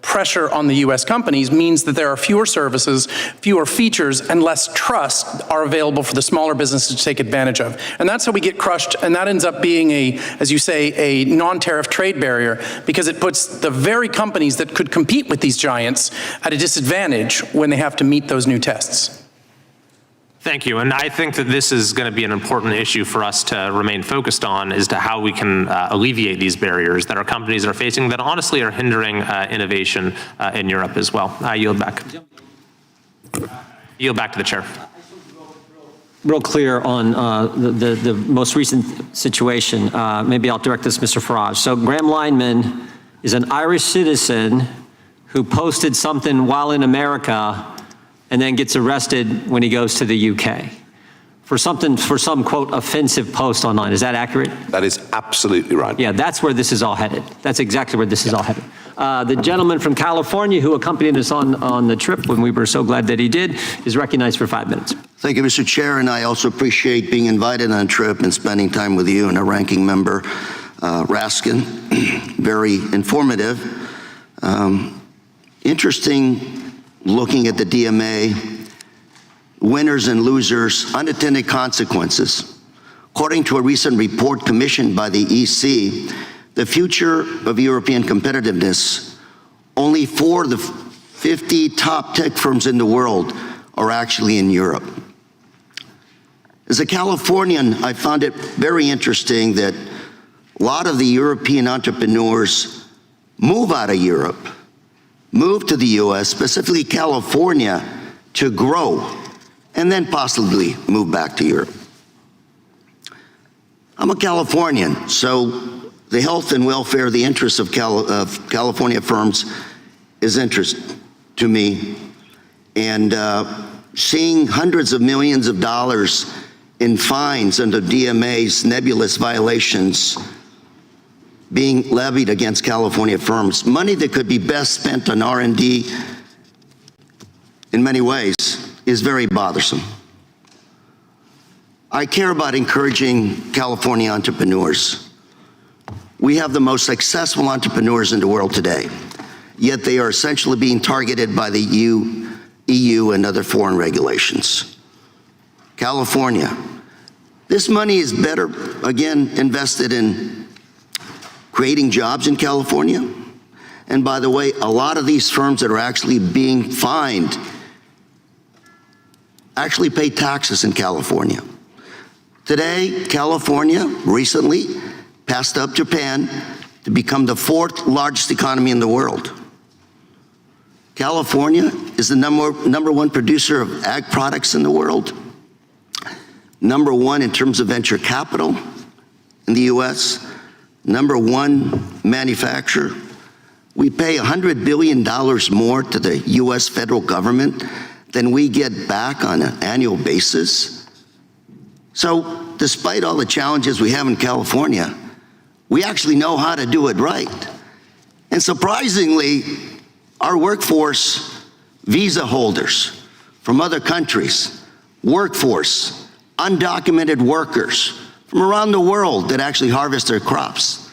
pressure on the US companies means that there are fewer services, fewer features, and less trust are available for the smaller businesses to take advantage of. And that's how we get crushed, and that ends up being a, as you say, a non-tariff trade barrier, because it puts the very companies that could compete with these giants at a disadvantage when they have to meet those new tests. Thank you. And I think that this is going to be an important issue for us to remain focused on, as to how we can alleviate these barriers that our companies are facing that honestly are hindering innovation in Europe as well. I yield back. Yield back to the chair. Real clear on the most recent situation. Maybe I'll direct this to Mr. Farage. So Graham Lineman is an Irish citizen who posted something while in America and then gets arrested when he goes to the UK for some quote offensive post online. Is that accurate? That is absolutely right. Yeah, that's where this is all headed. That's exactly where this is all headed. The gentleman from California who accompanied us on the trip, when we were so glad that he did, is recognized for 5 minutes. Thank you, Mr. Chair, and I also appreciate being invited on a trip and spending time with you and our ranking member, Raskin. Very informative. Interesting looking at the DMA, winners and losers, unintended consequences. According to a recent report commissioned by the EC, the future of European competitiveness, only 4 of the 50 top tech firms in the world are actually in Europe. As a Californian, I found it very interesting that a lot of the European entrepreneurs move out of Europe, move to the US, specifically California, to grow, and then possibly move back to Europe. I'm a Californian, so the health and welfare, the interests of California firms is interest to me. And seeing hundreds of millions of dollars in fines under DMA's nebulous violations being levied against California firms, money that could be best spent on R&D in many ways, is very bothersome. I care about encouraging California entrepreneurs. We have the most successful entrepreneurs in the world today, yet they are essentially being targeted by the EU and other foreign regulations. California, this money is better, again, invested in creating jobs in California. And by the way, a lot of these firms that are actually being fined actually pay taxes in California. Today, California recently passed up Japan to become the 4th largest economy in the world. California is the number 1 producer of ag products in the world, number 1 in terms of venture capital in the US, number 1 manufacturer. We pay $100 billion more to the US federal government than we get back on an annual basis. So despite all the challenges we have in California, we actually know how to do it right. And surprisingly, our workforce, visa holders from other countries, workforce, undocumented workers from around the world that actually harvest their crops.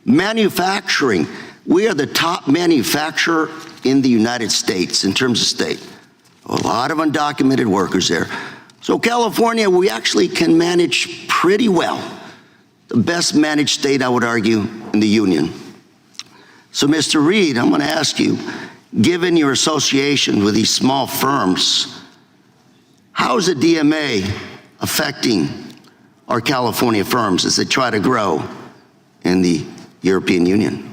Manufacturing, we are the top manufacturer in the United States in terms of state. A lot of undocumented workers there. So California, we actually can manage pretty well. The best managed state, I would argue, in the union. So Mr. Reed, I'm going to ask you, given your association with these small firms, how is the DMA affecting our California firms as they try to grow in the European Union?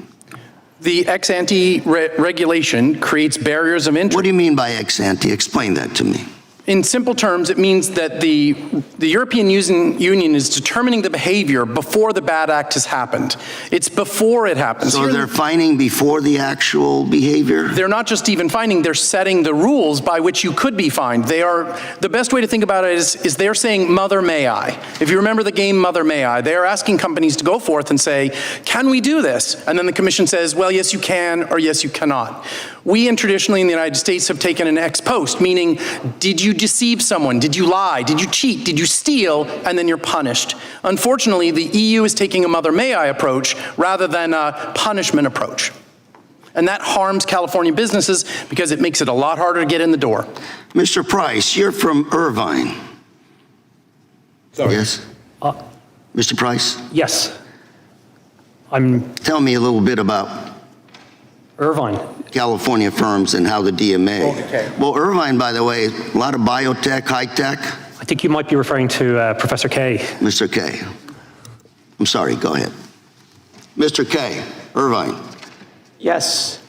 The ex-ante regulation creates barriers of entry. What do you mean by ex-ante? Explain that to me. In simple terms, it means that the European Union is determining the behavior before the bad act has happened. It's before it happens. So they're fining before the actual behavior? They're not just even fining, they're setting the rules by which you could be fined. They are, the best way to think about it is they're saying, Mother, may I? If you remember the game Mother, may I? They're asking companies to go forth and say, can we do this? And then the commission says, well, yes, you can, or yes, you cannot. We traditionally in the United States have taken an ex post, meaning, did you deceive someone? Did you lie? Did you cheat? Did you steal? And then you're punished. Unfortunately, the EU is taking a Mother May I approach rather than a punishment approach. And that harms California businesses because it makes it a lot harder to get in the door. Mr. Price, you're from Irvine. Sorry. Yes? Mr. Price? Yes. Tell me a little bit about Irvine. California firms and how the DMA. Okay. Well, Irvine, by the way, a lot of biotech, high tech. I think you might be referring to Professor Kay. Mr. Kay. I'm sorry, go ahead. Mr. Kay, Irvine. Yes.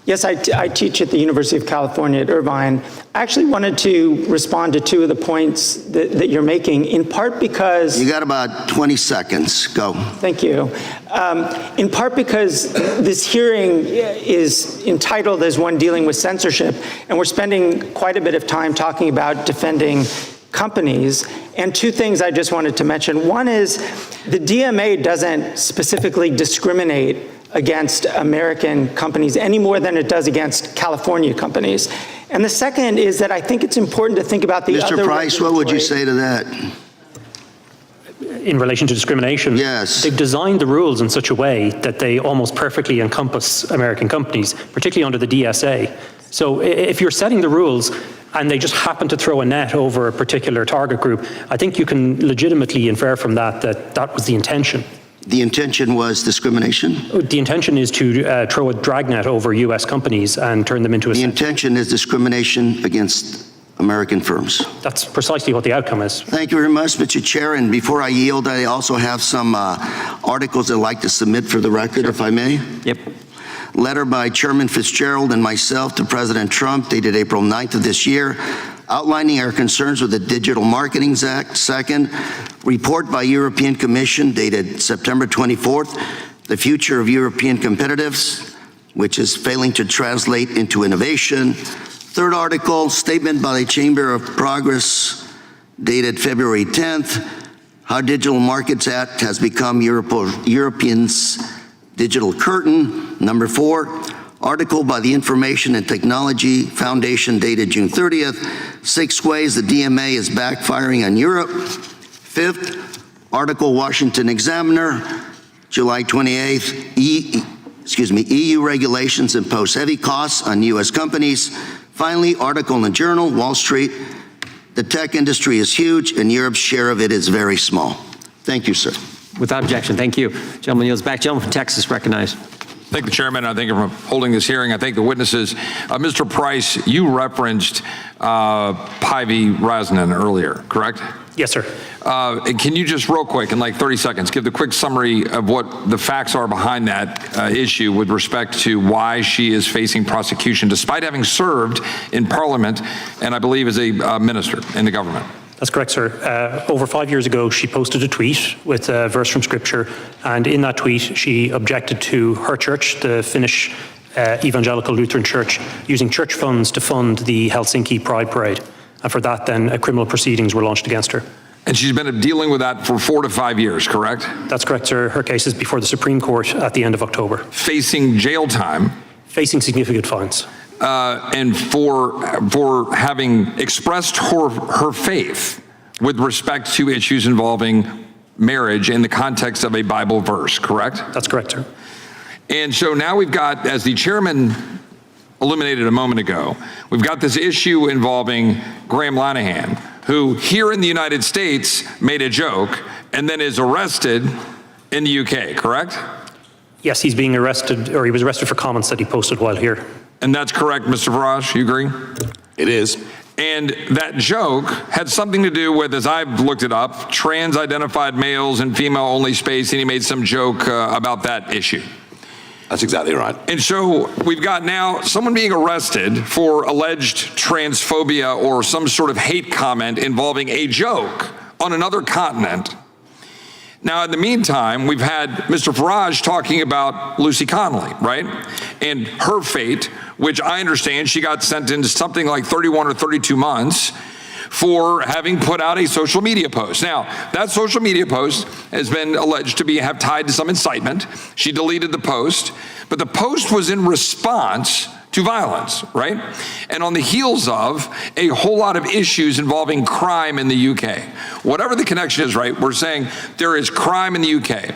Yes, I teach at the University of California at Irvine. I actually wanted to respond to two of the points that you're making, in part because... You got about 20 seconds. Go. Thank you. In part because this hearing is entitled as one dealing with censorship, and we're spending quite a bit of time talking about defending companies. And two things I just wanted to mention. One is the DMA doesn't specifically discriminate against American companies any more than it does against California companies. And the second is that I think it's important to think about the other... Mr. Price, what would you say to that? In relation to discrimination, yes. They've designed the rules in such a way that they almost perfectly encompass American companies, particularly under the DSA. So if you're setting the rules and they just happen to throw a net over a particular target group, I think you can legitimately infer from that that that was the intention. The intention was discrimination? The intention is to throw a dragnet over U.S. companies and turn them into a... The intention is discrimination against American firms. That's precisely what the outcome is. Thank you very much, Mr. Chair. And before I yield, I also have some articles I'd like to submit for the record, if I may. Yep. Letter by Chairman Fitzgerald and myself to President Trump, dated April 9th of this year, outlining our concerns with the Digital Marketing Act. Second, report by European Commission, dated September 24th, the future of European competitiveness, which is failing to translate into innovation. Third article, statement by the Chamber of Progress, dated February 10th, how Digital Markets Act has become Europeans' digital curtain. Number 4, article by the Information and Technology Foundation, dated June 30th, 6 ways the DMA is backfiring on Europe. 5th, article Washington Examiner, July 28th, EU regulations impose heavy costs on U.S. companies. Finally, article in the Journal, Wall Street, the tech industry is huge and Europe's share of it is very small. Thank you, sir. Without objection, thank you. Gentleman yields back. Gentleman from Texas recognized. Thank the chairman. I thank you for holding this hearing. I thank the witnesses. Mr. Price, you referenced Chavez-DeRemer earlier, correct? Yes, sir. Can you just real quick, in like 30 seconds, give the quick summary of what the facts are behind that issue with respect to why she is facing prosecution despite having served in Parliament and I believe as a minister in the government? That's correct, sir. Over 5 years ago, she posted a tweet with a verse from Scripture, and in that tweet, she objected to her church, the Finnish Evangelical Lutheran Church, using church funds to fund the Helsinki Pride Parade. And for that, then, criminal proceedings were launched against her. And she's been dealing with that for 4 to 5 years, correct? That's correct, sir. Her case is before the Supreme Court at the end of October. Facing jail time. Facing significant fines. And for having expressed her faith with respect to issues involving marriage in the context of a Bible verse, correct? That's correct, sir. And so now we've got, as the chairman illuminated a moment ago, we've got this issue involving Graham Linehan, who here in the United States made a joke and then is arrested in the UK, correct? Yes, he's being arrested, or he was arrested for comments that he posted while here. And that's correct, Mr. Farage, you agree? It is. And that joke had something to do with, as I've looked it up, trans-identified males and female-only space, and he made some joke about that issue. That's exactly right. And so we've got now someone being arrested for alleged transphobia or some sort of hate comment involving a joke on another continent. Now, in the meantime, we've had Mr. Farage talking about Lucy Connolly, right? And her fate, which I understand she got sentenced something like 31 or 32 months for having put out a social media post. Now, that social media post has been alleged to have tied to some incitement. She deleted the post, but the post was in response to violence, right? And on the heels of a whole lot of issues involving crime in the UK. Whatever the connection is, right, we're saying there is crime in the UK.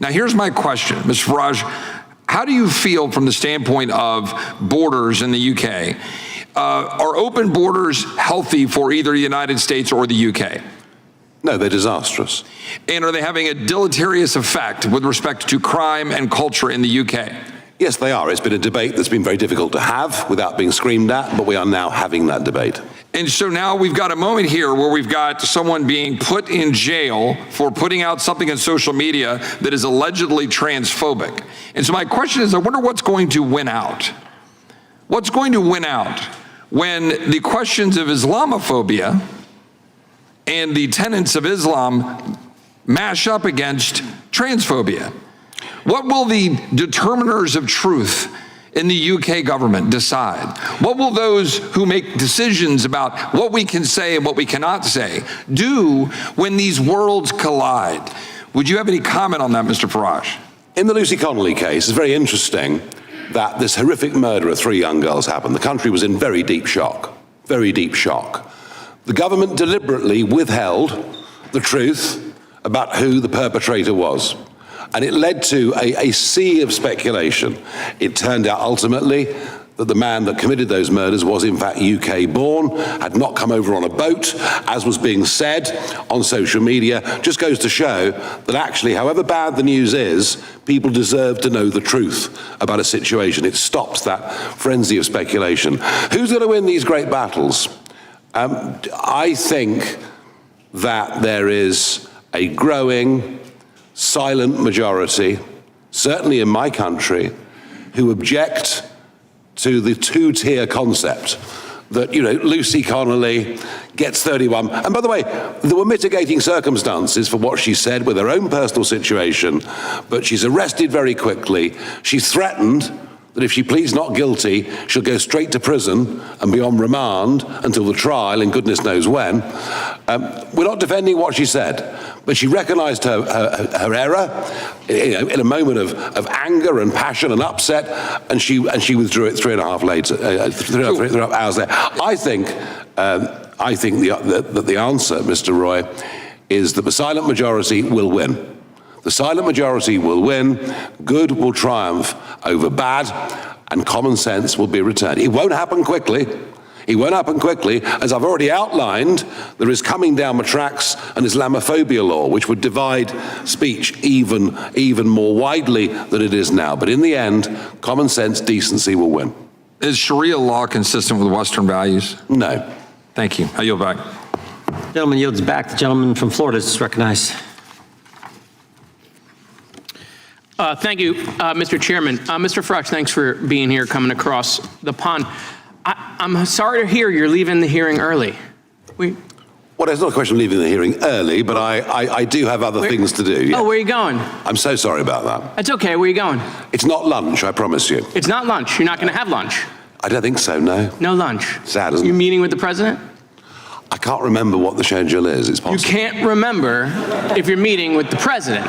Now, here's my question, Ms. Farage. how do you feel from the standpoint of borders in the UK? Are open borders healthy for either the United States or the UK? No, they're disastrous. And are they having a deleterious effect with respect to crime and culture in the UK? Yes, they are. It's been a debate that's been very difficult to have without being screamed at, but we are now having that debate. And so now we've got a moment here where we've got someone being put in jail for putting out something on social media that is allegedly transphobic. And so my question is, I wonder what's going to win out? What's going to win out when the questions of Islamophobia and the tenets of Islam mash up against transphobia? What will the determiners of truth in the UK government decide? What will those who make decisions about what we can say and what we cannot say do when these worlds collide? Would you have any comment on that, Mr. Farage? In the Lucy Connolly case, it's very interesting that this horrific murder of 3 young girls happened. The country was in very deep shock, very deep shock. The government deliberately withheld the truth about who the perpetrator was. And it led to a sea of speculation. It turned out ultimately that the man that committed those murders was in fact UK born, had not come over on a boat, as was being said on social media. Just goes to show that actually, however bad the news is, people deserve to know the truth about a situation. It stops that frenzy of speculation. Who's going to win these great battles? I think that there is a growing silent majority, certainly in my country, who object to the 2-tier concept that, you know, Lucy Connolly gets 31. And by the way, there were mitigating circumstances for what she said with her own personal situation, but she's arrested very quickly. She's threatened that if she pleads not guilty, she'll go straight to prison and be on remand until the trial, and goodness knows when. We're not defending what she said, but she recognized her error, you know, in a moment of anger and passion and upset, and she withdrew it 3.5 hours later. I think that the answer, Mr. Roy, is that the silent majority will win. The silent majority will win, good will triumph over bad, and common sense will be returned. It won't happen quickly. It won't happen quickly. As I've already outlined, there is coming down the tracks an Islamophobia law, which would divide speech even more widely than it is now. But in the end, common sense, decency will win. Is Sharia law consistent with Western values? No. Thank you. I yield back. Gentleman yields back. The gentleman from Florida is recognized. Thank you, Mr. Chairman. Mr. Farage, thanks for being here, coming across the pond. I'm sorry to hear you're leaving the hearing early. Well, it's not a question of leaving the hearing early, but I do have other things to do. Yeah. Oh, where are you going? I'm so sorry about that. That's okay. Where are you going? It's not lunch, I promise you. It's not lunch. You're not going to have lunch. I don't think so, no. No lunch. Sad, isn't it? You're meeting with the president? I can't remember what the schedule is. It's possible. You can't remember if you're meeting with the president.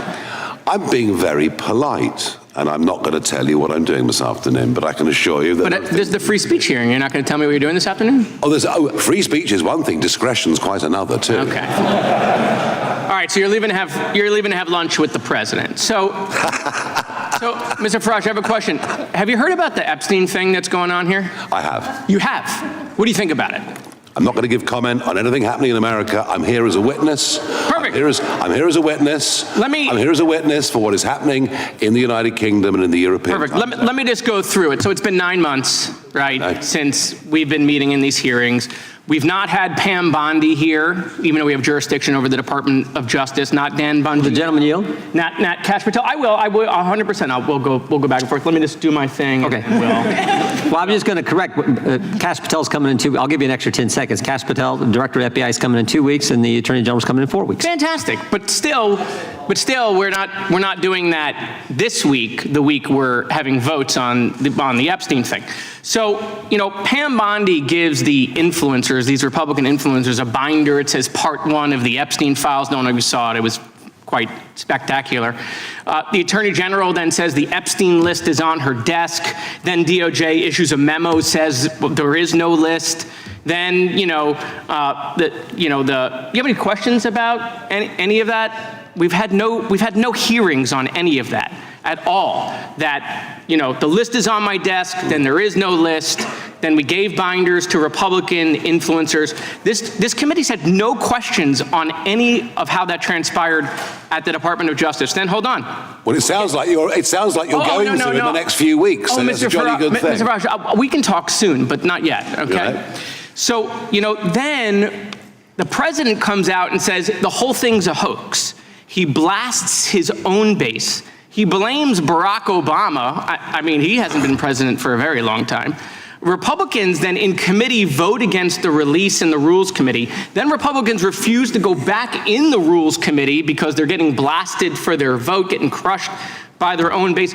I'm being very polite, and I'm not going to tell you what I'm doing this afternoon, but I can assure you that... But there's the free speech hearing. You're not going to tell me what you're doing this afternoon? Free speech is one thing, discretion's quite another, too. Okay. All right, so you're leaving to have lunch with the president. So, Mr. Farage, I have a question. Have you heard about the Epstein thing that's going on here? I have. You have? What do you think about it? I'm not going to give comment on anything happening in America. I'm here as a witness. Perfect. I'm here as a witness. I'm here as a witness for what is happening in the United Kingdom and in the European. Perfect. Let me just go through it. So it's been 9 months, right, since we've been meeting in these hearings. We've not had Pam Bondi here, even though we have jurisdiction over the Department of Justice. Not Dan Bundy. The gentleman yield. Not Cash Patel. I will 100%. We'll go back and forth. Let me just do my thing. Okay. Well, I'm just going to correct. Cash Patel's coming in 2 weeks. I'll give you an extra 10 seconds. Cash Patel, the director of FBI, is coming in 2 weeks, and the Attorney General's coming in 4 weeks. Fantastic. But still, we're not doing that this week. The week we're having votes on the Epstein thing. So, you know, Pam Bondi gives the influencers, these Republican influencers, a binder. It says Part 1 of the Epstein files. No one ever saw it. It was quite spectacular. The Attorney General then says the Epstein list is on her desk. Then DOJ issues a memo, says there is no list. Then, you have any questions about any of that? we've had no hearings on any of that at all. That, you know, the list is on my desk, then there is no list, then we gave binders to Republican influencers. This committee's had no questions on any of how that transpired at the Department of Justice. Then hold on. Well, it sounds like you're going to in the next few weeks. So that's a jolly good thing. Mr. Farage, we can talk soon, but not yet, okay? Right. So, you know, then the president comes out and says the whole thing's a hoax. He blasts his own base. He blames Barack Obama. I mean, he hasn't been president for a very long time. Republicans then in committee vote against the release in the Rules Committee. Then Republicans refuse to go back in the Rules Committee because they're getting blasted for their vote, getting crushed by their own base.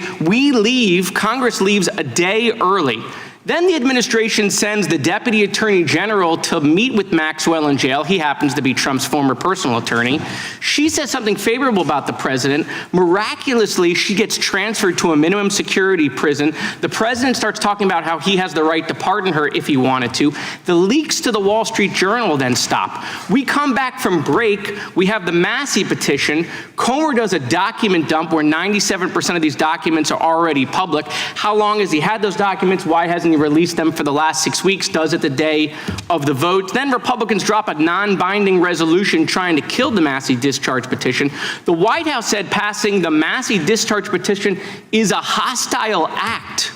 Congress leaves a day early. Then the administration sends the Deputy Attorney General to meet with Maxwell in jail. He happens to be Trump's former personal attorney. She says something favorable about the president. Miraculously, she gets transferred to a minimum security prison. The president starts talking about how he has the right to pardon her if he wanted to. The leaks to the Wall Street Journal then stop. We come back from break. We have the Massey petition. Comer does a document dump where 97% of these documents are already public. How long has he had those documents? Why hasn't he released them for the last 6 weeks? Does it the day of the vote. Then Republicans drop a non-binding resolution trying to kill the Massey discharge petition. The White House said passing the Massey discharge petition is a hostile act.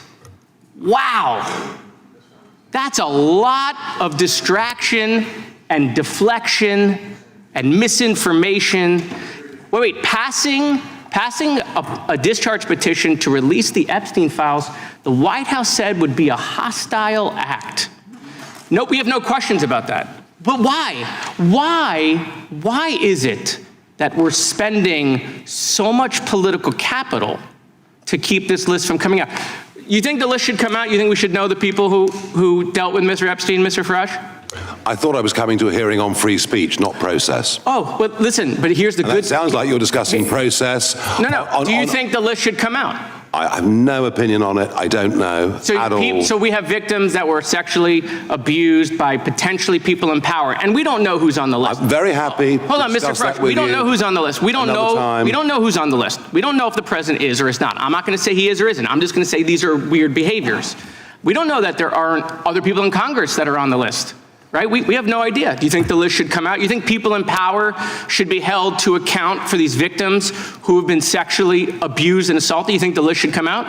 Wow. That's a lot of distraction and deflection and misinformation. Wait, passing a discharge petition to release the Epstein files, the White House said would be a hostile act. Nope, we have no questions about that. But why? Why is it that we're spending so much political capital to keep this list from coming out? You think the list should come out? You think we should know the people who dealt with Mr. Epstein, Mr. Farage? I thought I was coming to a hearing on free speech, not process. Oh, but listen, but here's the good... It sounds like you're discussing process. No. Do you think the list should come out? I have no opinion on it. I don't know at all. So we have victims that were sexually abused by potentially people in power, and we don't know who's on the list. I'm very happy. Hold on, Mr. Farage. We don't know who's on the list. We don't know who's on the list. We don't know if the president is or is not. I'm not going to say he is or isn't. I'm just going to say these are weird behaviors. We don't know that there aren't other people in Congress that are on the list. Right? We have no idea. Do you think the list should come out? You think people in power should be held to account for these victims who have been sexually abused and assaulted? You think the list should come out?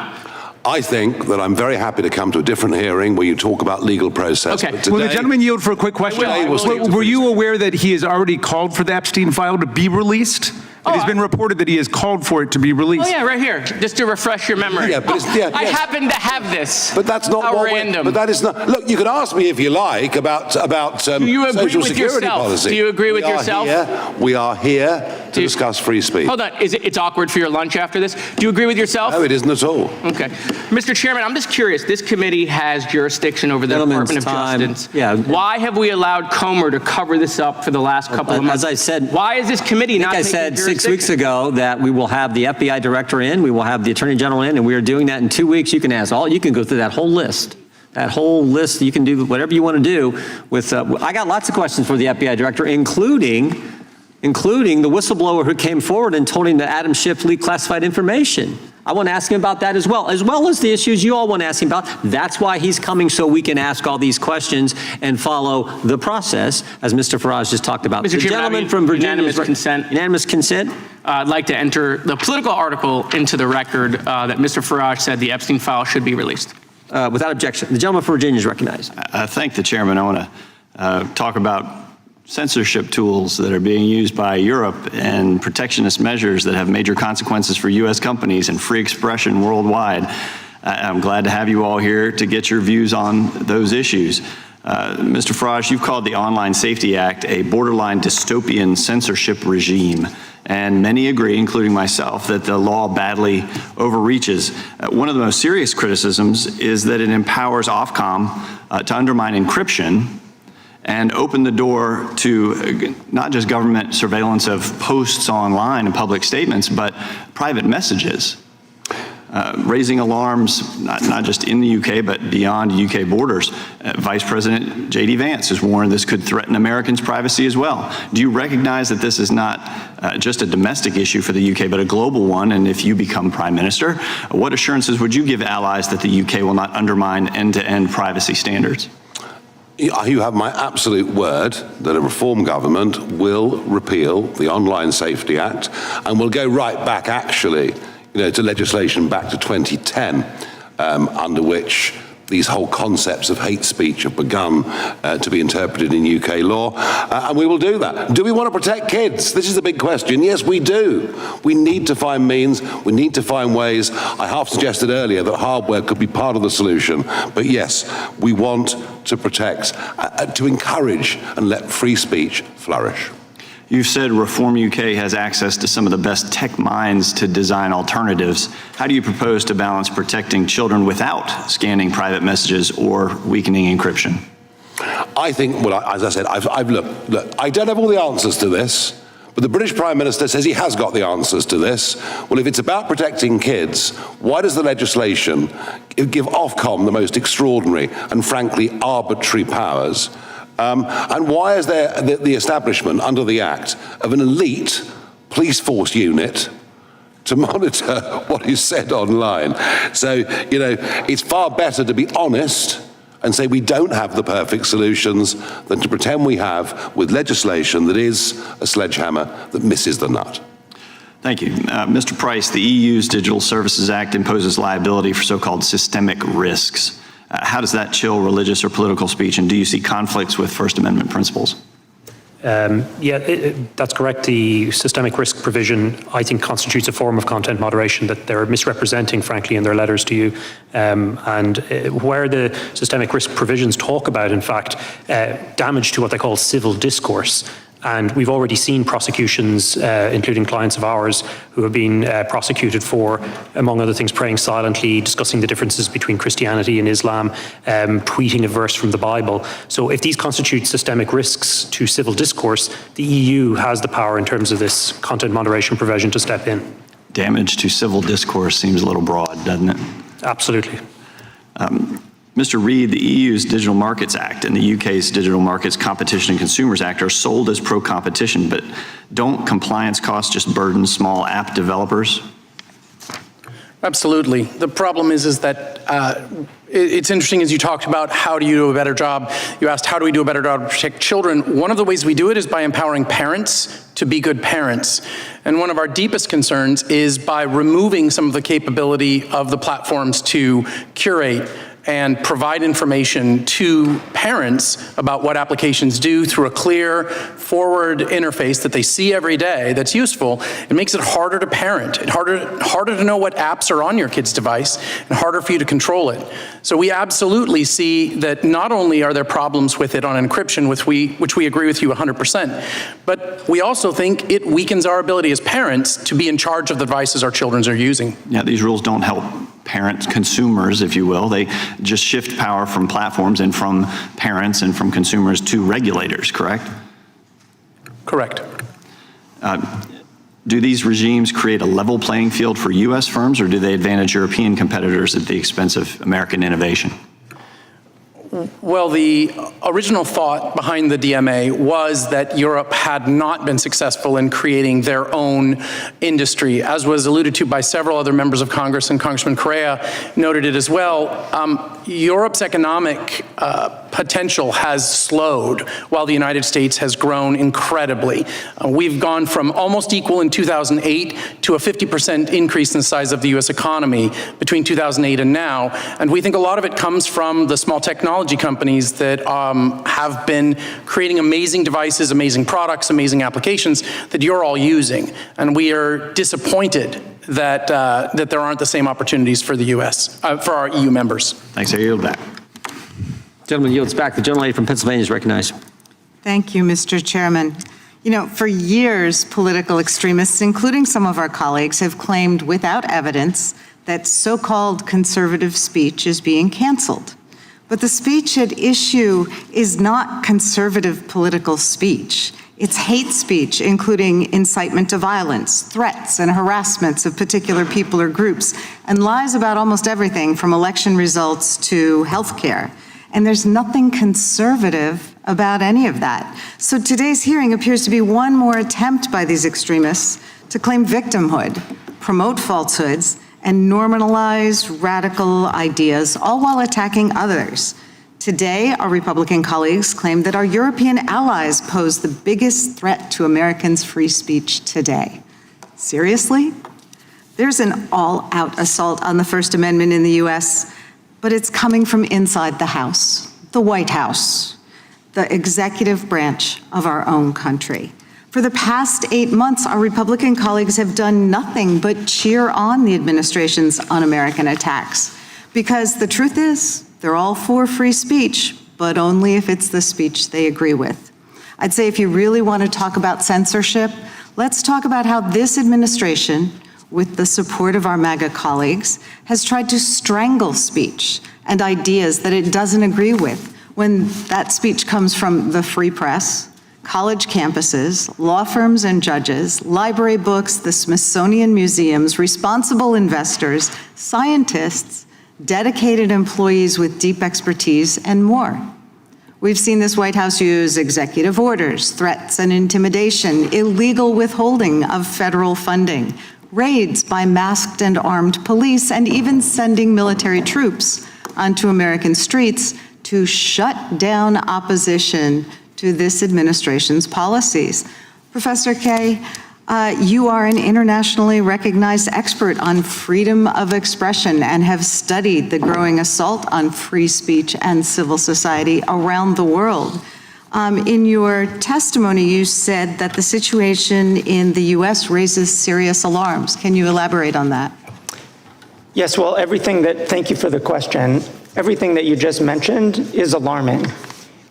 I think that I'm very happy to come to a different hearing where you talk about legal process. Okay. Will the gentleman yield for a quick question? Were you aware that he has already called for the Epstein file to be released? It has been reported that he has called for it to be released. Oh yeah, right here, just to refresh your memory. Yeah, but I happen to have this. But that's not How random. But that is not. Look, you can ask me if you like about Do you agree social with security yourself? policy. Do you agree with yourself? We are here to discuss free speech. Hold on, it's awkward for your lunch after this? Do you agree with yourself? No, it isn't at all. Okay. Mr. Chairman, I'm just curious. This committee has jurisdiction over the Department of Justice. Yeah. Why have we allowed Comer to cover this up for the last couple of months? As I said, why is this committee not taking said jurisdiction? 6 weeks ago that we will have the FBI director in, we will have the Attorney General in, and we are doing that in 2 weeks. You can go through that whole list. That whole list, you can do whatever you want to do with, I got lots of questions for the FBI director, including the whistleblower who came forward and told him that Adam Schiff leaked classified information. I want to ask him about that as well as the issues you all want to ask him about. That's why he's coming, so we can ask all these questions and follow the process, as Mr. Farage just talked about. Mr. Chairman, from Virginia, unanimous consent. I'd like to enter the political article into the record that Mr. Farage said the Epstein file should be released. Without objection. The gentleman from Virginia is recognized. I thank the chairman. I want to talk about censorship tools that are being used by Europe and protectionist measures that have major consequences for U.S. companies and free expression worldwide. I'm glad to have you all here to get your views on those issues. Mr. Farage, you've called the Online Safety Act a borderline dystopian censorship regime. And many agree, including myself, that the law badly overreaches. One of the most serious criticisms is that it empowers Ofcom to undermine encryption and open the door to not just government surveillance of posts online and public statements, but private messages. raising alarms, not just in the UK, but beyond UK borders. Vice President J.D. Vance has warned this could threaten Americans' privacy as well. Do you recognize that this is not just a domestic issue for the UK, but a global one? And if you become Prime Minister, what assurances would you give allies that the UK will not undermine end-to-end privacy standards? You have my absolute word that a reform government will repeal the Online Safety Act and will go right back, actually, to legislation back to 2010, under which these whole concepts of hate speech have begun to be interpreted in UK law, and we will do that. Do we want to protect kids? This is the big question. Yes, we do. We need to find means. We need to find ways. I half suggested earlier that hardware could be part of the solution, but yes, we want to protect, to encourage and let free speech flourish. You've said Reform UK has access to some of the best tech minds to design alternatives. How do you propose to balance protecting children without scanning private messages or weakening encryption? I think, well, as I said, look, I don't have all the answers to this, but the British Prime Minister says he has got the answers to this. Well, if it's about protecting kids, why does the legislation give Ofcom the most extraordinary and frankly arbitrary powers? And why is there the establishment under the Act of an elite police force unit to monitor what is said online? So, it's far better to be honest and say we don't have the perfect solutions than to pretend we have with legislation that is a sledgehammer that misses the nut. Thank you. Mr. Price, the EU's Digital Services Act imposes liability for so-called systemic risks. How does that chill religious or political speech, and do you see conflicts with First Amendment principles? That's correct. The systemic risk provision, I think, constitutes a form of content moderation that they're misrepresenting, frankly, in their letters to you. And where the systemic risk provisions talk about, in fact, damage to what they call civil discourse. And we've already seen prosecutions, including clients of ours, who have been prosecuted for, among other things, praying silently, discussing the differences between Christianity and Islam, tweeting a verse from the Bible. So if these constitute systemic risks to civil discourse, the EU has the power in terms of this content moderation provision to step in. Damage to civil discourse seems a little broad, doesn't it? Absolutely. Mr. Reid, the EU's Digital Markets Act and the UK's Digital Markets Competition and Consumers Act are sold as pro-competition, but don't compliance costs just burden small app developers? Absolutely. The problem is that it's interesting as you talked about how do you do a better job. You asked how do we do a better job to protect children. One of the ways we do it is by empowering parents to be good parents. And one of our deepest concerns is by removing some of the capability of the platforms to curate and provide information to parents about what applications do through a clear, forward interface that they see every day that's useful. It makes it harder to parent, harder to know what apps are on your kid's device, and harder for you to control it. So we absolutely see that not only are there problems with it on encryption, which we agree with you 100%, but we also think it weakens our ability as parents to be in charge of the devices our children are using. Yeah, these rules don't help parents, consumers, if you will. They just shift power from platforms and from parents and from consumers to regulators, correct? Correct. Do these regimes create a level playing field for U.S. firms, or do they advantage European competitors at the expense of American innovation? Well, the original thought behind the DMA was that Europe had not been successful in creating their own industry, as was alluded to by several other members of Congress, and Congressman Correa noted it as well. Europe's economic potential has slowed while the United States has grown incredibly. We've gone from almost equal in 2008 to a 50% increase in the size of the US economy between 2008 and now. And we think a lot of it comes from the small technology companies that have been creating amazing devices, amazing products, amazing applications that you're all using. And we are disappointed that that there aren't the same opportunities for the U.S., for our EU members. Thanks. I yield back. Gentleman yields back. The gentlelady from Pennsylvania is recognized. Thank you, Mr. Chairman. You know, for years, political extremists, including some of our colleagues, have claimed without evidence that so-called conservative speech is being canceled. But the speech at issue is not conservative political speech. It's hate speech, including incitement to violence, threats and harassments of particular people or groups, and lies about almost everything from election results to healthcare. And there's nothing conservative about any of that. So today's hearing appears to be one more attempt by these extremists to claim victimhood, promote falsehoods, and normalize radical ideas, all while attacking others. Today, our Republican colleagues claim that our European allies pose the biggest threat to Americans' free speech today. Seriously? There's an all-out assault on the First Amendment in the U.S., but it's coming from inside the House, the White House, the executive branch of our own country. For the past 8 months, our Republican colleagues have done nothing but cheer on the administration's un-American attacks. Because the truth is, they're all for free speech, but only if it's the speech they agree with. I'd say if you really want to talk about censorship, let's talk about how this administration, with the support of our MAGA colleagues, has tried to strangle speech and ideas that it doesn't agree with when that speech comes from the free press, college campuses, law firms and judges, library books, the Smithsonian museums, responsible investors, scientists, dedicated employees with deep expertise, and more. We've seen this White House use executive orders, threats and intimidation, illegal withholding of federal funding, raids by masked and armed police, and even sending military troops onto American streets to shut down opposition to this administration's policies. Professor Kaye, you are an internationally recognized expert on freedom of expression and have studied the growing assault on free speech and civil society around the world. In your testimony, you said that the situation in the U.S. raises serious alarms. Can you elaborate on that? Yes, well, thank you for the question. Everything that you just mentioned is alarming.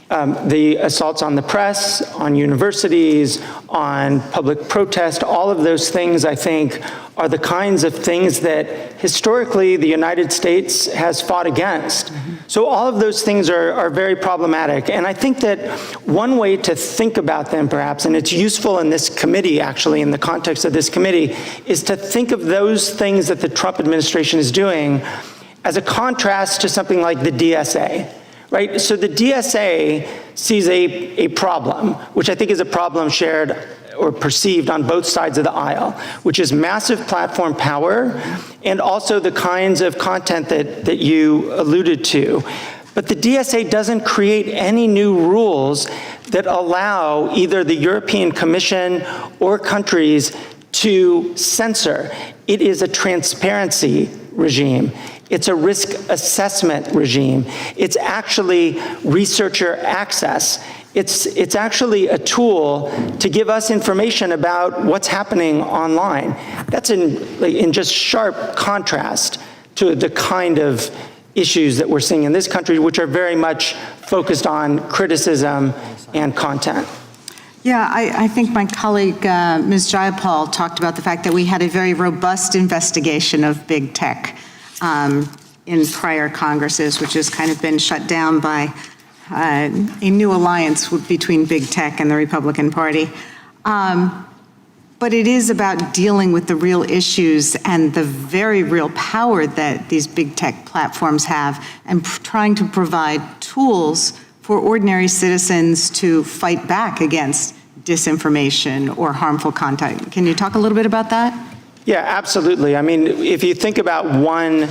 The assaults on the press, on universities, on public protest, all of those things, I think, are the kinds of things that historically the United States has fought against. So all of those things are very problematic. And I think that one way to think about them, perhaps, and it's useful in this committee, actually, in the context of this committee, is to think of those things that the Trump administration is doing as a contrast to something like the DSA. Right? So the DSA sees a problem, which I think is a problem shared or perceived on both sides of the aisle, which is massive platform power and also the kinds of content that you alluded to. But the DSA doesn't create any new rules that allow either the European Commission or countries to censor. It is a transparency regime. It's a risk assessment regime. It's actually researcher access. It's actually a tool to give us information about what's happening online. That's in just sharp contrast to the kind of issues that we're seeing in this country, which are very much focused on criticism and content. Yeah, I think my colleague, Ms. Jayapal, talked about the fact that we had a very robust investigation of big tech in prior Congresses, which has kind of been shut down by a new alliance between big tech and the Republican Party. But it is about dealing with the real issues and the very real power that these big tech platforms have and trying to provide tools for ordinary citizens to fight back against disinformation or harmful content. Can you talk a little bit about that? Yeah, absolutely. I mean, if you think about one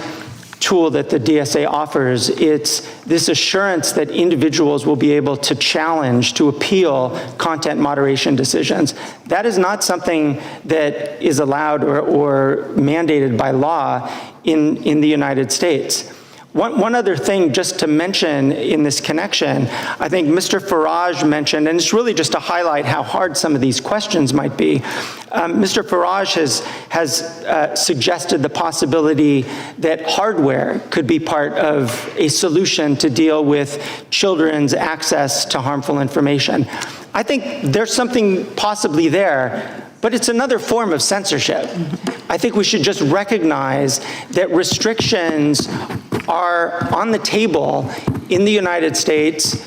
tool that the DSA offers, it's this assurance that individuals will be able to challenge, to appeal content moderation decisions. That is not something that is allowed or mandated by law in the United States. One other thing just to mention in this connection, I think Mr. Farage mentioned, and it's really just to highlight how hard some of these questions might be. Mr. Farage has suggested the possibility that hardware could be part of a solution to deal with children's access to harmful information. I think there's something possibly there, but it's another form of censorship. I think we should just recognize that restrictions are on the table in the United States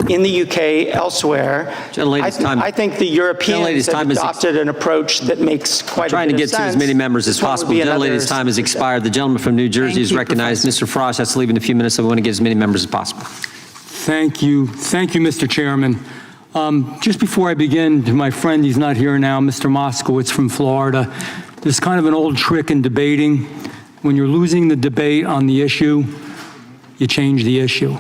in the UK, elsewhere. I think the Europeans have adopted an approach that makes quite a bit of sense. Trying to get to as many members as possible. The gentlelady's time has expired. The gentleman from New Jersey is recognized. Mr. Farage has to leave in a few minutes, so we want to get as many members as possible. Thank you. Thank you, Mr. Chairman. Just before I begin, to my friend, he's not here now, Mr. Moskowitz from Florida, there's kind of an old trick in debating. When you're losing the debate on the issue, you change the issue.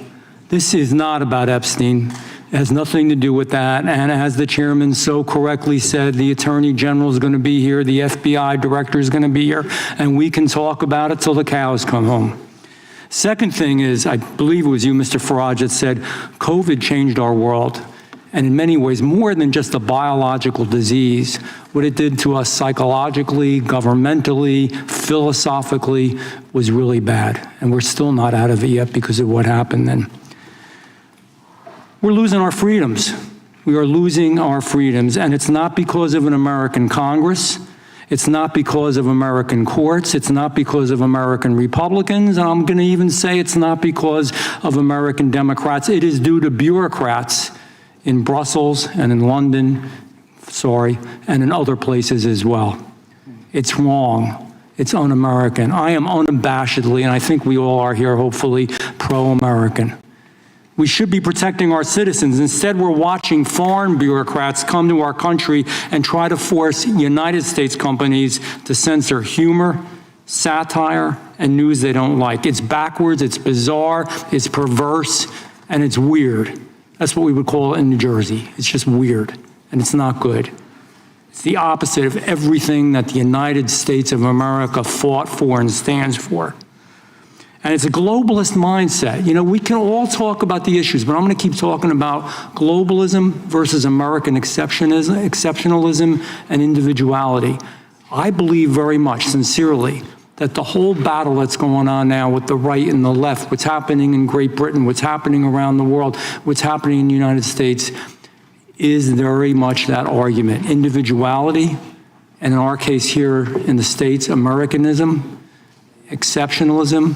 This is not about Epstein. It has nothing to do with that. And as the chairman so correctly said, the Attorney General is going to be here, the FBI Director is going to be here, and we can talk about it till the cows come home. Second thing is, I believe it was you, Mr. Farage, that said COVID changed our world. And in many ways, more than just a biological disease, what it did to us psychologically, governmentally, philosophically was really bad. And we're still not out of it yet because of what happened then. We're losing our freedoms. We are losing our freedoms, and it's not because of an American Congress. It's not because of American courts. It's not because of American Republicans. And I'm going to even say it's not because of American Democrats. It is due to bureaucrats in Brussels and in London, and in other places as well. It's wrong. It's un-American. I am unabashedly, and I think we all are here, hopefully, pro-American. We should be protecting our citizens. Instead, we're watching foreign bureaucrats come to our country and try to force United States companies to censor humor, satire, and news they don't like. It's backwards, it's bizarre, it's perverse, and it's weird. That's what we would call it in New Jersey. It's just weird, and it's not good. It's the opposite of everything that the United States of America fought for and stands for. And it's a globalist mindset. You know, we can all talk about the issues, but I'm going to keep talking about globalism versus American exceptionalism and individuality. I believe very much, sincerely, that the whole battle that's going on now with the right and the left, what's happening in Great Britain, what's happening around the world, what's happening in the United States, is very much that argument. Individuality, and in our case here in the States, Americanism, exceptionalism,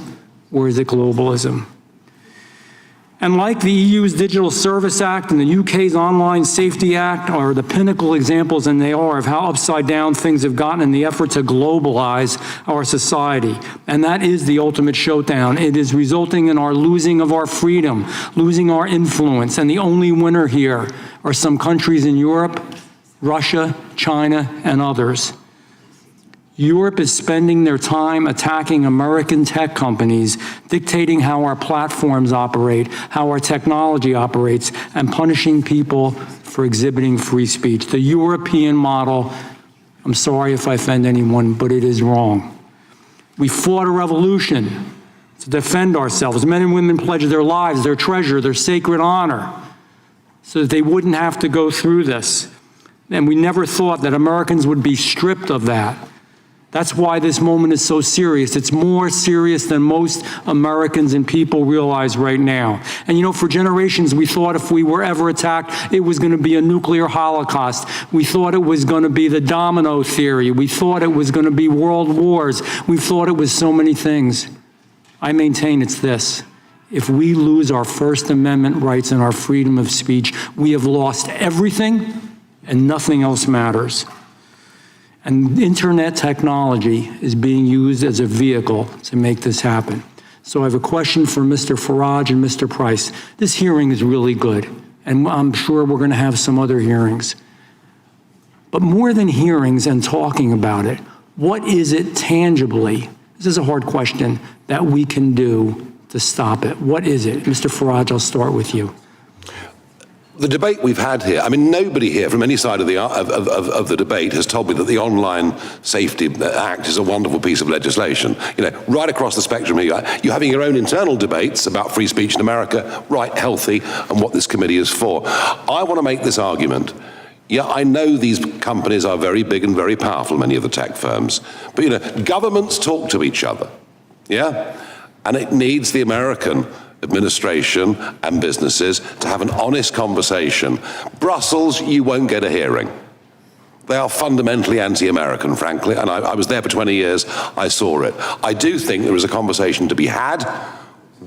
or is it globalism? And like the EU's Digital Service Act and the UK's Online Safety Act are the pinnacle examples, and they are, of how upside down things have gotten in the effort to globalize our society. And that is the ultimate showdown. It is resulting in our losing of our freedom, losing our influence, and the only winner here are some countries in Europe, Russia, China, and others. Europe is spending their time attacking American tech companies, dictating how our platforms operate, how our technology operates, and punishing people for exhibiting free speech. The European model, I'm sorry if I offend anyone, but it is wrong. We fought a revolution to defend ourselves. Men and women pledged their lives, their treasure, their sacred honor, so that they wouldn't have to go through this. And we never thought that Americans would be stripped of that. That's why this moment is so serious. It's more serious than most Americans and people realize right now. And you know, for generations, we thought if we were ever attacked, it was going to be a nuclear holocaust. We thought it was going to be the domino theory. We thought it was going to be world wars. We thought it was so many things. I maintain it's this. If we lose our First Amendment rights and our freedom of speech, we have lost everything and nothing else matters. And internet technology is being used as a vehicle to make this happen. So I have a question for Mr. Farage and Mr. Price. This hearing is really good, and I'm sure we're going to have some other hearings. But more than hearings and talking about it, what is it tangibly, this is a hard question, that we can do to stop it? What is it? Mr. Farage, I'll start with you. The debate we've had here, I mean, nobody here from any side of the debate has told me that the Online Safety Act is a wonderful piece of legislation. You know, right across the spectrum here, you're having your own internal debates about free speech in America, right, healthy, and what this committee is for. I want to make this argument. Yeah, I know these companies are very big and very powerful, many of the tech firms, but you know, governments talk to each other, yeah? And it needs the American administration and businesses to have an honest conversation. Brussels, you won't get a hearing. They are fundamentally anti-American, frankly, and I was there for 20 years, I saw it. I do think there is a conversation to be had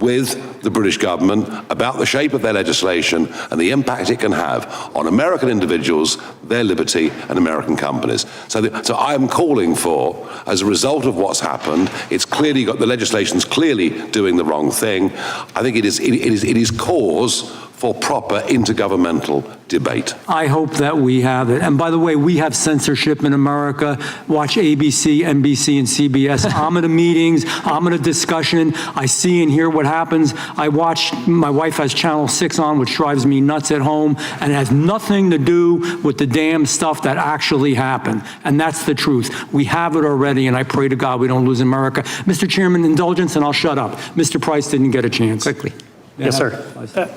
with the British government about the shape of their legislation and the impact it can have on American individuals, their liberty, and American companies. So I am calling for, as a result of what's happened, it's clearly got, the legislation's clearly doing the wrong thing. I think it is cause for proper intergovernmental debate. I hope that we have it. And by the way, we have censorship in America. Watch ABC, NBC, and CBS. I'm at the meetings. I'm at a discussion. I see and hear what happens. I watch, my wife has Channel 6 on, which drives me nuts at home, and it has nothing to do with the damn stuff that actually happened. And that's the truth. We have it already, and I pray to God we don't lose America. Mr. Chairman, indulgence, and I'll shut up. Mr. Price didn't get a chance. Quickly. Yes, sir.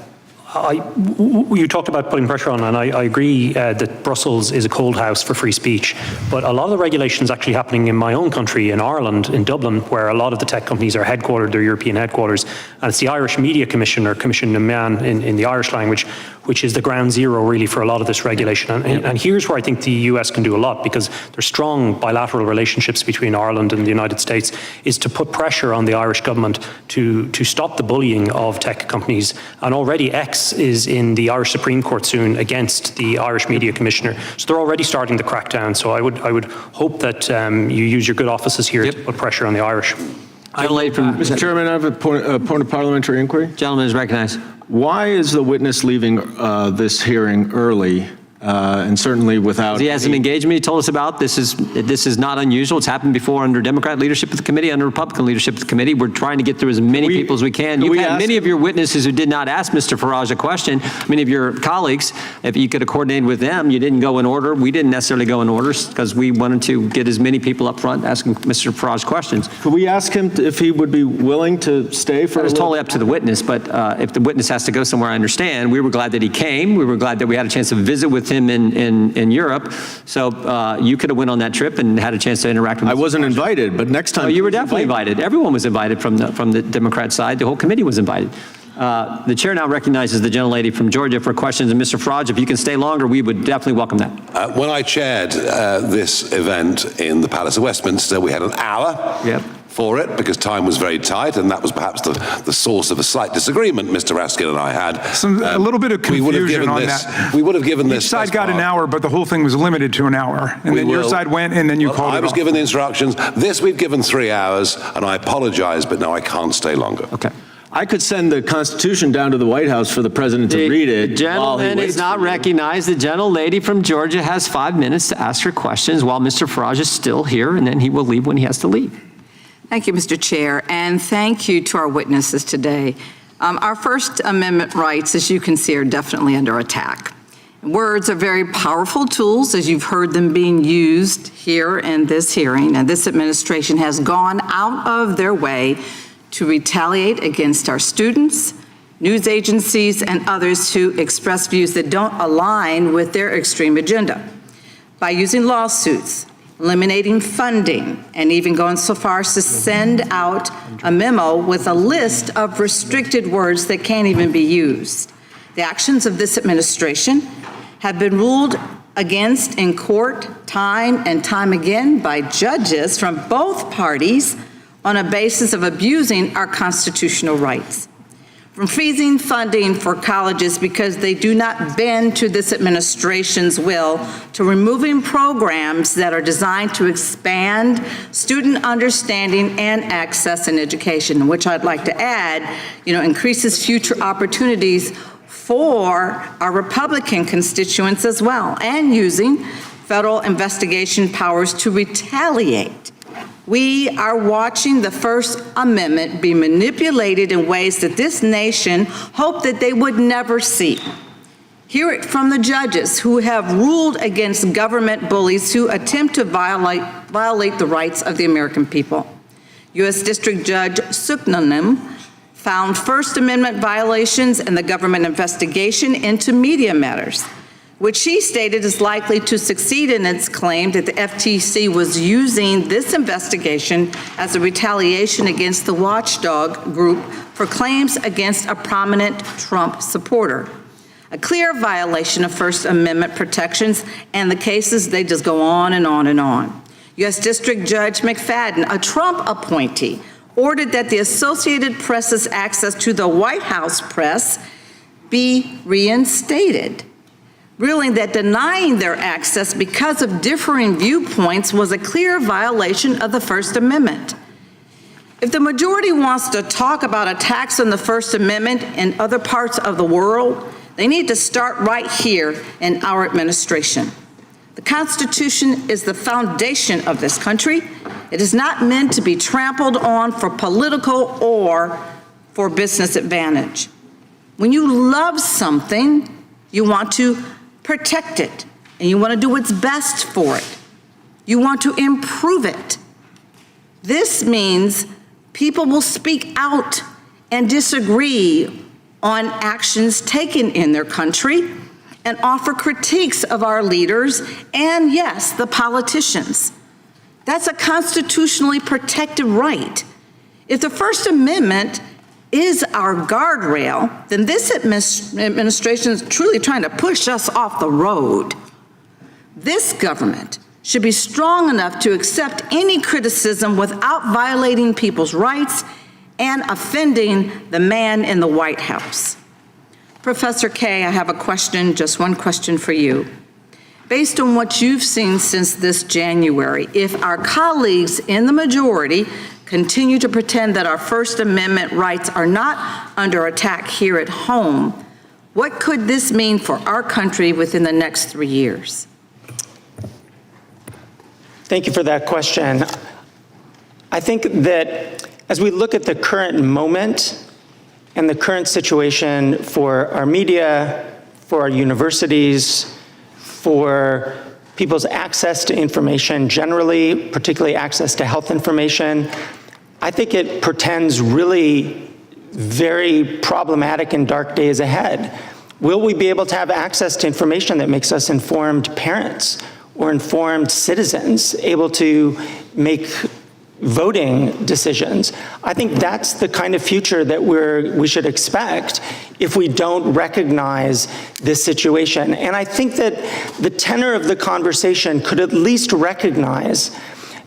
You talked about putting pressure on, and I agree that Brussels is a cold house for free speech, but a lot of the regulation is actually happening in my own country, in Ireland, in Dublin, where a lot of the tech companies are headquartered, their European headquarters, and it's the Irish Media Commission, or Commission Man in the Irish language, which is the ground zero really for a lot of this regulation. And here's where I think the US can do a lot, because there's strong bilateral relationships between Ireland and the United States, is to put pressure on the Irish government to stop the bullying of tech companies. And already X is in the Irish Supreme Court soon against the Irish Media Commissioner. So they're already starting to crack down. So I would hope that you use your good offices here to put pressure on the Irish. Mr. Chairman, I have a point of parliamentary inquiry. Gentleman is recognized. Why is the witness leaving this hearing early? And certainly without... He has an engagement he told us about. This is not unusual. It's happened before under Democrat leadership of the committee, under Republican leadership of the committee. We're trying to get through as many people as we can. You've had many of your witnesses who did not ask Mr. Farage a question. Many of your colleagues, if you could have coordinated with them, you didn't go in order. We didn't necessarily go in order because we wanted to get as many people up front asking Mr. Farage questions. Could we ask him if he would be willing to stay for It's totally up to the witness, but if the witness has to go somewhere, I understand. We were glad that he came. We were glad that we had a chance to visit with him in Europe. So you could have went on that trip and had a chance to interact with him. I wasn't invited, but next time... Oh, you were definitely invited. Everyone was invited from the Democrat side. The whole committee was invited. The chair now recognizes the gentlelady from Georgia for questions. And Mr. Farage, if you can stay longer, we would definitely welcome that. When I chaired this event in the Palace of Westminster, we had an hour for it because time was very tight, and that was perhaps the source of a slight disagreement Mr. Raskin and I had. A little bit of confusion on that. We would have given this... Each side got an hour, but the whole thing was limited to an hour. And then your side went, and then you called it off. I was given the instructions. This we've given 3 hours, and I apologize, but no, I can't stay longer. Okay. I could send the Constitution down to the White House for the president to read it. The gentleman is not recognized. The gentlelady from Georgia has 5 minutes to ask her questions while Mr. Farage is still here, and then he will leave when he has to leave. Thank you, Mr. Chair, and thank you to our witnesses today. Our First Amendment rights, as you can see, are definitely under attack. Words are very powerful tools, as you've heard them being used here in this hearing, and this administration has gone out of their way to retaliate against our students, news agencies, and others who express views that don't align with their extreme agenda. By using lawsuits, eliminating funding, and even going so far as to send out a memo with a list of restricted words that can't even be used. The actions of this administration have been ruled against in court time and time again by judges from both parties on a basis of abusing our constitutional rights. From freezing funding for colleges because they do not bend to this administration's will, to removing programs that are designed to expand student understanding and access in education, which I'd like to add, increases future opportunities for our Republican constituents as well, and using federal investigation powers to retaliate. We are watching the First Amendment be manipulated in ways that this nation hoped that they would never see. Hear it from the judges who have ruled against government bullies who attempt to violate the rights of the American people. U.S. District Judge Suknanim found First Amendment violations in the government investigation into media matters, which she stated is likely to succeed in its claim that the FTC was using this investigation as a retaliation against the watchdog group for claims against a prominent Trump supporter. A clear violation of First Amendment protections, and the cases, they just go on and on and on. U.S. District Judge McFadden, a Trump appointee, ordered that the Associated Press's access to the White House press be reinstated, ruling that denying their access because of differing viewpoints was a clear violation of the First Amendment. If the majority wants to talk about attacks on the First Amendment in other parts of the world, they need to start right here in our administration. The Constitution is the foundation of this country. It is not meant to be trampled on for political or for business advantage. When you love something, you want to protect it, and you want to do what's best for it. You want to improve it. This means people will speak out and disagree on actions taken in their country and offer critiques of our leaders and, yes, the politicians. That's a constitutionally protected right. If the First Amendment is our guardrail, then this administration is truly trying to push us off the road. This government should be strong enough to accept any criticism without violating people's rights and offending the man in the White House. Professor Kay, I have a question, just one question for you. Based on what you've seen since this January, if our colleagues in the majority continue to pretend that our First Amendment rights are not under attack here at home, what could this mean for our country within the next 3 years? Thank you for that question. I think that as we look at the current moment and the current situation for our media, for our universities, for people's access to information generally, particularly access to health information, I think it portends really very problematic and dark days ahead. Will we be able to have access to information that makes us informed parents or informed citizens, able to make voting decisions? I think that's the kind of future that we should expect if we don't recognize this situation. And I think that the tenor of the conversation could at least recognize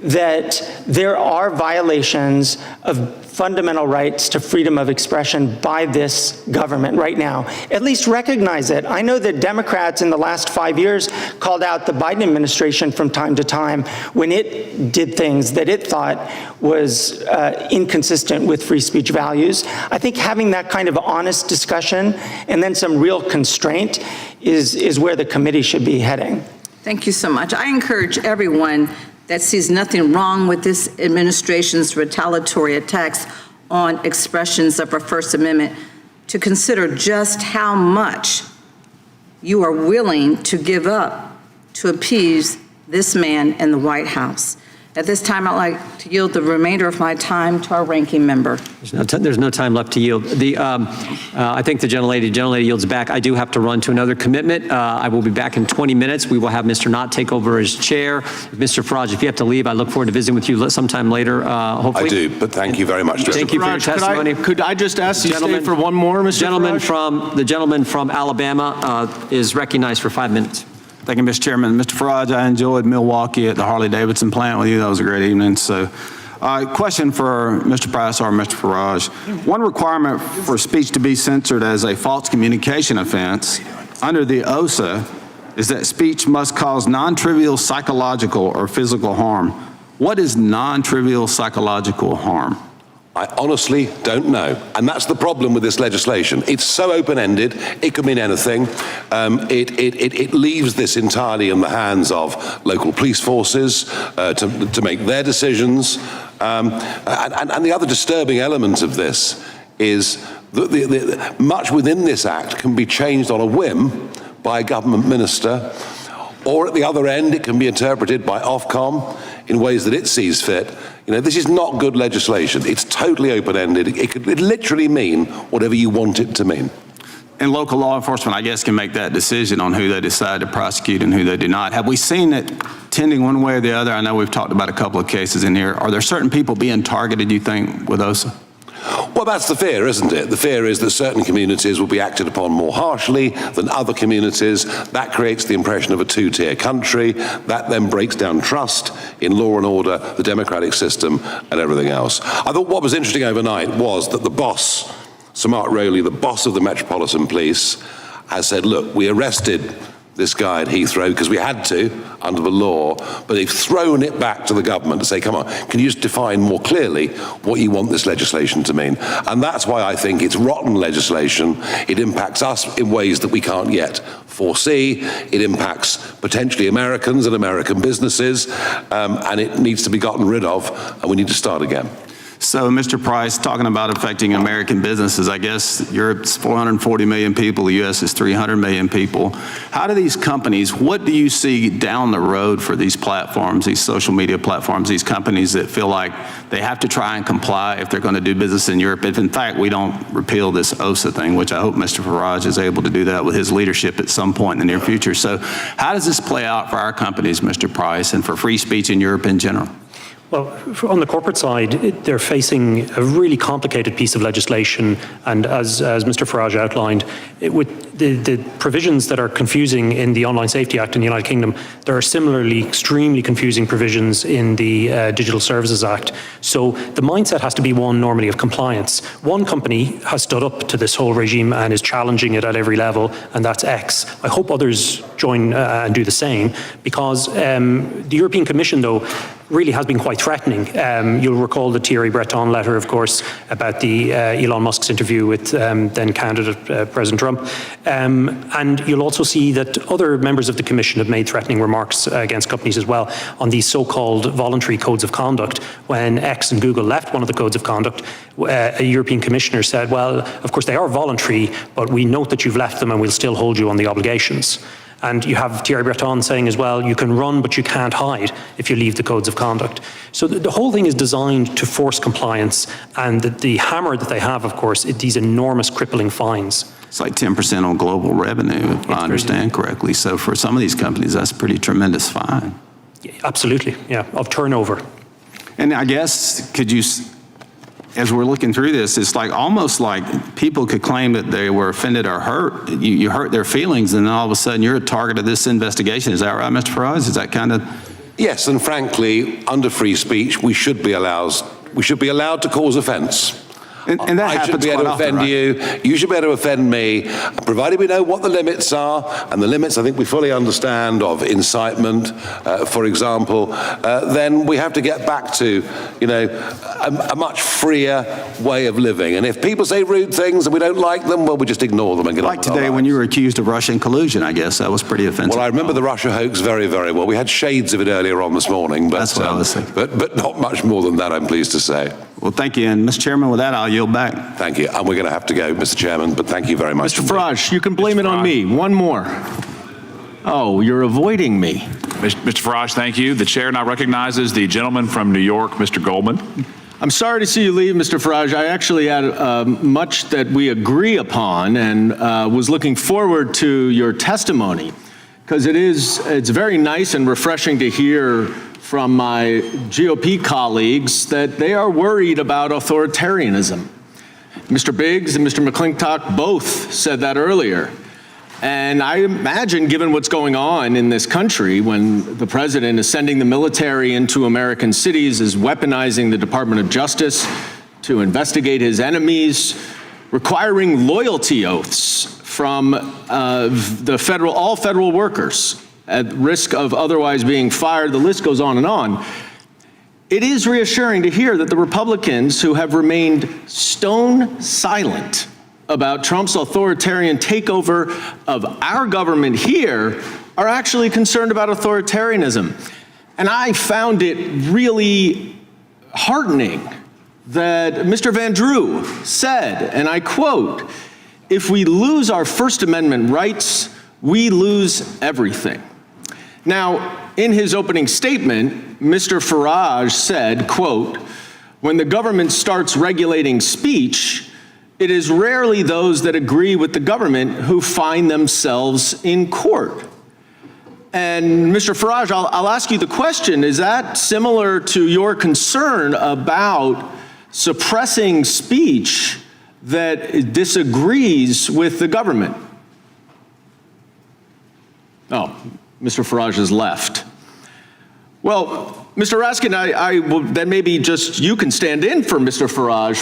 that there are violations of fundamental rights to freedom of expression by this government right now. At least recognize it. I know that Democrats in the last 5 years called out the Biden administration from time to time when it did things that it thought was inconsistent with free speech values. I think having that kind of honest discussion and then some real constraint is where the committee should be heading. Thank you so much. I encourage everyone that sees nothing wrong with this administration's retaliatory attacks on expressions of our First Amendment to consider just how much you are willing to give up to appease this man in the White House. At this time, I'd like to yield the remainder of my time to our ranking member. There's no time left to yield. I think the gentlelady yields back. I do have to run to another commitment. I will be back in 20 minutes. We will have Mr. Knott take over as chair. Mr. Farage, if you have to leave, I look forward to visiting with you sometime later, hopefully. I do, but thank you very much. Thank you for your testimony. Could I just ask you to stay for one more, Mr. Farage? The gentleman from Alabama is recognized for 5 minutes. Thank you, Mr. Chairman. Mr. Farage, I enjoyed Milwaukee at the Harley-Davidson plant with you. That was a great evening. So, question for Mr. Price or Mr. Farage. One requirement for speech to be censored as a false communication offense under the OSA is that speech must cause non-trivial psychological or physical harm. What is non-trivial psychological harm? I honestly don't know. And that's the problem with this legislation. It's so open-ended, it could mean anything. It leaves this entirely in the hands of local police forces to make their decisions. And the other disturbing element of this is that much within this act can be changed on a whim by a government minister, or at the other end, it can be interpreted by Ofcom in ways that it sees fit. You know, this is not good legislation. It's totally open-ended. It could literally mean whatever you want it to mean. And local law enforcement, I guess, can make that decision on who they decide to prosecute and who they do not. Have we seen it tending one way or the other? I know we've talked about a couple of cases in here. Are there certain people being targeted, you think, with OSA? Well, that's the fear, isn't it? The fear is that certain communities will be acted upon more harshly than other communities. That creates the impression of a two-tier country. That then breaks down trust in law and order, the democratic system, and everything else. I thought what was interesting overnight was that the boss, Sir Mark Rowley, the boss of the Metropolitan Police, has said, look, we arrested this guy at Heathrow because we had to under the law, but they've thrown it back to the government to say, come on, can you just define more clearly what you want this legislation to mean? And that's why I think it's rotten legislation. It impacts us in ways that we can't yet foresee. It impacts potentially Americans and American businesses, and it needs to be gotten rid of, and we need to start again. So, Mr. Price, talking about affecting American businesses, I guess Europe's 440 million people, the U.S. is 300 million people. How do these companies, what do you see down the road for these platforms, these social media platforms, these companies that feel like they have to try and comply if they're going to do business in Europe? If, in fact, we don't repeal this OSA thing, which I hope Mr. Farage is able to do that with his leadership at some point in the near future. So how does this play out for our companies, Mr. Price, and for free speech in Europe in general? Well, on the corporate side, they're facing a really complicated piece of legislation, and as Mr. Farage outlined, with the provisions that are confusing in the Online Safety Act in the United Kingdom, there are similarly extremely confusing provisions in the Digital Services Act. So the mindset has to be one normally of compliance. One company has stood up to this whole regime and is challenging it at every level, and that's X. I hope others join and do the same, because the European Commission, though, really has been quite threatening. You'll recall the Thierry Breton letter, of course, about the Elon Musk's interview with then candidate President Trump. And you'll also see that other members of the Commission have made threatening remarks against companies as well on these so-called voluntary codes of conduct. When X and Google left one of the codes of conduct, a European commissioner said, well, of course they are voluntary, but we note that you've left them and we'll still hold you on the obligations. And you have Thierry Breton saying as well, you can run, but you can't hide if you leave the codes of conduct. So the whole thing is designed to force compliance, and the hammer that they have, of course, is these enormous crippling fines. It's like 10% on global revenue, if I understand correctly. So for some of these companies, that's a pretty tremendous fine. Yeah, absolutely, yeah, of turnover. And I guess, could you, as we're looking through this, it's like almost like people could claim that they were offended or hurt. You hurt their feelings, and then all of a sudden you're a target of this investigation. Is that right, Mr. Farage? Is that kind of? Yes, and frankly, under free speech, we should be allowed to cause offence. And that I should be able to offend you, you should be able to offend me, provided we know what the limits are, and the limits I think we fully understand of incitement, for example, then we have to get back to, you know, a much freer way of living. And if people say rude things and we don't like them, well, we just ignore them and get on with our lives. Like today when you were accused of Russian collusion, I guess, that was pretty offensive. Well, I remember the Russia hoax very, very well. We had shades of it earlier on this morning, but, that's what I was thinking. But not much more than that, I'm pleased to say. Well, thank you. And Mr. Chairman, with that, I'll yield back. Thank you. And we're going to have to go, Mr. Chairman, but thank you very much. Mr. Farage, you can blame it on me. One more. Oh, you're avoiding me. Mr. Farage, thank you. The chair now recognizes the gentleman from New York, Mr. Goldman. I'm sorry to see you leave, Mr. Farage. I actually had much that we agree upon and was looking forward to your testimony, because it's very nice and refreshing to hear from my GOP colleagues that they are worried about authoritarianism. Mr. Biggs and Mr. McClintock both said that earlier. And I imagine, given what's going on in this country, when the president is sending the military into American cities, is weaponizing the Department of Justice to investigate his enemies, requiring loyalty oaths from all federal workers at risk of otherwise being fired, the list goes on and on. It is reassuring to hear that the Republicans who have remained stone silent about Trump's authoritarian takeover of our government here are actually concerned about authoritarianism. And I found it really heartening that Mr. Van Drew said, and I quote, "If we lose our First Amendment rights, we lose everything." Now, in his opening statement, Mr. Farage said, quote, "When the government starts regulating speech, it is rarely those that agree with the government who find themselves in court." And Mr. Farage, I'll ask you the question, is that similar to your concern about suppressing speech that disagrees with the government? Oh, Mr. Farage has left. Well, Mr. Raskin, then maybe just you can stand in for Mr. Farage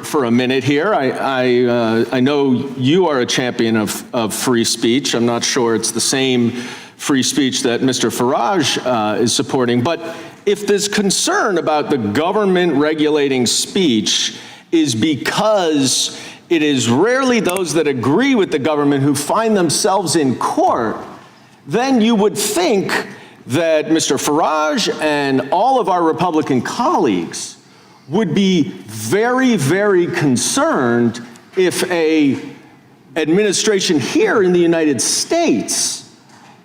for a minute here. I know you are a champion of free speech. I'm not sure it's the same free speech that Mr. Farage is supporting, but if there's concern about the government regulating speech is because it is rarely those that agree with the government who find themselves in court, then you would think that Mr. Farage and all of our Republican colleagues would be very, very concerned if an administration here in the United States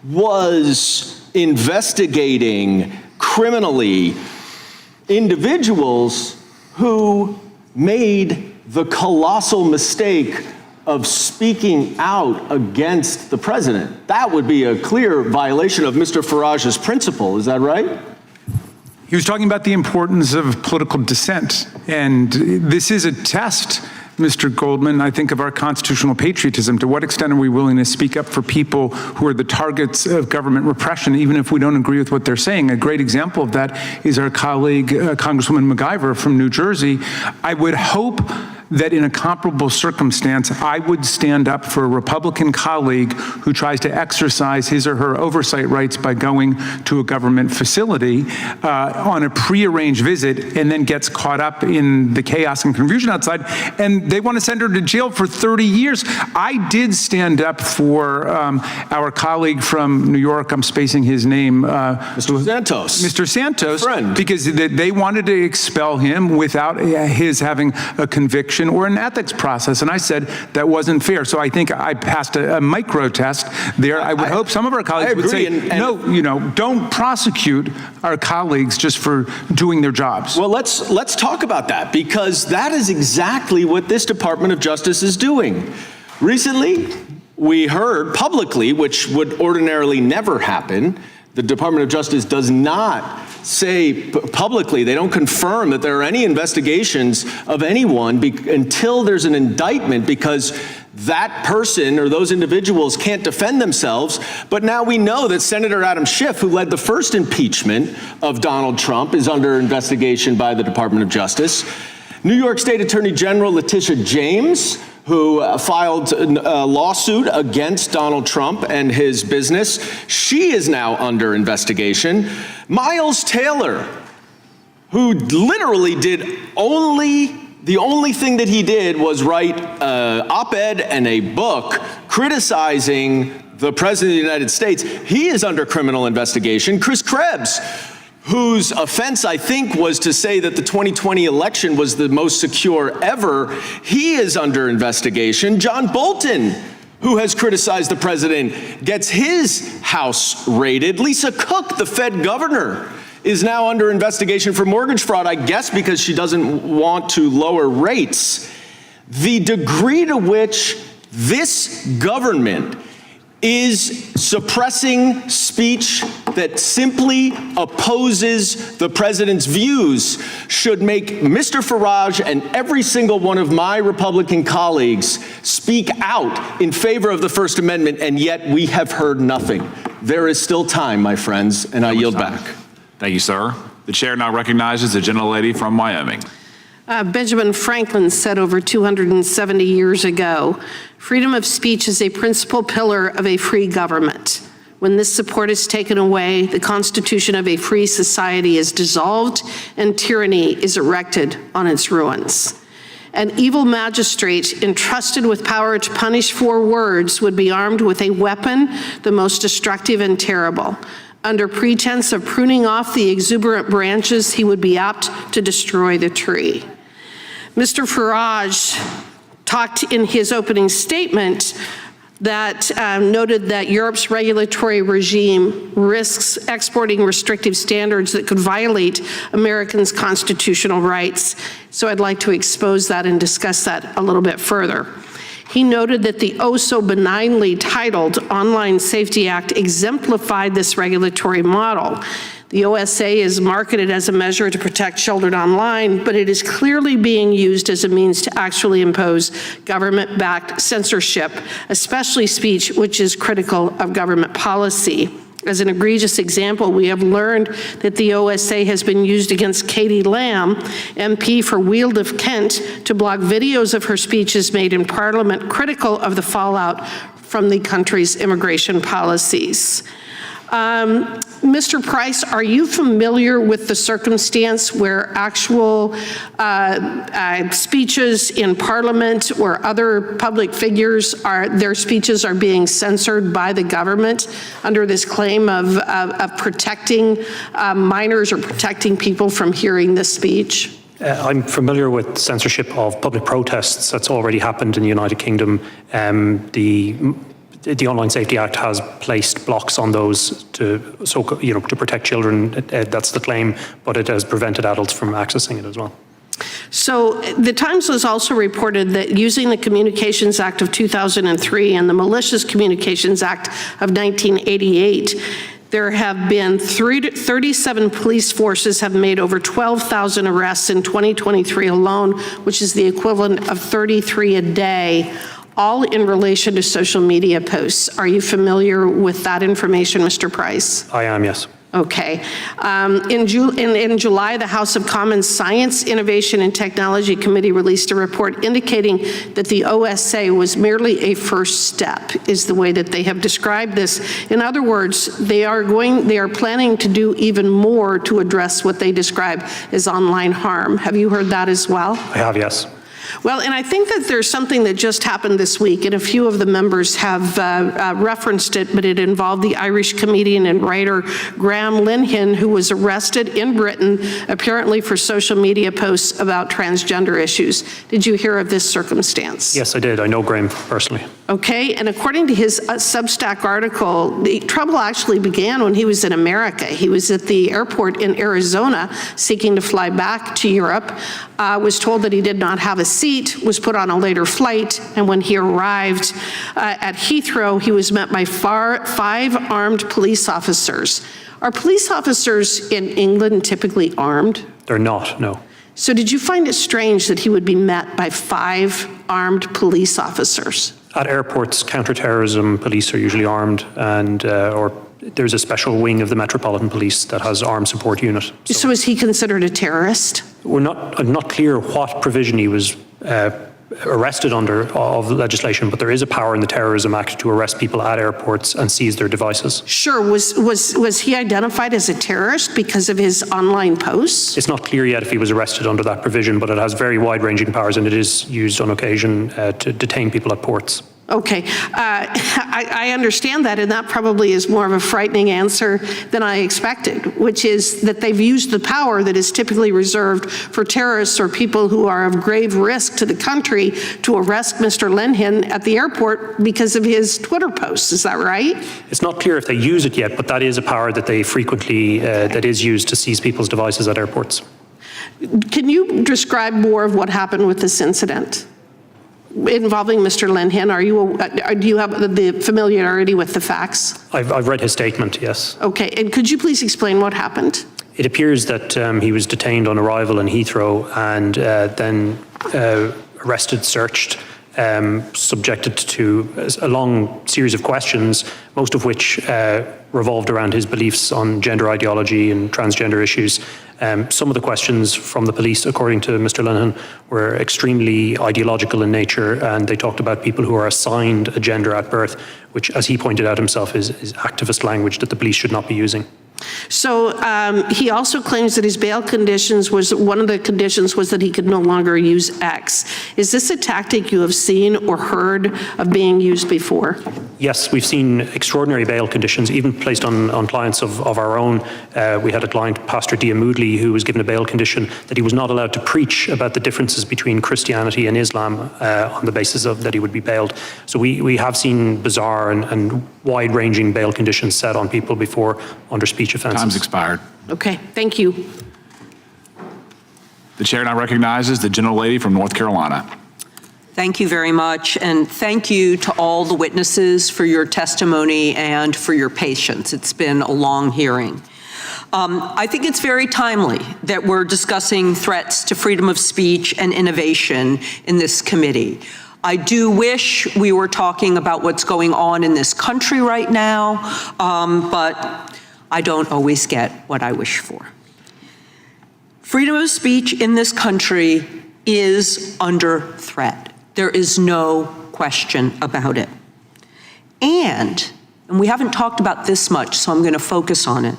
was investigating criminally individuals who made the colossal mistake of speaking out against the president. That would be a clear violation of Mr. Farage's principle, is that right? He was talking about the importance of political dissent, and this is a test, Mr. Goldman, I think, of our constitutional patriotism. To what extent are we willing to speak up for people who are the targets of government repression, even if we don't agree with what they're saying? A great example of that is our colleague, Congresswoman MacGyver from New Jersey. I would hope that in a comparable circumstance, I would stand up for a Republican colleague who tries to exercise his or her oversight rights by going to a government facility on a prearranged visit and then gets caught up in the chaos and confusion outside, and they want to send her to jail for 30 years. I did stand up for our colleague from New York, I'm spacing his name. Mr. Santos. Mr. Santos, friend. Because they wanted to expel him without his having a conviction or an ethics process, and I said that wasn't fair. So I think I passed a micro test there. I would hope some of our colleagues would say, no, don't prosecute our colleagues just for doing their jobs. Well, let's talk about that, because that is exactly what this Department of Justice is doing. Recently, we heard publicly, which would ordinarily never happen, the Department of Justice does not say publicly, they don't confirm that there are any investigations of anyone until there's an indictment, because that person or those individuals can't defend themselves. But now we know that Senator Adam Schiff, who led the first impeachment of Donald Trump, is under investigation by the Department of Justice. New York State Attorney General Letitia James, who filed a lawsuit against Donald Trump and his business, she is now under investigation. Miles Taylor, who literally did the only thing that he did was write an op-ed and a book criticizing the President of the United States. He is under criminal investigation. Chris Krebs, whose offense, I think, was to say that the 2020 election was the most secure ever, he is under investigation. John Bolton, who has criticized the president, gets his house raided. Lisa Cook, the Fed governor, is now under investigation for mortgage fraud, I guess because she doesn't want to lower rates. The degree to which this government is suppressing speech that simply opposes the president's views should make Mr. Farage and every single one of my Republican colleagues speak out in favor of the First Amendment, and yet we have heard nothing. There is still time, my friends, and I yield back. Thank you, sir. The chair now recognizes the gentlelady from Wyoming. Benjamin Franklin said over 270 years ago, freedom of speech is a principal pillar of a free government. When this support is taken away, the constitution of a free society is dissolved and tyranny is erected on its ruins. An evil magistrate entrusted with power to punish for words would be armed with a weapon the most destructive and terrible. Under pretense of pruning off the exuberant branches, he would be apt to destroy the tree. Mr. Farage talked in his opening statement that noted that Europe's regulatory regime risks exporting restrictive standards that could violate Americans' constitutional rights. So I'd like to expose that and discuss that a little bit further. He noted that the oh-so-benignly titled Online Safety Act exemplified this regulatory model. The OSA is marketed as a measure to protect children online, but it is clearly being used as a means to actually impose government-backed censorship, especially speech which is critical of government policy. As an egregious example, we have learned that the OSA has been used against Katie Lamb, MP for Weald of Kent, to block videos of her speeches made in Parliament critical of the fallout from the country's immigration policies. Mr. Price, are you familiar with the circumstance where actual speeches in Parliament or other public figures, their speeches are being censored by the government under this claim of protecting minors or protecting people from hearing this speech? I'm familiar with censorship of public protests that's already happened in the United Kingdom. The Online Safety Act has placed blocks on those to protect children. That's the claim, but it has prevented adults from accessing it as well. So the Times has also reported that using the Communications Act of 2003 and the Malicious Communications Act of 1988, there have been 37 police forces have made over 12,000 arrests in 2023 alone, which is the equivalent of 33 a day, all in relation to social media posts. Are you familiar with that information, Mr. Price? I am, yes. Okay. In July, the House of Commons Science, Innovation, and Technology Committee released a report indicating that the OSA was merely a first step, is the way that they have described this. In other words, they are planning to do even more to address what they describe as online harm. Have you heard that as well? I have, yes. Well, and I think that there's something that just happened this week, and a few of the members have referenced it, but it involved the Irish comedian and writer Graham Linehan, who was arrested in Britain, apparently for social media posts about transgender issues. Did you hear of this circumstance? Yes, I did. I know Graham personally. Okay, and according to his Substack article, the trouble actually began when he was in America. He was at the airport in Arizona seeking to fly back to Europe, was told that he did not have a seat, was put on a later flight, and when he arrived at Heathrow, he was met by 5 armed police officers. Are police officers in England typically armed? They're not, no. So did you find it strange that he would be met by 5 armed police officers? At airports, counterterrorism police are usually armed, and or there's a special wing of the Metropolitan Police that has armed support unit. So is he considered a terrorist? I'm not clear what provision he was arrested under of legislation, but there is a power in the Terrorism Act to arrest people at airports and seize their devices. Sure. Was he identified as a terrorist because of his online posts? It's not clear yet if he was arrested under that provision, but it has very wide-ranging powers, and it is used on occasion to detain people at ports. Okay, I understand that, and that probably is more of a frightening answer than I expected, which is that they've used the power that is typically reserved for terrorists or people who are of grave risk to the country to arrest Mr. Linehan at the airport because of his Twitter posts. Is that right? It's not clear if they use it yet, but that is a power that they frequently, that is used to seize people's devices at airports. Can you describe more of what happened with this incident involving Mr. Linehan? Do you have the familiarity with the facts? I've read his statement, yes. Okay, and could you please explain what happened? It appears that he was detained on arrival in Heathrow and then arrested, searched, subjected to a long series of questions, most of which revolved around his beliefs on gender ideology and transgender issues. Some of the questions from the police, according to Mr. Linehan, were extremely ideological in nature, and they talked about people who are assigned a gender at birth, which, as he pointed out himself, is activist language that the police should not be using. So he also claims that his bail conditions one of the conditions was that he could no longer use X. Is this a tactic you have seen or heard of being used before? Yes, we've seen extraordinary bail conditions, even placed on clients of our own. We had a client, Pastor Dia Moodley, who was given a bail condition that he was not allowed to preach about the differences between Christianity and Islam on the basis of that he would be bailed. So we have seen bizarre and wide-ranging bail conditions set on people before under speech offenses. Time's expired. Okay, thank you. The chair now recognizes the gentlelady from North Carolina. Thank you very much, and thank you to all the witnesses for your testimony and for your patience. It's been a long hearing. I think it's very timely that we're discussing threats to freedom of speech and innovation in this committee. I do wish we were talking about what's going on in this country right now, but I don't always get what I wish for. Freedom of speech in this country is under threat. There is no question about it. And we haven't talked about this much, so I'm going to focus on it.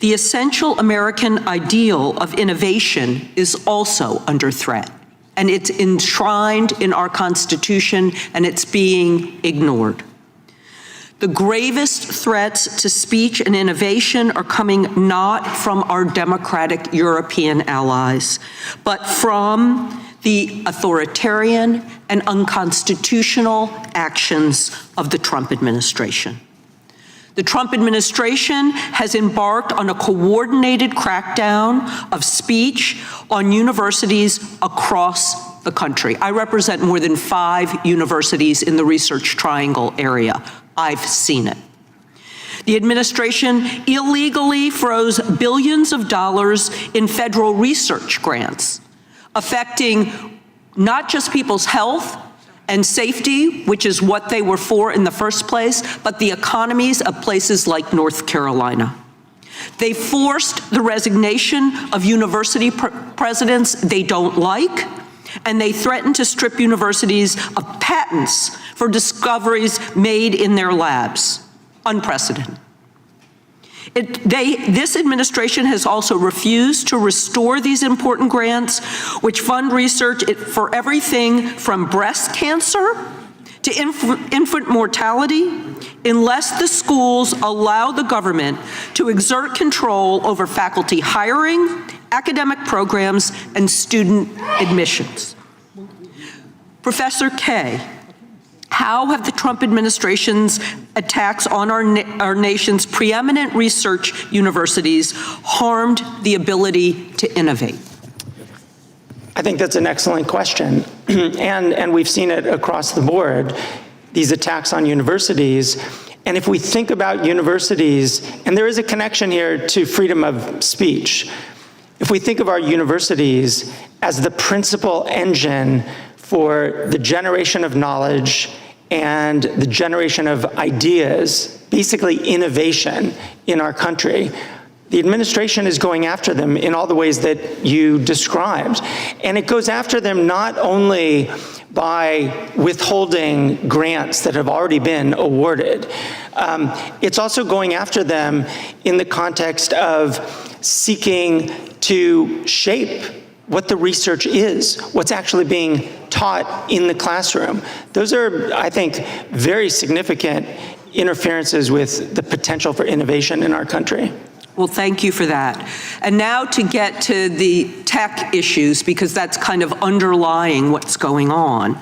The essential American ideal of innovation is also under threat, and it's enshrined in our Constitution, and it's being ignored. The gravest threats to speech and innovation are coming not from our democratic European allies, but from the authoritarian and unconstitutional actions of the Trump administration. The Trump administration has embarked on a coordinated crackdown of speech on universities across the country. I represent more than 5 universities in the Research Triangle area. I've seen it. The administration illegally froze billions of dollars in federal research grants, affecting not just people's health and safety, which is what they were for in the first place, but the economies of places like North Carolina. They forced the resignation of university presidents they don't like, and they threatened to strip universities of patents for discoveries made in their labs. Unprecedented. This administration has also refused to restore these important grants, which fund research for everything from breast cancer to infant mortality, unless the schools allow the government to exert control over faculty hiring, academic programs, and student admissions. Professor Kaye, how have the Trump administration's attacks on our nation's preeminent research universities harmed the ability to innovate? I think that's an excellent question. and we've seen it across the board, these attacks on universities. And if we think about universities, and there is a connection here to freedom of speech, if we think of our universities as the principal engine for the generation of knowledge and the generation of ideas, basically innovation in our country, the administration is going after them in all the ways that you described. And it goes after them not only by withholding grants that have already been awarded, it's also going after them in the context of seeking to shape what the research is, what's actually being taught in the classroom. Those are, I think, very significant interferences with the potential for innovation in our country. Well, thank you for that. And now to get to the tech issues, because that's kind of underlying what's going on.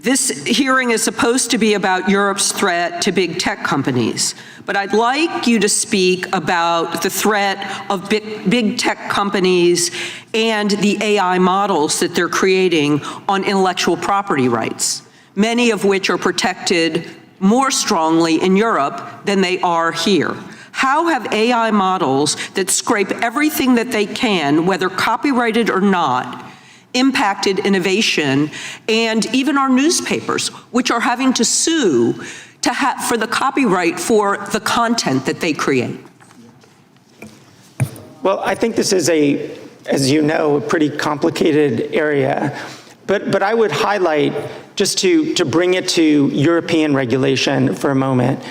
This hearing is supposed to be about Europe's threat to big tech companies, but I'd like you to speak about the threat of big tech companies and the AI models that they're creating on intellectual property rights, many of which are protected more strongly in Europe than they are here. How have AI models that scrape everything that they can, whether copyrighted or not, impacted innovation and even our newspapers, which are having to sue for the copyright for the content that they create? Well, I think this is as you know, a pretty complicated area. But I would highlight, just to bring it to European regulation for a moment,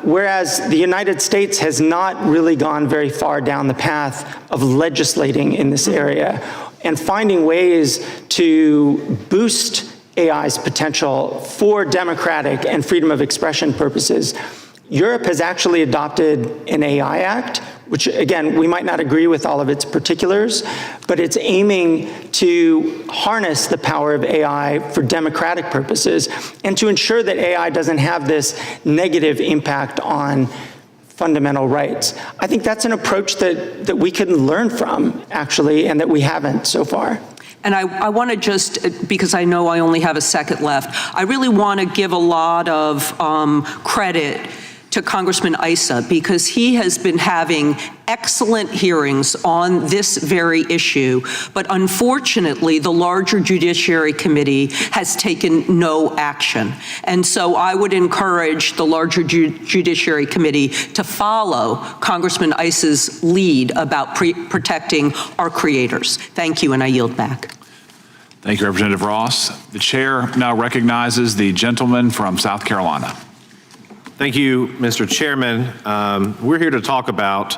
whereas the United States has not really gone very far down the path of legislating in this area and finding ways to boost AI's potential for democratic and freedom of expression purposes, Europe has actually adopted an AI Act, which, again, we might not agree with all of its particulars, but it's aiming to harness the power of AI for democratic purposes and to ensure that AI doesn't have this negative impact on fundamental rights. I think that's an approach that we can learn from, actually, and that we haven't so far. And I want to just, because I know I only have a second left, I really want to give a lot of credit to Congressman Issa, because he has been having excellent hearings on this very issue, but unfortunately, the larger Judiciary Committee has taken no action. And so I would encourage the larger Judiciary Committee to follow Congressman Issa's lead about protecting our creators. Thank you, and I yield back. Thank you, Representative Ross. The chair now recognizes the gentleman from South Carolina. Thank you, Mr. Chairman. We're here to talk about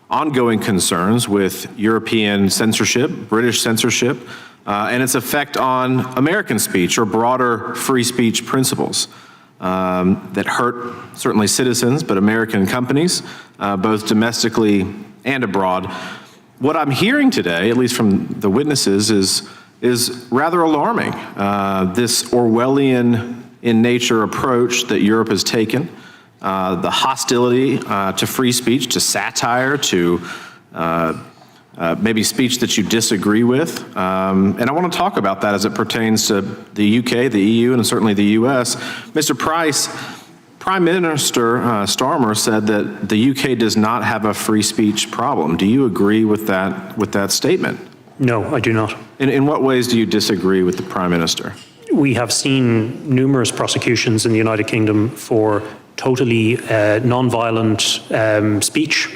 ongoing concerns with European censorship, British censorship, and its effect on American speech or broader free speech principles that hurt certainly citizens, but American companies, both domestically and abroad. What I'm hearing today, at least from the witnesses, is rather alarming. This Orwellian in nature approach that Europe has taken, the hostility to free speech, to satire, to maybe speech that you disagree with. And I want to talk about that as it pertains to the UK, the EU, and certainly the US. Mr. Price, Prime Minister Starmer said that the UK does not have a free speech problem. Do you agree with that statement? No, I do not. In what ways do you disagree with the Prime Minister? We have seen numerous prosecutions in the United Kingdom for totally non-violent speech.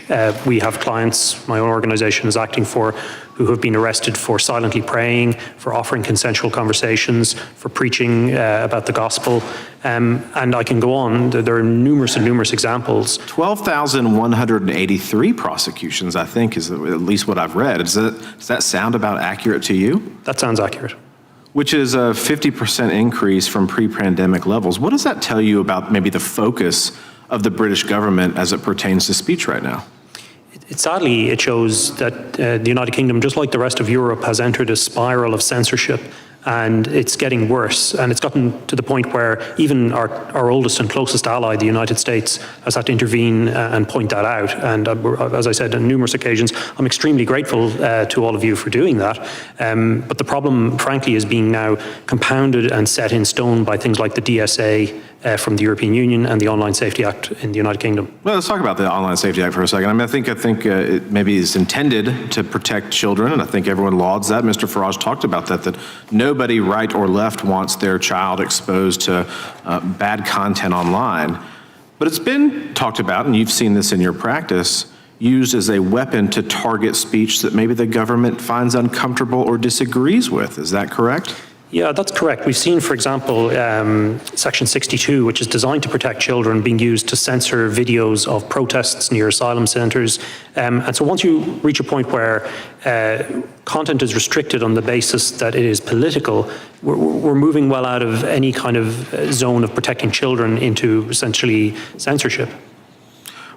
We have clients, my own organization is acting for, who have been arrested for silently praying, for offering consensual conversations, for preaching about the gospel. And I can go on. There are numerous and numerous examples. 12,183 prosecutions, I think, is at least what I've read. Does that sound about accurate to you? That sounds accurate. Which is a 50% increase from pre-pandemic levels. What does that tell you about maybe the focus of the British government as it pertains to speech right now? Sadly, it shows that the United Kingdom, just like the rest of Europe, has entered a spiral of censorship, and it's getting worse. And it's gotten to the point where even our oldest and closest ally, the United States, has had to intervene and point that out. And as I said on numerous occasions, I'm extremely grateful to all of you for doing that. But the problem, frankly, is being now compounded and set in stone by things like the DSA from the European Union and the Online Safety Act in the United Kingdom. Well, let's talk about the Online Safety Act for a second. I mean, I think it maybe is intended to protect children, and I think everyone lauds that. Mr. Farage talked about that nobody, right or left, wants their child exposed to bad content online. But it's been talked about, and you've seen this in your practice, used as a weapon to target speech that maybe the government finds uncomfortable or disagrees with. Is that correct? Yeah, that's correct. We've seen, for example, Section 62, which is designed to protect children, being used to censor videos of protests near asylum centres. And so once you reach a point where content is restricted on the basis that it is political, we're moving well out of any kind of zone of protecting children into essentially censorship.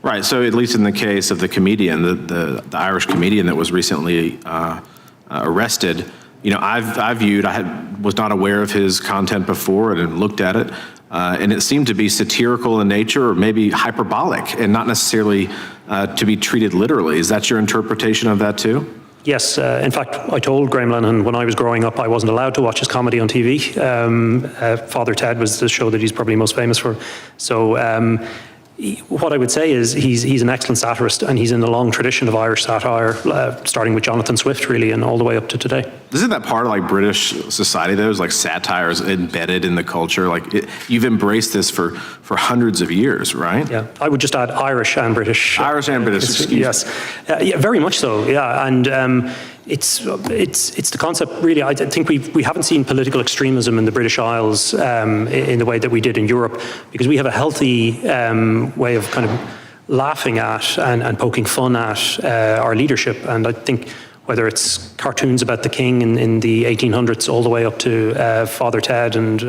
Right, so at least in the case of the comedian, the Irish comedian that was recently arrested, you know, I was not aware of his content before and looked at it, and it seemed to be satirical in nature or maybe hyperbolic and not necessarily to be treated literally. Is that your interpretation of that too? Yes, in fact, I told Graham Lennon when I was growing up I wasn't allowed to watch his comedy on TV. Father Ted was the show that he's probably most famous for. So what I would say is he's an excellent satirist, and he's in a long tradition of Irish satire, starting with Jonathan Swift, really, and all the way up to today. Isn't that part of like British society, though? Is like satire is embedded in the culture. Like you've embraced this for hundreds of years, right? Yeah, I would just add Irish and British. Irish and British, excuse me. Yes, yeah, very much so. Yeah, and it's the concept. Really, I think we haven't seen political extremism in the British Isles in the way that we did in Europe, because we have a healthy way of kind of laughing at and poking fun at our leadership. And I think whether it's cartoons about the king in the 1800s all the way up to Father Ted and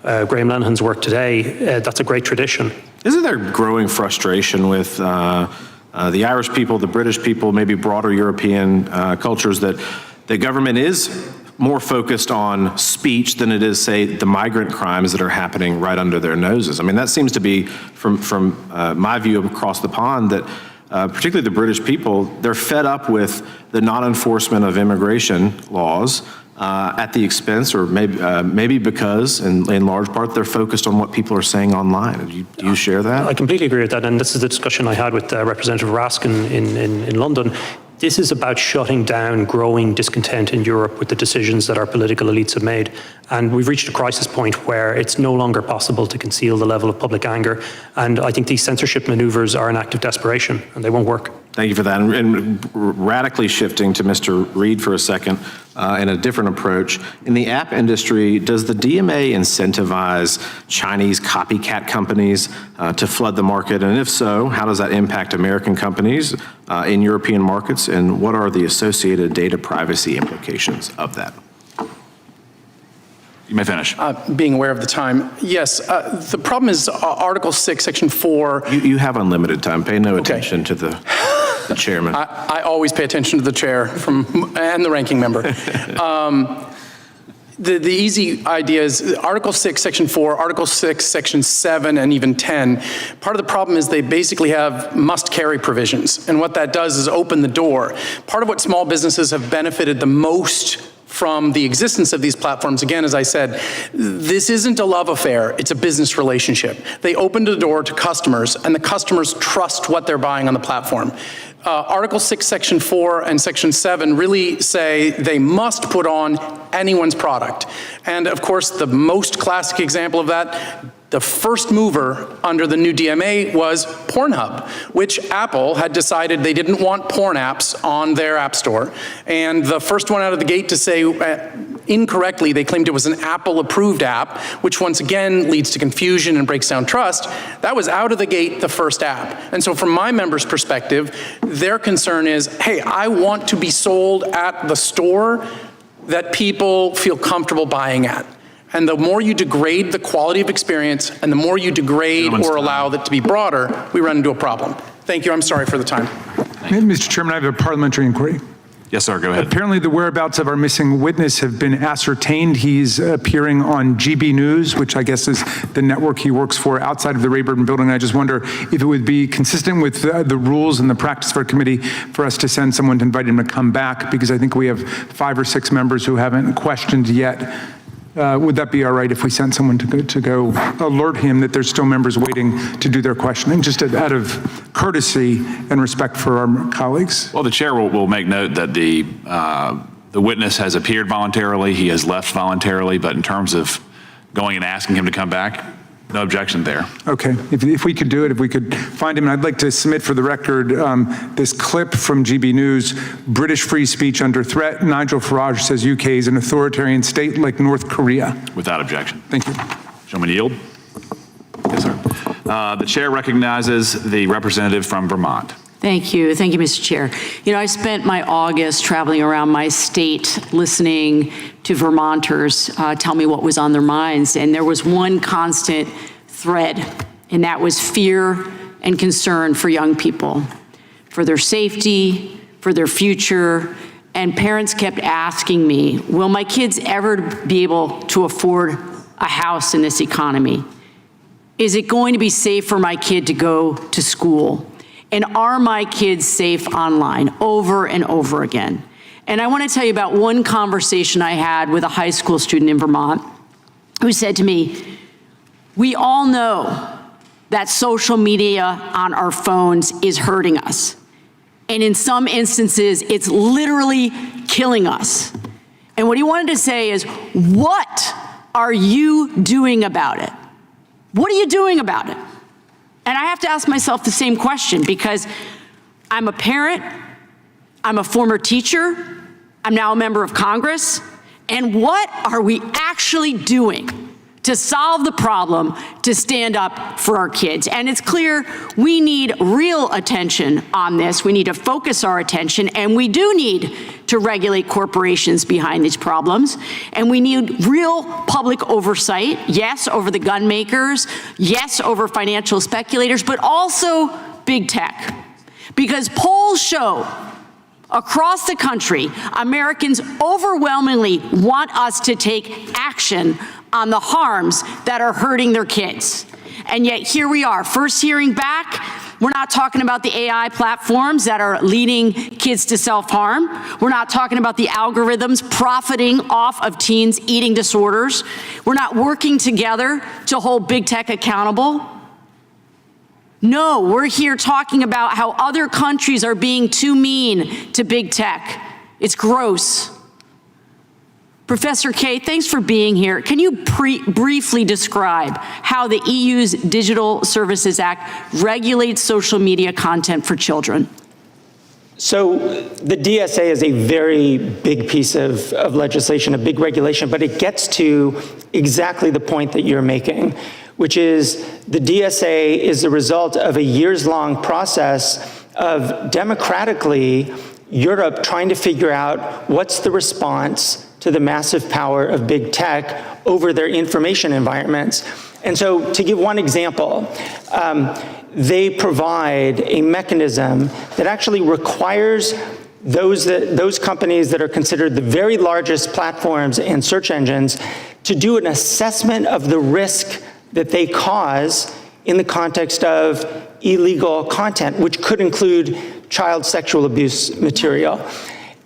Graham Lennon's work today, that's a great tradition. Isn't there growing frustration with the Irish people, the British people, maybe broader European cultures, that the government is more focused on speech than it is, say, the migrant crimes that are happening right under their noses? I mean, that seems to be, from my view across the pond, that particularly the British people, they're fed up with the non-enforcement of immigration laws, at the expense, or maybe because, in large part, they're focused on what people are saying online. Do you share that? I completely agree with that, and this is the discussion I had with Representative Raskin in London. This is about shutting down growing discontent in Europe with the decisions that our political elites have made. And we've reached a crisis point where it's no longer possible to conceal the level of public anger. And I think these censorship maneuvers are an act of desperation, and they won't work. Thank you for that. And radically shifting to Mr. Reed for a second, and a different approach. In the app industry, does the DMA incentivize Chinese copycat companies to flood the market? And if so, how does that impact American companies in European markets? And what are the associated data privacy implications of that? You may finish. Being aware of the time, yes. The problem is Article 6, Section 4. You have unlimited time. Pay no attention to the chairman. I always pay attention to the chair and the ranking member. The easy idea is Article 6, Section 4, Article 6, Section 7, and even 10. Part of the problem is they basically have must-carry provisions. And what that does is open the door. Part of what small businesses have benefited the most from the existence of these platforms, again, as I said, this isn't a love affair, it's a business relationship. They opened the door to customers, and the customers trust what they're buying on the platform. Article 6, Section 4, and Section 7 really say they must put on anyone's product. And of course, the most classic example of that, the first mover under the new DMA was Pornhub, which Apple had decided they didn't want porn apps on their app store. And the first one out of the gate to say incorrectly, they claimed it was an Apple-approved app, which once again leads to confusion and breaks down trust. That was out of the gate the first app. And so from my members' perspective, their concern is, hey, I want to be sold at the store that people feel comfortable buying at. And the more you degrade the quality of experience and the more you degrade or allow that to be broader, we run into a problem. Thank you. I'm sorry for the time. Mr. Chairman, I have a parliamentary inquiry. Yes, sir. Go ahead. Apparently, the whereabouts of our missing witness have been ascertained. He's appearing on GB News, which I guess is the network he works for outside of the Rayburn building. I just wonder if it would be consistent with the rules and the practice of our committee for us to send someone to invite him to come back, because I think we have 5 or 6 members who haven't questioned yet. Would that be all right if we sent someone to go alert him that there's still members waiting to do their questioning, just out of courtesy and respect for our colleagues? Well, the chair will make note that the witness has appeared voluntarily, he has left voluntarily, but in terms of going and asking him to come back, no objection there. Okay, if we could do it, if we could find him, and I'd like to submit for the record this clip from GB News, British free speech under threat. Nigel Farage says UK is an authoritarian state like North Korea. Without objection. Thank you. Gentleman yield? Yes, sir. The chair recognizes the representative from Vermont. Thank you, Mr. Chair. You know, I spent my August traveling around my state listening to Vermonters tell me what was on their minds, and there was one constant thread, and that was fear and concern for young people, for their safety, for their future, and parents kept asking me, will my kids ever be able to afford a house in this economy? Is it going to be safe for my kid to go to school? And are my kids safe online? Over and over again. And I want to tell you about one conversation I had with a high school student in Vermont who said to me, we all know that social media on our phones is hurting us. And in some instances, it's literally killing us. And what he wanted to say is, what are you doing about it? What are you doing about it? And I have to ask myself the same question, because I'm a parent, I'm a former teacher, I'm now a member of Congress, and what are we actually doing to solve the problem, to stand up for our kids? And it's clear we need real attention on this. We need to focus our attention, and we do need to regulate corporations behind these problems. And we need real public oversight, yes, over the gun makers, yes, over financial speculators, but also big tech. Because polls show across the country, Americans overwhelmingly want us to take action on the harms that are hurting their kids. And yet here we are, first hearing back, We're not talking about the AI platforms that are leading kids to self-harm. We're not talking about the algorithms profiting off of teens' eating disorders. We're not working together to hold big tech accountable. No, we're here talking about how other countries are being too mean to big tech. It's gross. Professor Kay, thanks for being here. Can you briefly describe how the EU's Digital Services Act regulates social media content for children? So the DSA is a very big piece of legislation, a big regulation, but it gets to exactly the point that you're making, which is the DSA is the result of a years-long process of democratically Europe trying to figure out what's the response to the massive power of big tech over their information environments. And so to give one example, they provide a mechanism that actually requires those companies that are considered the very largest platforms and search engines to do an assessment of the risk that they cause in the context of illegal content, which could include child sexual abuse material.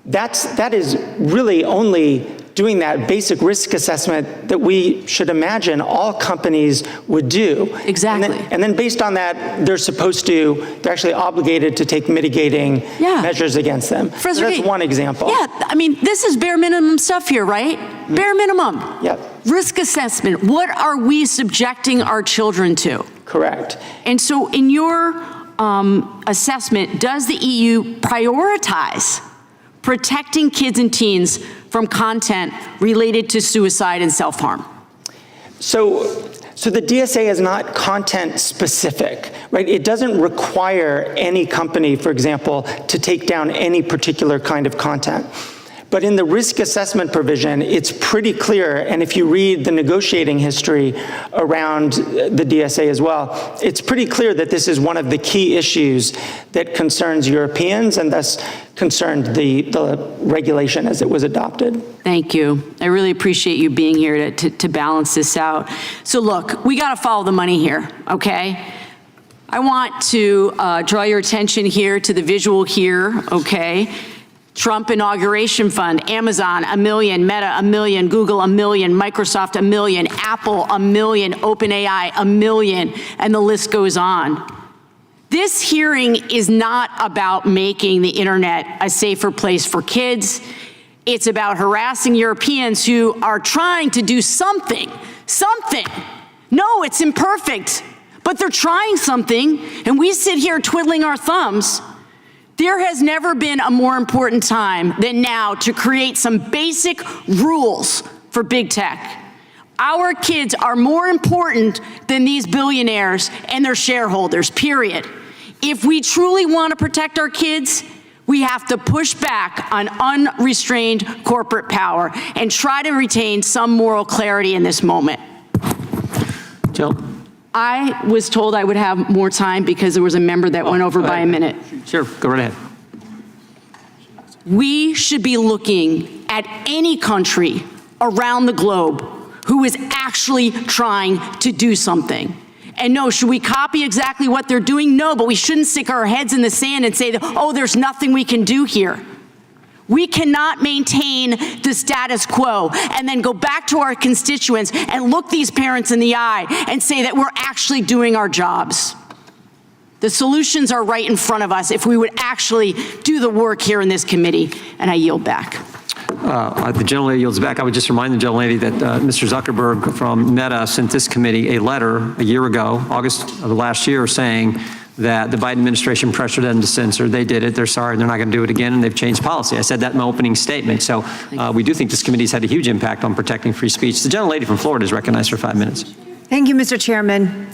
That is really only doing that basic risk assessment that we should imagine all companies would do. Exactly. And then based on that, they're actually obligated to take mitigating measures against them. So that's one example. Yeah, I mean, this is bare minimum stuff here, right? Bare minimum. Yep. Risk assessment. What are we subjecting our children to? Correct. And so in your assessment, does the EU prioritize protecting kids and teens from content related to suicide and self-harm? So the DSA is not content specific, right? It doesn't require any company, for example, to take down any particular kind of content. But in the risk assessment provision, it's pretty clear, and if you read the negotiating history around the DSA as well, it's pretty clear that this is one of the key issues that concerns Europeans and thus concerned the regulation as it was adopted. Thank you. I really appreciate you being here to balance this out. So look, we got to follow the money here, okay? I want to draw your attention here to the visual here, okay? Trump inauguration fund, Amazon, $1 million, Meta, $1 million, Google, $1 million, Microsoft, $1 million, Apple, $1 million, OpenAI, $1 million, and the list goes on. This hearing is not about making the internet a safer place for kids. It's about harassing Europeans who are trying to do something. No, it's imperfect, but they're trying something, and we sit here twiddling our thumbs. There has never been a more important time than now to create some basic rules for big tech. Our kids are more important than these billionaires and their shareholders, period. If we truly want to protect our kids, we have to push back on unrestrained corporate power and try to retain some moral clarity in this moment. Jill? I was told I would have more time because there was a member that went over by a minute. Sure, go right ahead. We should be looking at any country around the globe who is actually trying to do something. And no, should we copy exactly what they're doing? No, but we shouldn't stick our heads in the sand and say, that, oh, there's nothing we can do here. We cannot maintain the status quo and then go back to our constituents and look these parents in the eye and say that we're actually doing our jobs. The solutions are right in front of us if we would actually do the work here in this committee, and I yield back. The gentlelady yields back. I would just remind the gentlelady that Mr. Zuckerberg from Meta sent this committee a letter a year ago, August of last year, saying that the Biden administration pressured them to censor. They did it. They're sorry. They're not going to do it again, and they've changed policy. I said that in my opening statement. So we do think this committee's had a huge impact on protecting free speech. The gentlelady from Florida is recognized for 5 minutes. Thank you, Mr. Chairman.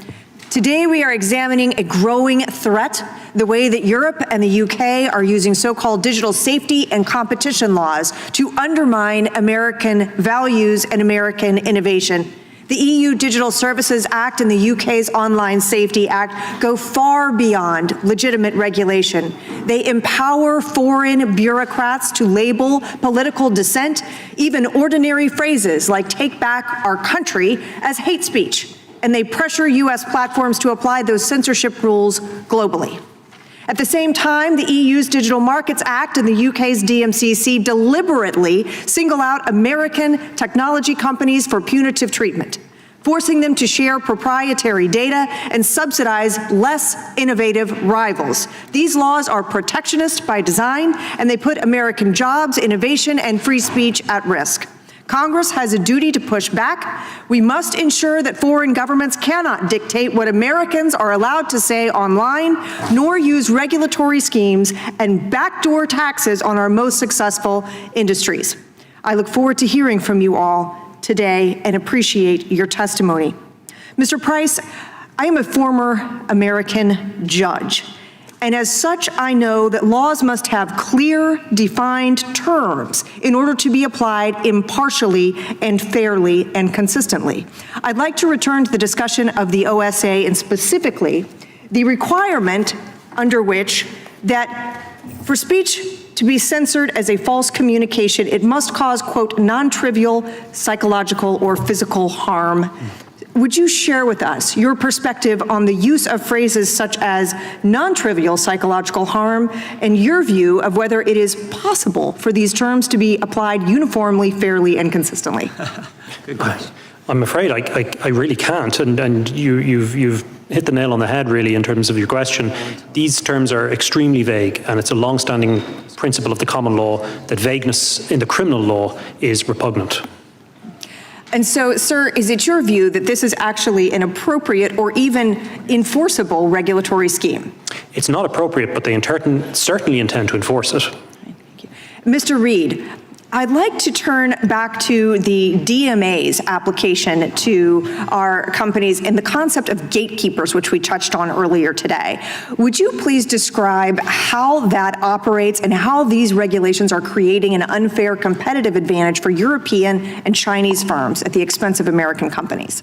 Today we are examining a growing threat, the way that Europe and the UK are using so-called digital safety and competition laws to undermine American values and American innovation. The EU Digital Services Act and the UK's Online Safety Act go far beyond legitimate regulation. They empower foreign bureaucrats to label political dissent, even ordinary phrases like "take back our country," as hate speech. and they pressure U.S. platforms to apply those censorship rules globally. At the same time, the EU's Digital Markets Act and the UK's DMCC deliberately single out American technology companies for punitive treatment, forcing them to share proprietary data and subsidize less innovative rivals. These laws are protectionist by design, and they put American jobs, innovation, and free speech at risk. Congress has a duty to push back. We must ensure that foreign governments cannot dictate what Americans are allowed to say online, nor use regulatory schemes and backdoor taxes on our most successful industries. I look forward to hearing from you all today and appreciate your testimony. Mr. Price, I am a former American judge, and as such, I know that laws must have clear, defined terms in order to be applied impartially and fairly and consistently. I'd like to return to the discussion of the OSA and specifically the requirement under which that for speech to be censored as a false communication, it must cause, quote, non-trivial psychological or physical harm. Would you share with us your perspective on the use of phrases such as non-trivial psychological harm and your view of whether it is possible for these terms to be applied uniformly, fairly, and consistently? Good question. I'm afraid I really can't, and you've hit the nail on the head, really, in terms of your question. These terms are extremely vague, and it's a long-standing principle of the common law that vagueness in the criminal law is repugnant. And so, sir, is it your view that this is actually an appropriate or even enforceable regulatory scheme? It's not appropriate, but they certainly intend to enforce it. Thank you. Mr. Reed, I'd like to turn back to the DMA's application to our companies and the concept of gatekeepers, which we touched on earlier today. Would you please describe how that operates and how these regulations are creating an unfair competitive advantage for European and Chinese firms at the expense of American companies?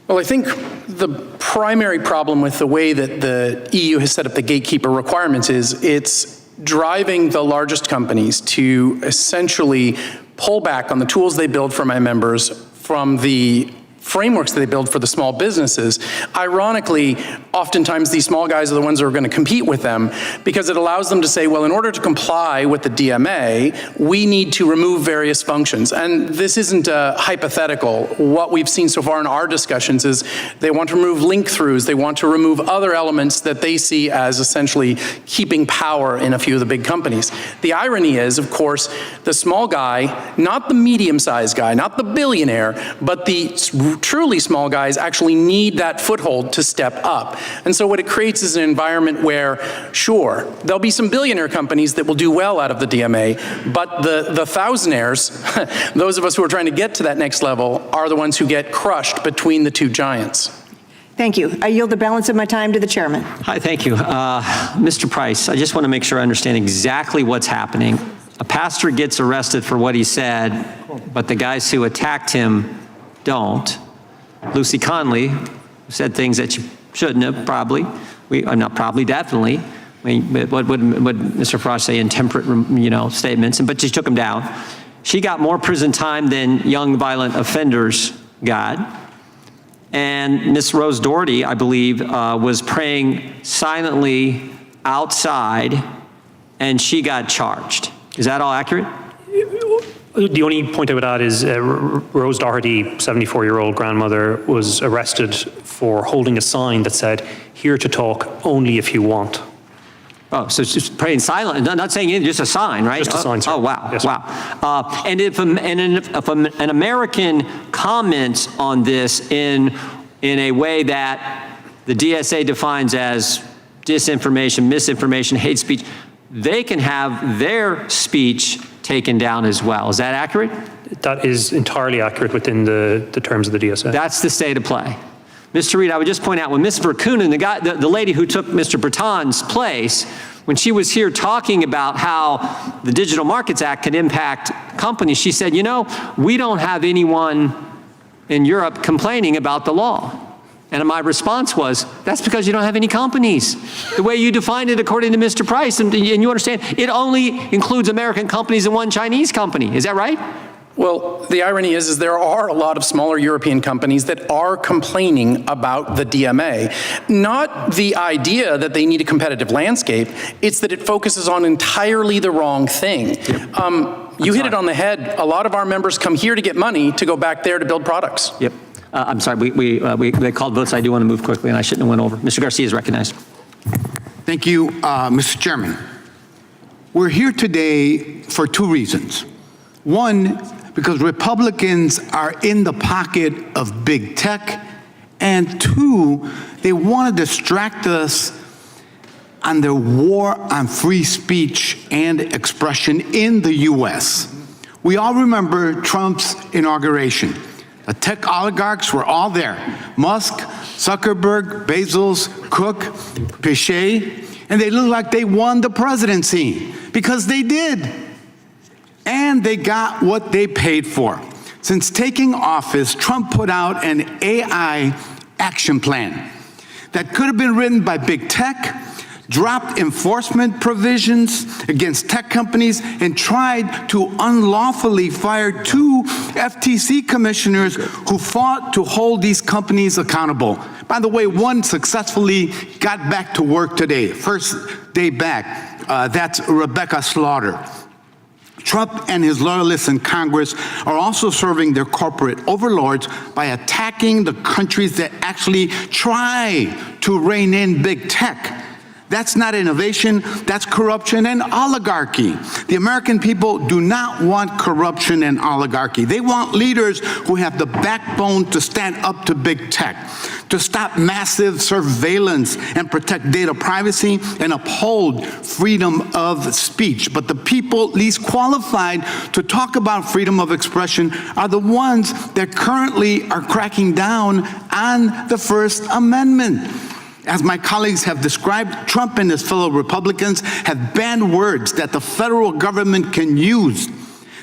Well, I think the primary problem with the way that the EU has set up the gatekeeper requirements is it's driving the largest companies to essentially pull back on the tools they build for my members from the frameworks that they build for the small businesses. Ironically, oftentimes these small guys are the ones who are going to compete with them because it allows them to say, well, in order to comply with the DMA, we need to remove various functions. And this isn't hypothetical. What we've seen so far in our discussions is they want to remove link-throughs. They want to remove other elements that they see as essentially keeping power in a few of the big companies. The irony is, of course, the small guy, not the medium-sized guy, not the billionaire, but the truly small guys actually need that foothold to step up. And so what it creates is an environment where, sure, there'll be some billionaire companies that will do well out of the DMA, but the thousandaires, those of us who are trying to get to that next level, are the ones who get crushed between the two giants. Thank you. I yield the balance of my time to the chairman. Hi, thank you. Mr. Price, I just want to make sure I understand exactly what's happening. A pastor gets arrested for what he said, but the guys who attacked him don't. Lucy Conley said things that she shouldn't have, probably. Not probably, definitely. I mean, what would Mr. Farage say? Intemperate, statements, but she took them down. She got more prison time than young violent offenders got. And Miss Rose Doherty, I believe, was praying silently outside, and she got charged. Is that all accurate? The only point I would add is Rose Doherty, 74-year-old grandmother, was arrested for holding a sign that said, "Here to talk only if you want." Oh, so it's just praying silent, not saying anything, just a sign, right? Just a sign, sir. Oh, wow, Yes, wow. And if an American comments on this in a way that the DSA defines as disinformation, misinformation, hate speech, they can have their speech taken down as well. Is that accurate? That is entirely accurate within the terms of the DSA. That's the state of play. Mr. Reed, I would just point out when Ms. Verkunen, the lady who took Mr. Breton's place, when she was here talking about how the Digital Markets Act could impact companies, she said, we don't have anyone in Europe complaining about the law. And my response was, that's because you don't have any companies. The way you defined it according to Mr. Price, and you understand, it only includes American companies and one Chinese company. Is that right? Well, the irony is there are a lot of smaller European companies that are complaining about the DMA. Not the idea that they need a competitive landscape, it's that it focuses on entirely the wrong thing. You hit it on the head. A lot of our members come here to get money to go back there to build products. Yep. I'm sorry, they called votes. I do want to move quickly, and I shouldn't have went over. Mr. Garcia is recognized. Thank you, Mr. Chairman. We're here today for two reasons. One, because Republicans are in the pocket of big tech, and two, they want to distract us on their war on free speech and expression in the U.S. We all remember Trump's inauguration. The tech oligarchs were all there. Musk, Zuckerberg, Bezos, Cook, Pichet, and they looked like they won the presidency because they did. And they got what they paid for. Since taking office, Trump put out an AI action plan that could have been written by big tech, dropped enforcement provisions against tech companies, and tried to unlawfully fire 2 FTC commissioners who fought to hold these companies accountable. By the way, one successfully got back to work today, first day back. That's Rebecca Slaughter. Trump and his loyalists in Congress are also serving their corporate overlords by attacking the countries that actually try to rein in big tech. That's not innovation, that's corruption and oligarchy. The American people do not want corruption and oligarchy. They want leaders who have the backbone to stand up to big tech, to stop massive surveillance and protect data privacy and uphold freedom of speech. But the people least qualified to talk about freedom of expression are the ones that currently are cracking down on the First Amendment. As my colleagues have described, Trump and his fellow Republicans have banned words that the federal government can use.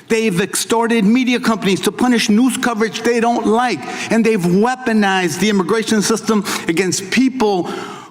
They've extorted media companies to punish news coverage they don't like, and they've weaponized the immigration system against people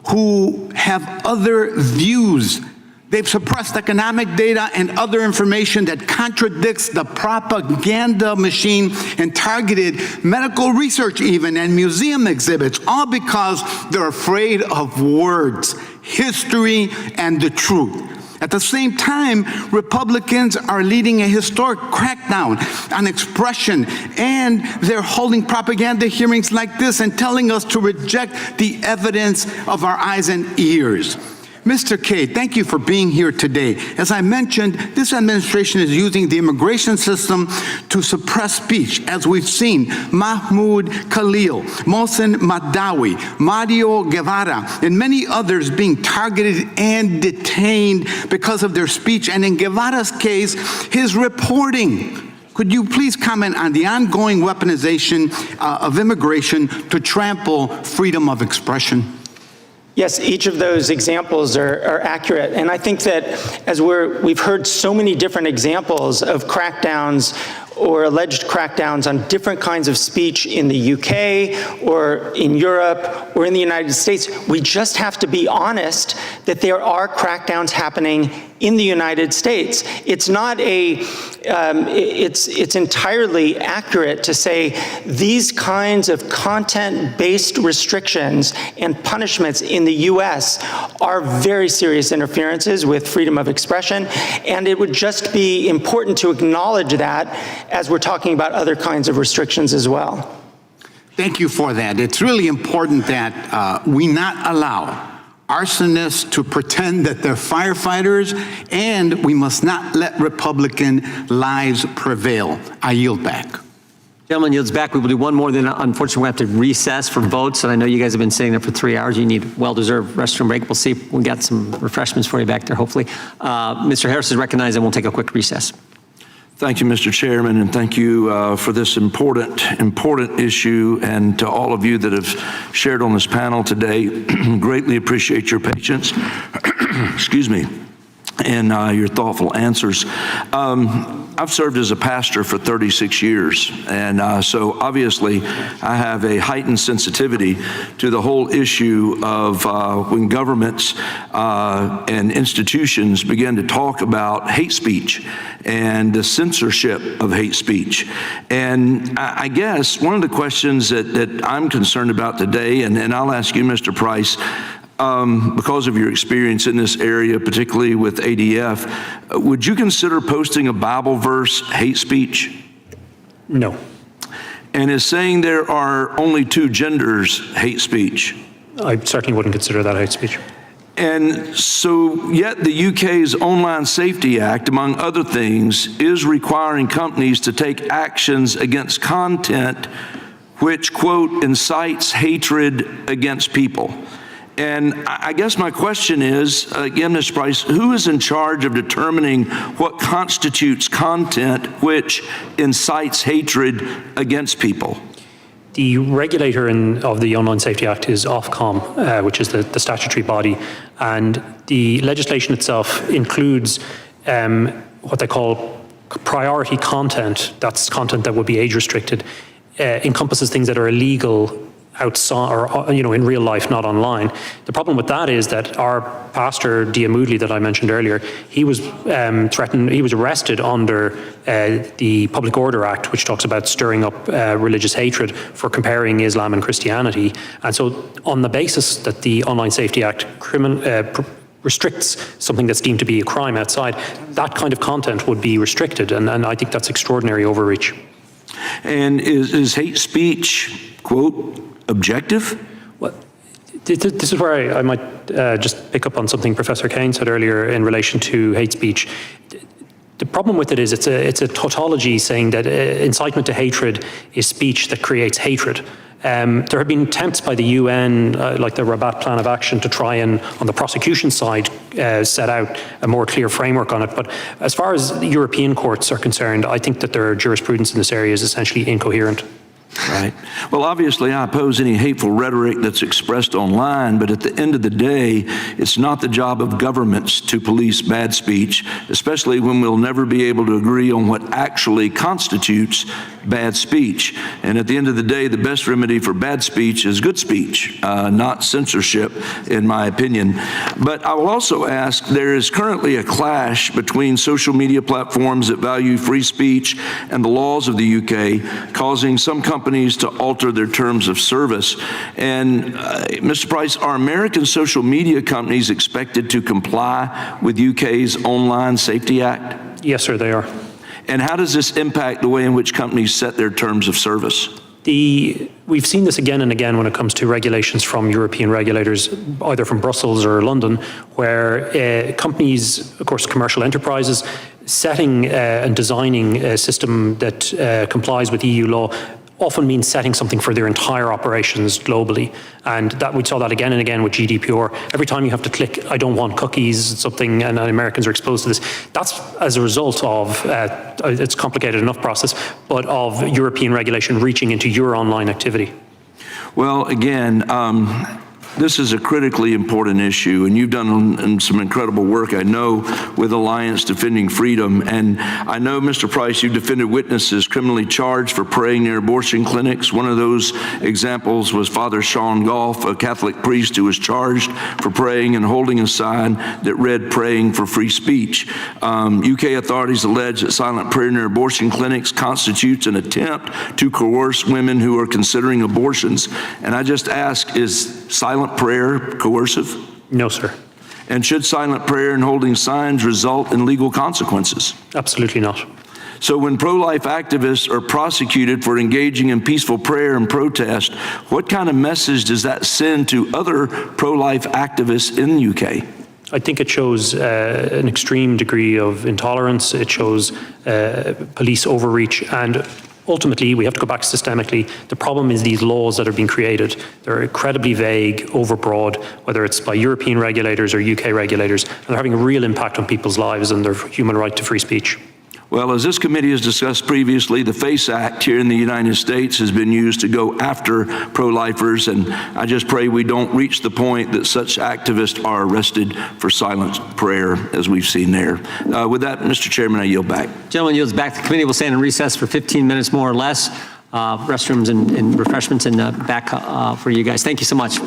who have other views. They've suppressed economic data and other information that contradicts the propaganda machine and targeted medical research even and museum exhibits, all because they're afraid of words, history, and the truth. At the same time, Republicans are leading a historic crackdown on expression, and they're holding propaganda hearings like this and telling us to reject the evidence of our eyes and ears. Mr. Kaye, thank you for being here today. As I mentioned, this administration is using the immigration system to suppress speech, as we've seen Mahmoud Khalil, Mohsen Madawi, Mario Guevara, and many others being targeted and detained because of their speech, and in Guevara's case, his reporting. Could you please comment on the ongoing weaponization of immigration to trample freedom of expression? Yes, each of those examples are accurate. And I think that as we've heard so many different examples of crackdowns or alleged crackdowns on different kinds of speech in the UK or in Europe or in the United States, we just have to be honest that there are crackdowns happening in the United States. It's not it's entirely accurate to say these kinds of content-based restrictions and punishments in the US are very serious interferences with freedom of expression, and it would just be important to acknowledge that as we're talking about other kinds of restrictions as well. Thank you for that. It's really important that we not allow arsonists to pretend that they're firefighters, and we must not let Republican lies prevail. I yield back. Gentleman yields back. We will do one more, then unfortunately we have to recess for votes, and I know you guys have been sitting there for 3 hours. You need well-deserved restroom break. We'll see if we got some refreshments for you back there, hopefully. Mr. Harris is recognized, and we'll take a quick recess. Thank you, Mr. Chairman, and thank you for this important issue, and to all of you that have shared on this panel today. Greatly appreciate your patience. Excuse me. and your thoughtful answers. I've served as a pastor for 36 years, and so obviously I have a heightened sensitivity to the whole issue of when governments and institutions begin to talk about hate speech and the censorship of hate speech. And I guess one of the questions that I'm concerned about today, and I'll ask you, Mr. Price, because of your experience in this area, particularly with ADF, would you consider posting a Bible verse hate speech? No. And is saying there are only two genders hate speech? I certainly wouldn't consider that hate speech. And so, yet the UK's Online Safety Act, among other things, is requiring companies to take actions against content which, quote, incites hatred against people. And I guess my question is, again, Mr. Price, who is in charge of determining what constitutes content which incites hatred against people? The regulator of the Online Safety Act is Ofcom, which is the statutory body, and the legislation itself includes what they call priority content. That's content that would be age restricted, encompasses things that are illegal outside, or in real life, not online. The problem with that is that our pastor, Dia Moodley, that I mentioned earlier, he was threatened. He was arrested under the Public Order Act, which talks about stirring up religious hatred for comparing Islam and Christianity. And so, on the basis that the Online Safety Act restricts something that's deemed to be a crime outside, that kind of content would be restricted, and I think that's extraordinary overreach. And is hate speech, quote, objective? Well, this is where I might just pick up on something Professor Kane said earlier in relation to hate speech. The problem with it is it's a tautology saying that incitement to hatred is speech that creates hatred. There have been attempts by the UN, like the Rabat Plan of Action, to try and, on the prosecution side, set out a more clear framework on it. But as far as the European courts are concerned, I think that their jurisprudence in this area is essentially incoherent. Right. Well, obviously, I oppose any hateful rhetoric that's expressed online, but at the end of the day, it's not the job of governments to police bad speech, especially when we'll never be able to agree on what actually constitutes bad speech. And at the end of the day, the best remedy for bad speech is good speech, not censorship, in my opinion. But I will also ask, there is currently a clash between social media platforms that value free speech and the laws of the UK, causing some companies to alter their terms of service. And Mr. Price, are American social media companies expected to comply with UK's Online Safety Act? Yes, sir, they are. And how does this impact the way in which companies set their terms of service? We've seen this again and again when it comes to regulations from European regulators, either from Brussels or London, where companies, of course, commercial enterprises, setting and designing a system that complies with EU law often means setting something for their entire operations globally. And that we saw that again and again with GDPR. Every time you have to click, I don't want cookies, something, and Americans are exposed to this. That's as a result of, it's a complicated enough process, but of European regulation reaching into your online activity. Well, again, this is a critically important issue, and you've done some incredible work, I know, with Alliance Defending Freedom. And I know, Mr. Price, you've defended witnesses criminally charged for praying near abortion clinics. One of those examples was Father Sean Goff, a Catholic priest who was charged for praying and holding a sign that read "Praying for Free Speech." UK authorities allege that silent prayer near abortion clinics constitutes an attempt to coerce women who are considering abortions. And I just ask, is silent prayer coercive? No, sir. And should silent prayer and holding signs result in legal consequences? Absolutely not. So when pro-life activists are prosecuted for engaging in peaceful prayer and protest, what kind of message does that send to other pro-life activists in the UK? I think it shows an extreme degree of intolerance. It shows police overreach, and ultimately, we have to go back systemically. The problem is these laws that are being created. They're incredibly vague, overbroad, whether it's by European regulators or UK regulators, and they're having a real impact on people's lives and their human right to free speech. Well, as this committee has discussed previously, the FACE Act here in the United States has been used to go after pro-lifers, and I just pray we don't reach the point that such activists are arrested for silent prayer, as we've seen there. With that, Mr. Chairman, I yield back. Gentleman yields back. The committee will stand in recess for 15 minutes, more or less. Restrooms and refreshments in the back for you guys. Thank you so much.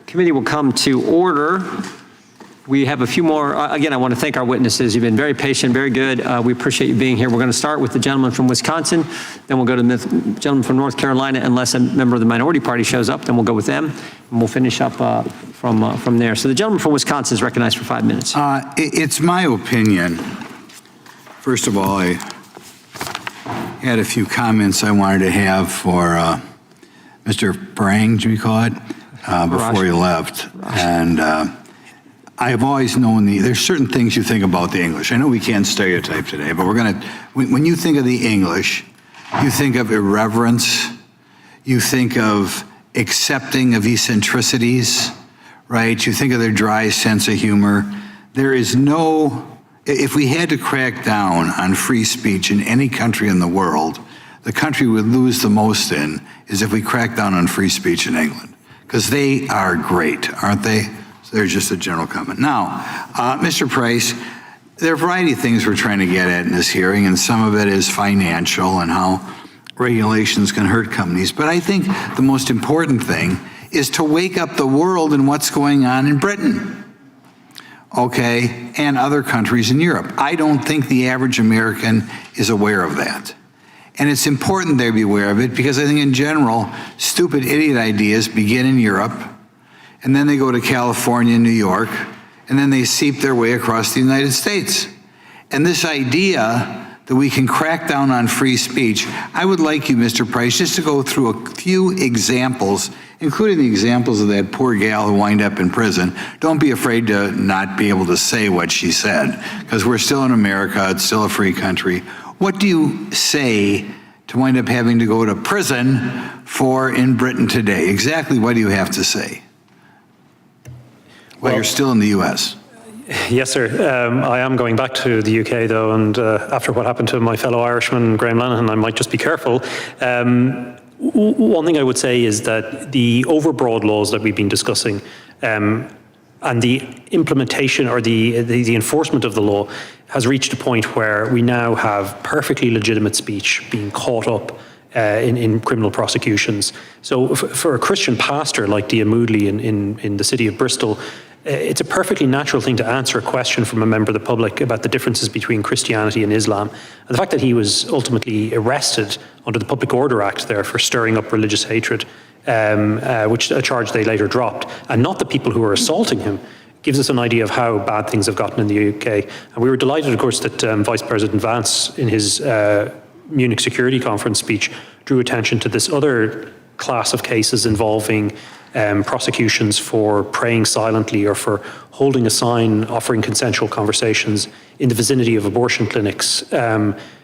Committee will come to order. We have a few more. Again, I want to thank our witnesses. You've been very patient, very good. We appreciate you being here. We're going to start with the gentleman from Wisconsin, then we'll go to the gentleman from North Carolina, unless a member of the minority party shows up, then we'll go with them, and we'll finish up from there. So the gentleman from Wisconsin is recognized for 5 minutes. It's my opinion. First of all, I had a few comments I wanted to have for Mr. Farage, do we call it, before he left. And I have always known there's certain things you think about the English. I know we can't stereotype today, but when you think of the English, you think of irreverence, you think of accepting of eccentricities, right? You think of their dry sense of humor. There is if we had to crack down on free speech in any country in the world, the country we would lose the most in is if we crack down on free speech in England, because they are great, aren't they? So there's just a general comment. Now, Mr. Price, there are a variety of things we're trying to get at in this hearing, and some of it is financial and how regulations can hurt companies. But I think the most important thing is to wake up the world in what's going on in Britain, okay, and other countries in Europe. I don't think the average American is aware of that. And it's important they be aware of it because I think in general, stupid idiot ideas begin in Europe, and then they go to California and New York, and then they seep their way across the United States. And this idea that we can crack down on free speech, I would like you, Mr. Price, just to go through a few examples, including the examples of that poor gal who wound up in prison. Don't be afraid to not be able to say what she said, because we're still in America, it's still a free country. What do you say to wind up having to go to prison for in Britain today? Exactly what do you have to say? Well, you're still in the U.S. Yes, sir. I am going back to the UK, though, and after what happened to my fellow Irishman, Graham Lanahan, I might just be careful. One thing I would say is that the overbroad laws that we've been discussing and the implementation or the enforcement of the law has reached a point where we now have perfectly legitimate speech being caught up in criminal prosecutions. So for a Christian pastor like Dia Moodley in the city of Bristol, it's a perfectly natural thing to answer a question from a member of the public about the differences between Christianity and Islam. And the fact that he was ultimately arrested under the Public Order Act there for stirring up religious hatred, which a charge they later dropped, and not the people who were assaulting him, gives us an idea of how bad things have gotten in the UK. And we were delighted, of course, that Vice President Vance, in his Munich Security Conference speech, drew attention to this other class of cases involving prosecutions for praying silently or for holding a sign offering consensual conversations in the vicinity of abortion clinics,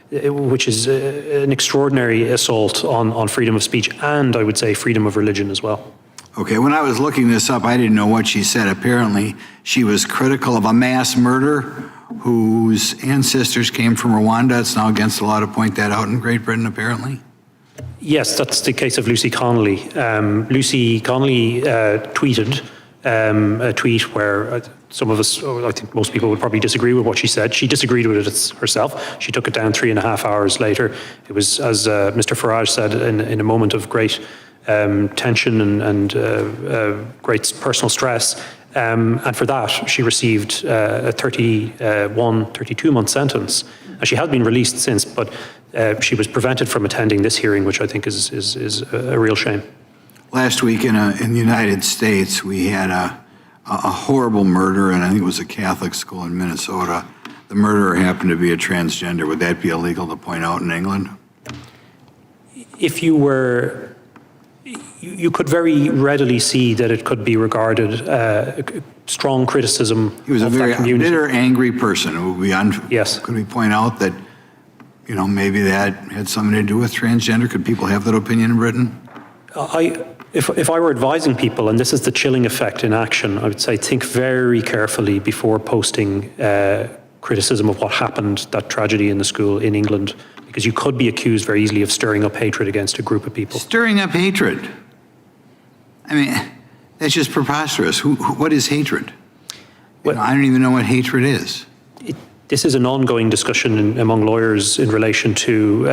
which is an extraordinary assault on freedom of speech and, I would say, freedom of religion as well. Okay, when I was looking this up, I didn't know what she said. Apparently, she was critical of a mass murder whose ancestors came from Rwanda. It's now against the law to point that out in Great Britain, apparently. Yes, that's the case of Lucy Connolly. Lucy Connolly tweeted a tweet where some of us, I think most people would probably disagree with what she said. She disagreed with it herself. She took it down 3.5 hours later. It was, as Mr. Farage said, in a moment of great tension and great personal stress. And for that, she received a 32-month sentence. And she has been released since, but she was prevented from attending this hearing, which I think is a real shame. Last week in the United States, we had a horrible murder, and I think it was a Catholic school in Minnesota. The murderer happened to be a transgender. Would that be illegal to point out in England? If you were, you could very readily see that it could be regarded strong criticism. He was a very bitter, angry person. Yes. Could we point out that, you know, maybe that had something to do with transgender? Could people have that opinion in Britain? If I were advising people, and this is the chilling effect in action, I would say think very carefully before posting criticism of what happened, that tragedy in the school in England, because you could be accused very easily of stirring up hatred against a group of people. Stirring up hatred? I mean, that's just preposterous. What is hatred? Well, I don't even know what hatred is. This is an ongoing discussion among lawyers in relation to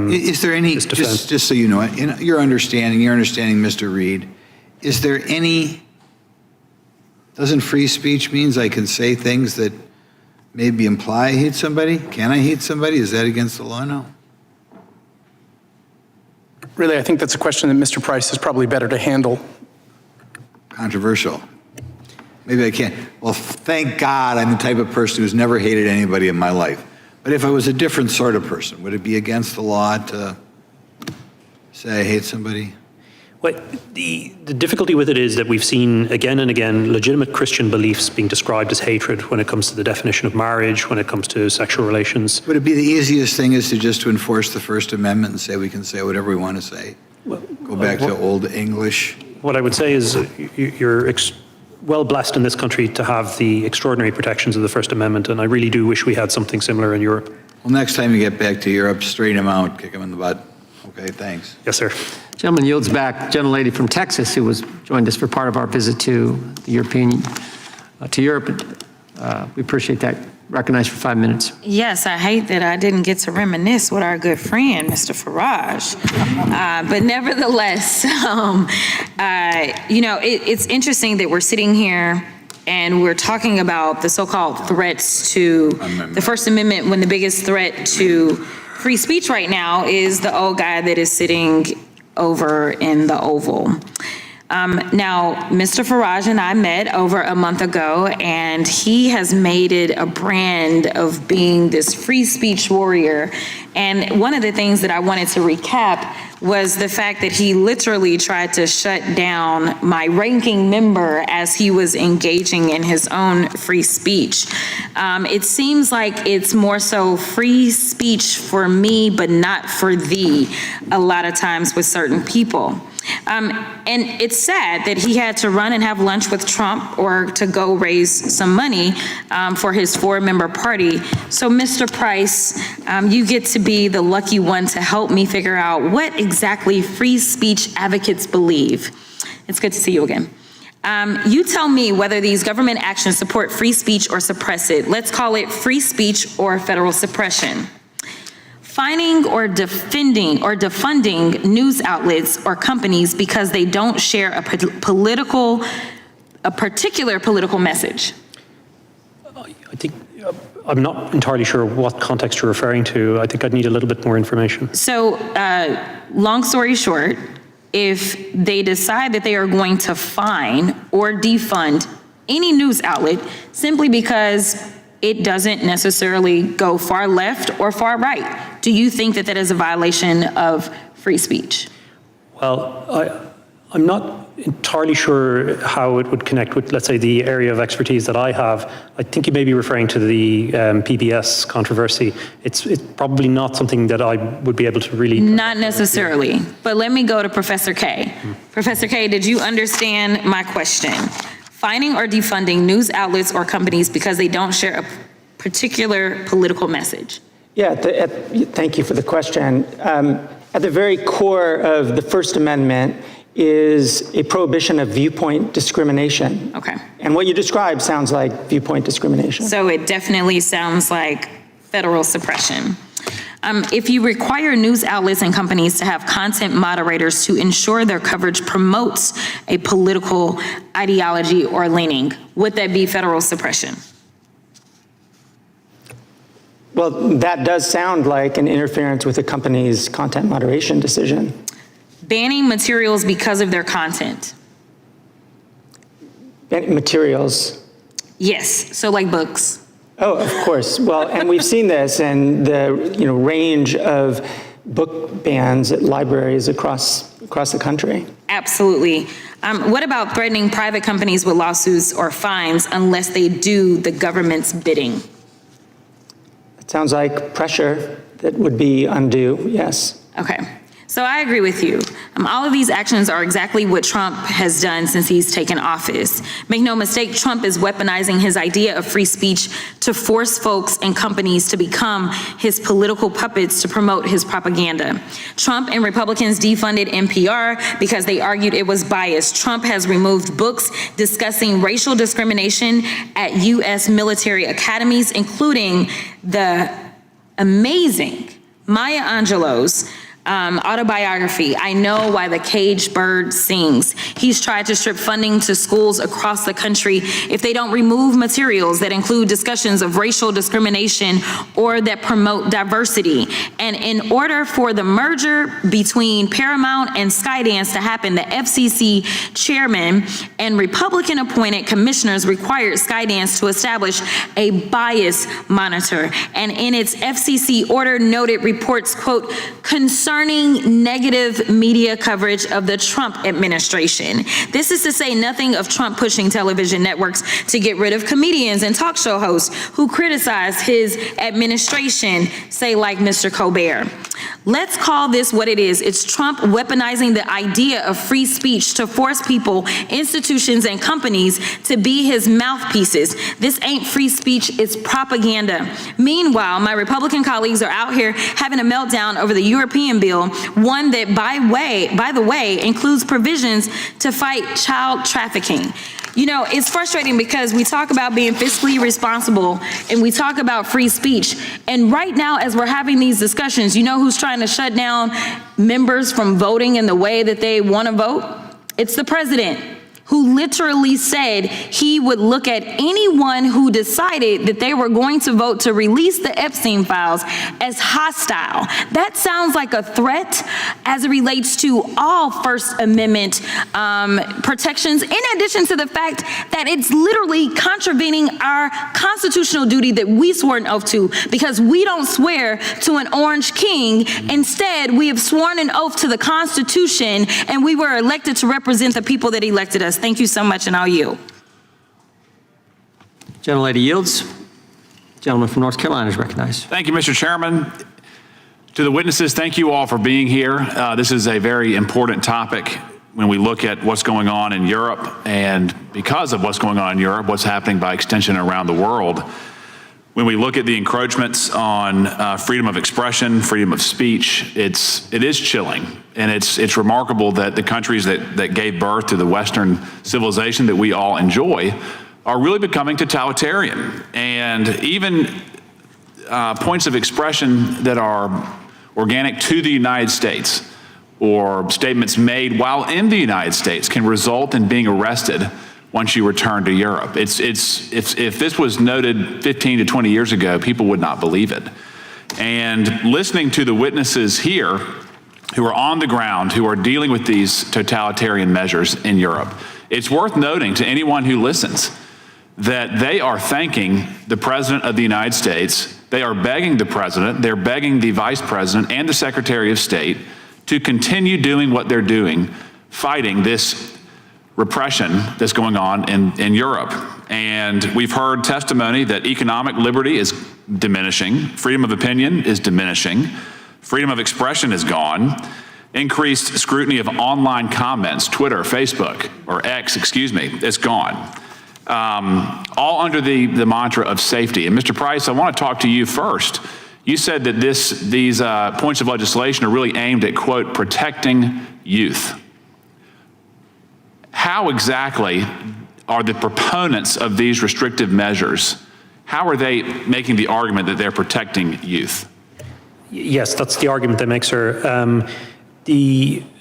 is there any, just so you know, in your understanding, Mr. Reed, is there any Doesn't free speech means I can say things that maybe imply I hate somebody? Can I hate somebody? Is that against the law? No. Really, I think that's a question that Mr. Price is probably better to handle. Controversial. Maybe I can't. Well, thank God I'm the type of person who's never hated anybody in my life. But if I was a different sort of person, would it be against the law to say I hate somebody? Well, the difficulty with it is that we've seen again and again legitimate Christian beliefs being described as hatred when it comes to the definition of marriage, when it comes to sexual relations. Would it be the easiest thing is to enforce the First Amendment and say we can say whatever we want to say? Go back to Old English? What I would say is you're well blessed in this country to have the extraordinary protections of the First Amendment, and I really do wish we had something similar in Europe. Well, next time you get back to Europe, straighten them out, kick them in the butt. Okay, thanks. Yes, sir. Gentleman yields back. Gentlelady from Texas, who joined us for part of our visit to the Europe. We appreciate that. Recognized for 5 minutes. Yes, I hate that I didn't get to reminisce with our good friend, Mr. Farage. But nevertheless, it's interesting that we're sitting here and we're talking about the so-called threats to the First Amendment when the biggest threat to free speech right now is the old guy that is sitting over in the Oval. Now, Mr. Farage and I met over a month ago, and he has made it a brand of being this free speech warrior. And one of the things that I wanted to recap was the fact that he literally tried to shut down my ranking member as he was engaging in his own free speech. It seems like it's more so free speech for me, but not for thee, a lot of times with certain people. And it's sad that he had to run and have lunch with Trump or to go raise some money for his 4-member party. So, Mr. Price, you get to be the lucky one to help me figure out what exactly free speech advocates believe. It's good to see you again. You tell me whether these government actions support free speech or suppress it. Let's call it free speech or federal suppression. Fining or defunding news outlets or companies because they don't share a particular political message. I think I'm not entirely sure what context you're referring to. I think I'd need a little bit more information. So, long story short, if they decide that they are going to fine or defund any news outlet simply because it doesn't necessarily go far left or far right, do you think that that is a violation of free speech? Well, I'm not entirely sure how it would connect with, let's say, the area of expertise that I have. I think you may be referring to the PBS controversy. It's probably not something that I would be able to really... Not necessarily, but let me go to Professor K. Professor K, did you understand my question? Fining or defunding news outlets or companies because they don't share a particular political message? Yeah, thank you for the question. At the very core of the First Amendment is a prohibition of viewpoint discrimination. Okay. And what you described sounds like viewpoint discrimination. So it definitely sounds like federal suppression. If you require news outlets and companies to have content moderators to ensure their coverage promotes a political ideology or leaning, would that be federal suppression? Well, that does sound like an interference with a company's content moderation decision. Banning materials because of their content. Materials? Yes, so like books. Oh, of course. Well, and we've seen this in the range of book bans at libraries across the country. Absolutely. What about threatening private companies with lawsuits or fines unless they do the government's bidding? It sounds like pressure that would be undue, yes. Okay. So I agree with you. All of these actions are exactly what Trump has done since he's taken office. Make no mistake, Trump is weaponizing his idea of free speech to force folks and companies to become his political puppets to promote his propaganda. Trump and Republicans defunded NPR because they argued it was biased. Trump has removed books discussing racial discrimination at U.S. military academies, including the amazing Maya Angelou's Autobiography, I know why the caged bird sings. He's tried to strip funding to schools across the country if they don't remove materials that include discussions of racial discrimination or that promote diversity. And in order for the merger between Paramount and Skydance to happen, the FCC chairman and Republican-appointed commissioners required Skydance to establish a bias monitor. And in its FCC order noted reports, quote, concerning negative media coverage of the Trump administration. This is to say nothing of Trump pushing television networks to get rid of comedians and talk show hosts who criticize his administration, say like Mr. Colbert. Let's call this what it is. It's Trump weaponizing the idea of free speech to force people, institutions, and companies to be his mouthpieces. This ain't free speech, it's propaganda. Meanwhile, my Republican colleagues are out here having a meltdown over the European bill, one that, by the way, includes provisions to fight child trafficking. You know, it's frustrating because we talk about being fiscally responsible and we talk about free speech. And right now, as we're having these discussions, you know who's trying to shut down members from voting in the way that they want to vote? It's the president, who literally said he would look at anyone who decided that they were going to vote to release the Epstein files as hostile. That sounds like a threat as it relates to all First Amendment protections, in addition to the fact that it's literally contravening our constitutional duty that we swore an oath to, because we don't swear to an orange king. Instead, we have sworn an oath to the Constitution, and we were elected to represent the people that elected us. Thank you so much, and I'll yield. Gentlelady yields. Gentleman from North Carolina is recognized. Thank you, Mr. Chairman. To the witnesses, thank you all for being here. This is a very important topic when we look at what's going on in Europe, and because of what's going on in Europe, what's happening by extension around the world. When we look at the encroachments on freedom of expression, freedom of speech, it is chilling. And it's remarkable that the countries that gave birth to the Western civilization that we all enjoy are really becoming totalitarian. And even points of expression that are organic to the United States or statements made while in the United States can result in being arrested once you return to Europe. If this was noted 15 to 20 years ago, people would not believe it. And listening to the witnesses here who are on the ground, who are dealing with these totalitarian measures in Europe, it's worth noting to anyone who listens that they are thanking the President of the United States, they are begging the President, they're begging the Vice President and the Secretary of State to continue doing what they're doing, fighting this repression that's going on in Europe. And we've heard testimony that economic liberty is diminishing, freedom of opinion is diminishing, freedom of expression is gone, increased scrutiny of online comments, Twitter, Facebook, or X, it's gone. All under the mantra of safety. And Mr. Price, I want to talk to you first. You said that these points of legislation are really aimed at, quote, protecting youth. How exactly are the proponents of these restrictive measures, how are they making the argument that they're protecting youth? Yes, that's the argument they make, sir.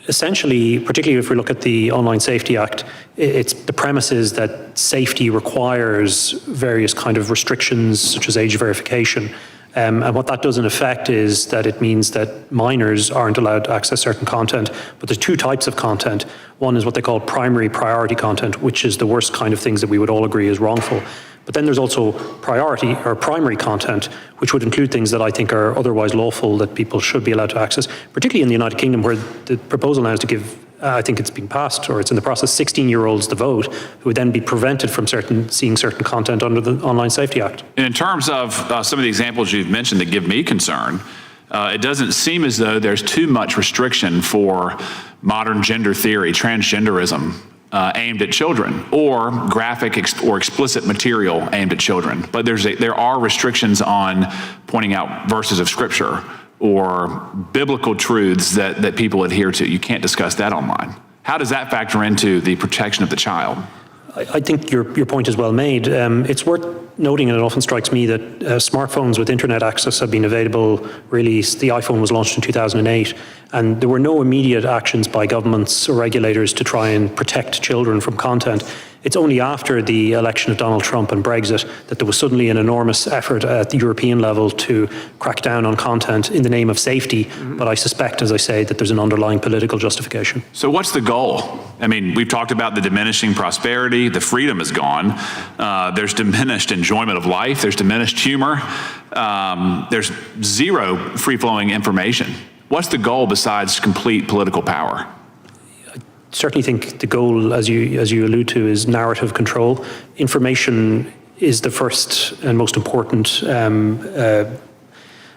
Essentially, particularly if we look at the Online Safety Act, the premise is that safety requires various kind of restrictions, such as age verification. And what that does in effect is that it means that minors aren't allowed to access certain content, but there's two types of content. One is what they call primary priority content, which is the worst kind of things that we would all agree is wrongful. But then there's also priority or primary content, which would include things that I think are otherwise lawful that people should be allowed to access, particularly in the United Kingdom, where the proposal now is to give, I think it's been passed, or it's in the process, 16-year-olds the vote, who would then be prevented from seeing certain content under the Online Safety Act. And in terms of some of the examples you've mentioned that give me concern, it doesn't seem as though there's too much restriction for modern gender theory, transgenderism, aimed at children, or graphic or explicit material aimed at children. But there are restrictions on pointing out verses of Scripture or biblical truths that people adhere to. You can't discuss that online. How does that factor into the protection of the child? I think your point is well made. It's worth noting, and it often strikes me, that smartphones with internet access have been available really, the iPhone was launched in 2008, and there were no immediate actions by governments or regulators to try and protect children from content. It's only after the election of Donald Trump and Brexit that there was suddenly an enormous effort at the European level to crack down on content in the name of safety. But I suspect, as I say, that there's an underlying political justification. So what's the goal? I mean, we've talked about the diminishing prosperity, the freedom is gone, there's diminished enjoyment of life, there's diminished humor, there's zero free-flowing information. What's the goal besides complete political power? Certainly think the goal, as you allude to, is narrative control. Information is the first and most important,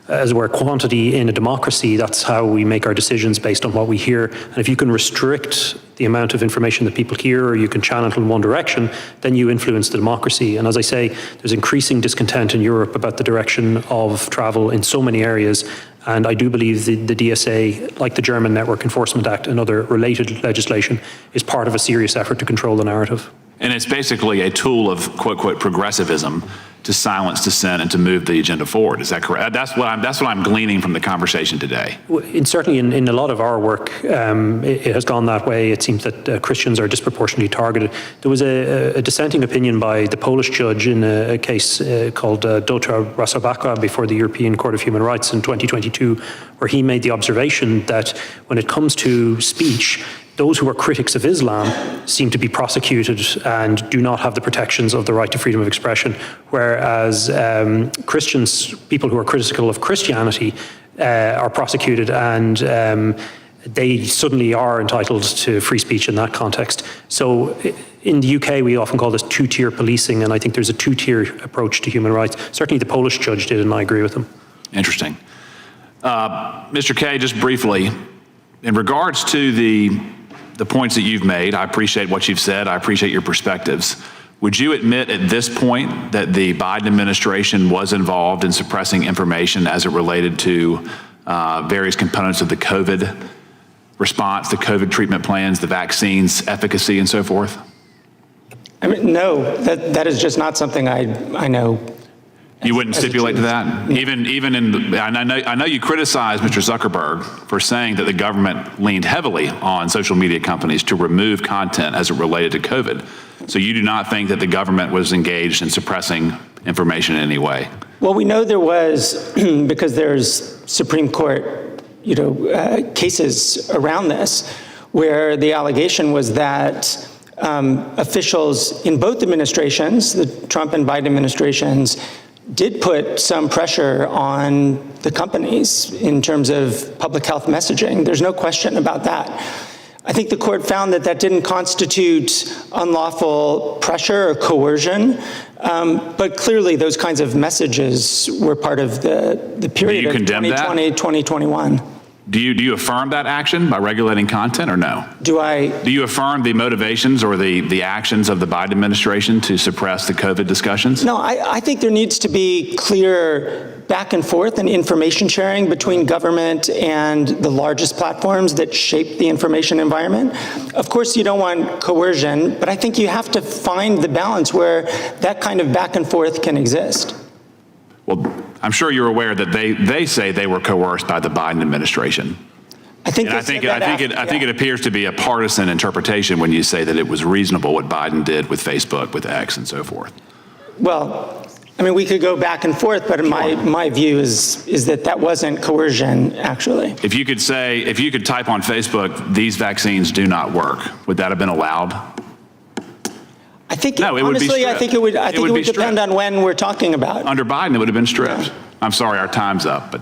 as it were, quantity in a democracy. That's how we make our decisions, based on what we hear. And if you can restrict the amount of information that people hear, or you can channel it in one direction, then you influence the democracy. And as I say, there's increasing discontent in Europe about the direction of travel in so many areas. And I do believe the DSA, like the German Network Enforcement Act and other related legislation, is part of a serious effort to control the narrative. And it's basically a tool of quote, quote, progressivism to silence dissent and to move the agenda forward. Is that correct? That's what I'm gleaning from the conversation today. Certainly in a lot of our work, it has gone that way. It seems that Christians are disproportionately targeted. There was a dissenting opinion by the Polish judge in a case called Dotra Rasabaka before the European Court of Human Rights in 2022, where he made the observation that when it comes to speech, those who are critics of Islam seem to be prosecuted and do not have the protections of the right to freedom of expression, whereas Christians, people who are critical of Christianity, are prosecuted, and they suddenly are entitled to free speech in that context. So in the UK, we often call this two-tier policing, and I think there's a two-tier approach to human rights. Certainly the Polish judge did, and I agree with him. Interesting. Mr. Kaye, just briefly, in regards to the points that you've made, I appreciate what you've said, I appreciate your perspectives. Would you admit at this point that the Biden administration was involved in suppressing information as it related to various components of the COVID response, the COVID treatment plans, the vaccines, efficacy, and so forth? I mean, no, that is just not something I know. You wouldn't stipulate to that? Even in, I know you criticize Mr. Zuckerberg for saying that the government leaned heavily on social media companies to remove content as it related to COVID. So you do not think that the government was engaged in suppressing information in any way? Well, we know there was, because there's Supreme Court, cases around this, where the allegation was that officials in both administrations, the Trump and Biden administrations, did put some pressure on the companies in terms of public health messaging. There's no question about that. I think the court found that that didn't constitute unlawful pressure or coercion, but clearly those kinds of messages were part of the period of 2020, 2021. Do you affirm that action by regulating content or no? Do you affirm the motivations or the actions of the Biden administration to suppress the COVID discussions? No, I think there needs to be clear back and forth and information sharing between government and the largest platforms that shape the information environment. Of course, you don't want coercion, but I think you have to find the balance where that kind of back and forth can exist. Well, I'm sure you're aware that they say they were coerced by the Biden administration. I think it appears to be a partisan interpretation when you say that it was reasonable what Biden did with Facebook, with X, and so forth. Well, I mean, we could go back and forth, but my view is that wasn't coercion, actually. If you could type on Facebook, these vaccines do not work, would that have been allowed? I think, no, it honestly, would be I think it would depend on when we're talking about. Under Biden, it would have been stripped. Yeah. I'm sorry, our time's up, but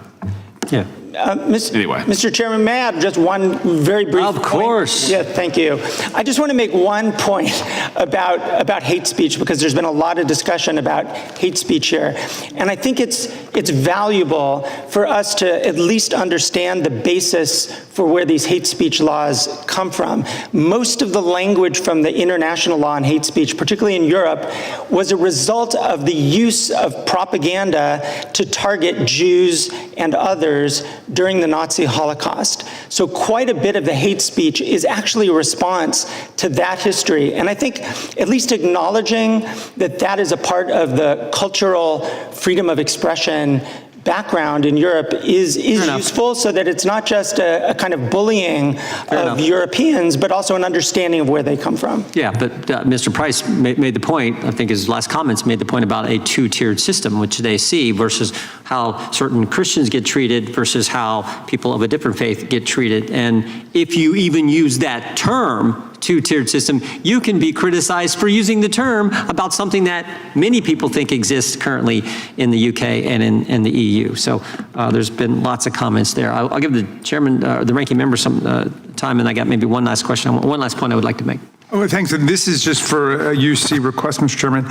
yeah. Anyway. Mr. Chairman, may I have just one very brief point? Of course. Yeah, thank you. I just want to make one point about hate speech, because there's been a lot of discussion about hate speech here. And I think it's valuable for us to at least understand the basis for where these hate speech laws come from. Most of the language from the international law on hate speech, particularly in Europe, was a result of the use of propaganda to target Jews and others during the Nazi Holocaust. So quite a bit of the hate speech is actually a response to that history. And I think at least acknowledging that that is a part of the cultural freedom of expression background in Europe is useful, so that it's not just a kind of bullying of Europeans, but also an understanding of where they come from. Yeah, but Mr. Price made the point, I think his last comments made the point about a two-tiered system, which they see, versus how certain Christians get treated versus how people of a different faith get treated. And if you even use that term, two-tiered system, you can be criticized for using the term about something that many people think exists currently in the UK and in the EU. So there's been lots of comments there. I'll give the chairman, the ranking member some time, and I got maybe one last question, one last point I would like to make. Oh, thanks. And this is just for a UC request, Mr. Chairman,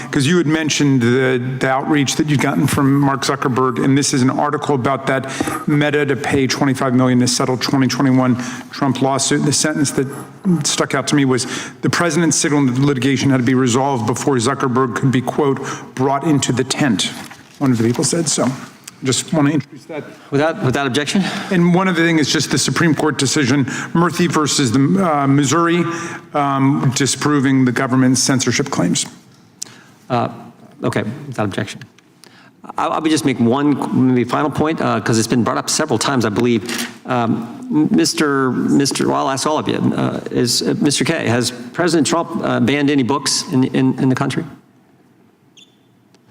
because you had mentioned the outreach that you'd gotten from Mark Zuckerberg, and this is an article about that Meta to pay $25 million to settle 2021 Trump lawsuit. The sentence that stuck out to me was, the president signaled that the litigation had to be resolved before Zuckerberg could be, quote, brought into the tent, one of the people said. So just want to introduce that. Without objection? And one of the things is just the Supreme Court decision, Murthy versus the Missouri, disproving the government's censorship claims. Okay, without objection. I'll just make one maybe final point, because it's been brought up several times, I believe. Well, I'll ask all of you. Mr. Kay, has President Trump banned any books in the country?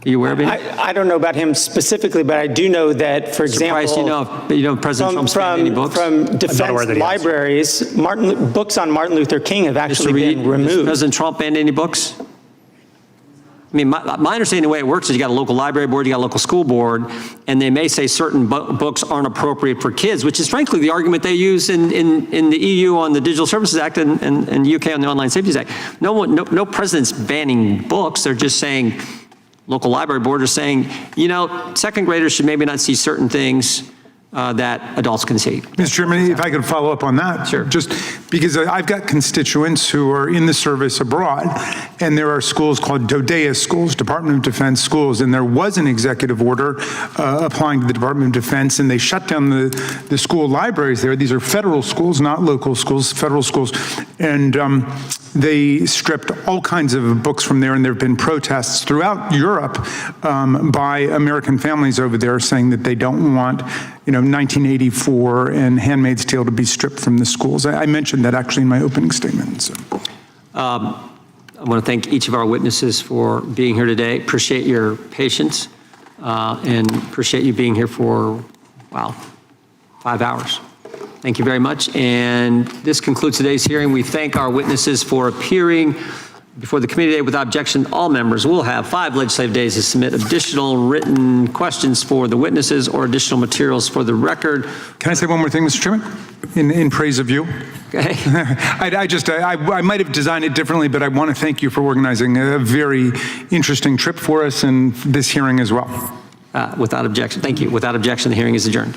Are you aware of it? I don't know about him specifically, but I do know that, for example, Price, you know President Trump's banned any books? From defense libraries, books on Martin Luther King have actually been removed. Has President Trump banned any books? I mean, my understanding of the way it works is you got a local library board, you got a local school board, and they may say certain books aren't appropriate for kids, which is frankly the argument they use in the EU on the Digital Services Act and UK on the Online Safety Act. No president's banning books. They're just saying, local library board are saying, you know, second graders should maybe not see certain things that adults can see. Mr. Chairman, if I could follow up on that. Sure. Just because I've got constituents who are in the service abroad, and there are schools called DODEA schools, Department of Defense schools, and there was an executive order applying to the Department of Defense, and they shut down the school libraries there. These are federal schools, not local schools, federal schools, and they stripped all kinds of books from there, and there have been protests throughout Europe by American families over there saying that they don't want, 1984 and Handmaid's Tale to be stripped from the schools. I mentioned that actually in my opening statement. So. I want to thank each of our witnesses for being here today. Appreciate your patience and appreciate you being here for, 5 hours. Thank you very much. And this concludes today's hearing. We thank our witnesses for appearing before the committee today. Without objection, all members will have 5 legislative days to submit additional written questions for the witnesses or additional materials for the record. Can I say one more thing, Mr. Chairman, in praise of you? Okay. I might have designed it differently, but I want to thank you for organizing a very interesting trip for us and this hearing as well. Without objection. Thank you. Without objection, the hearing is adjourned.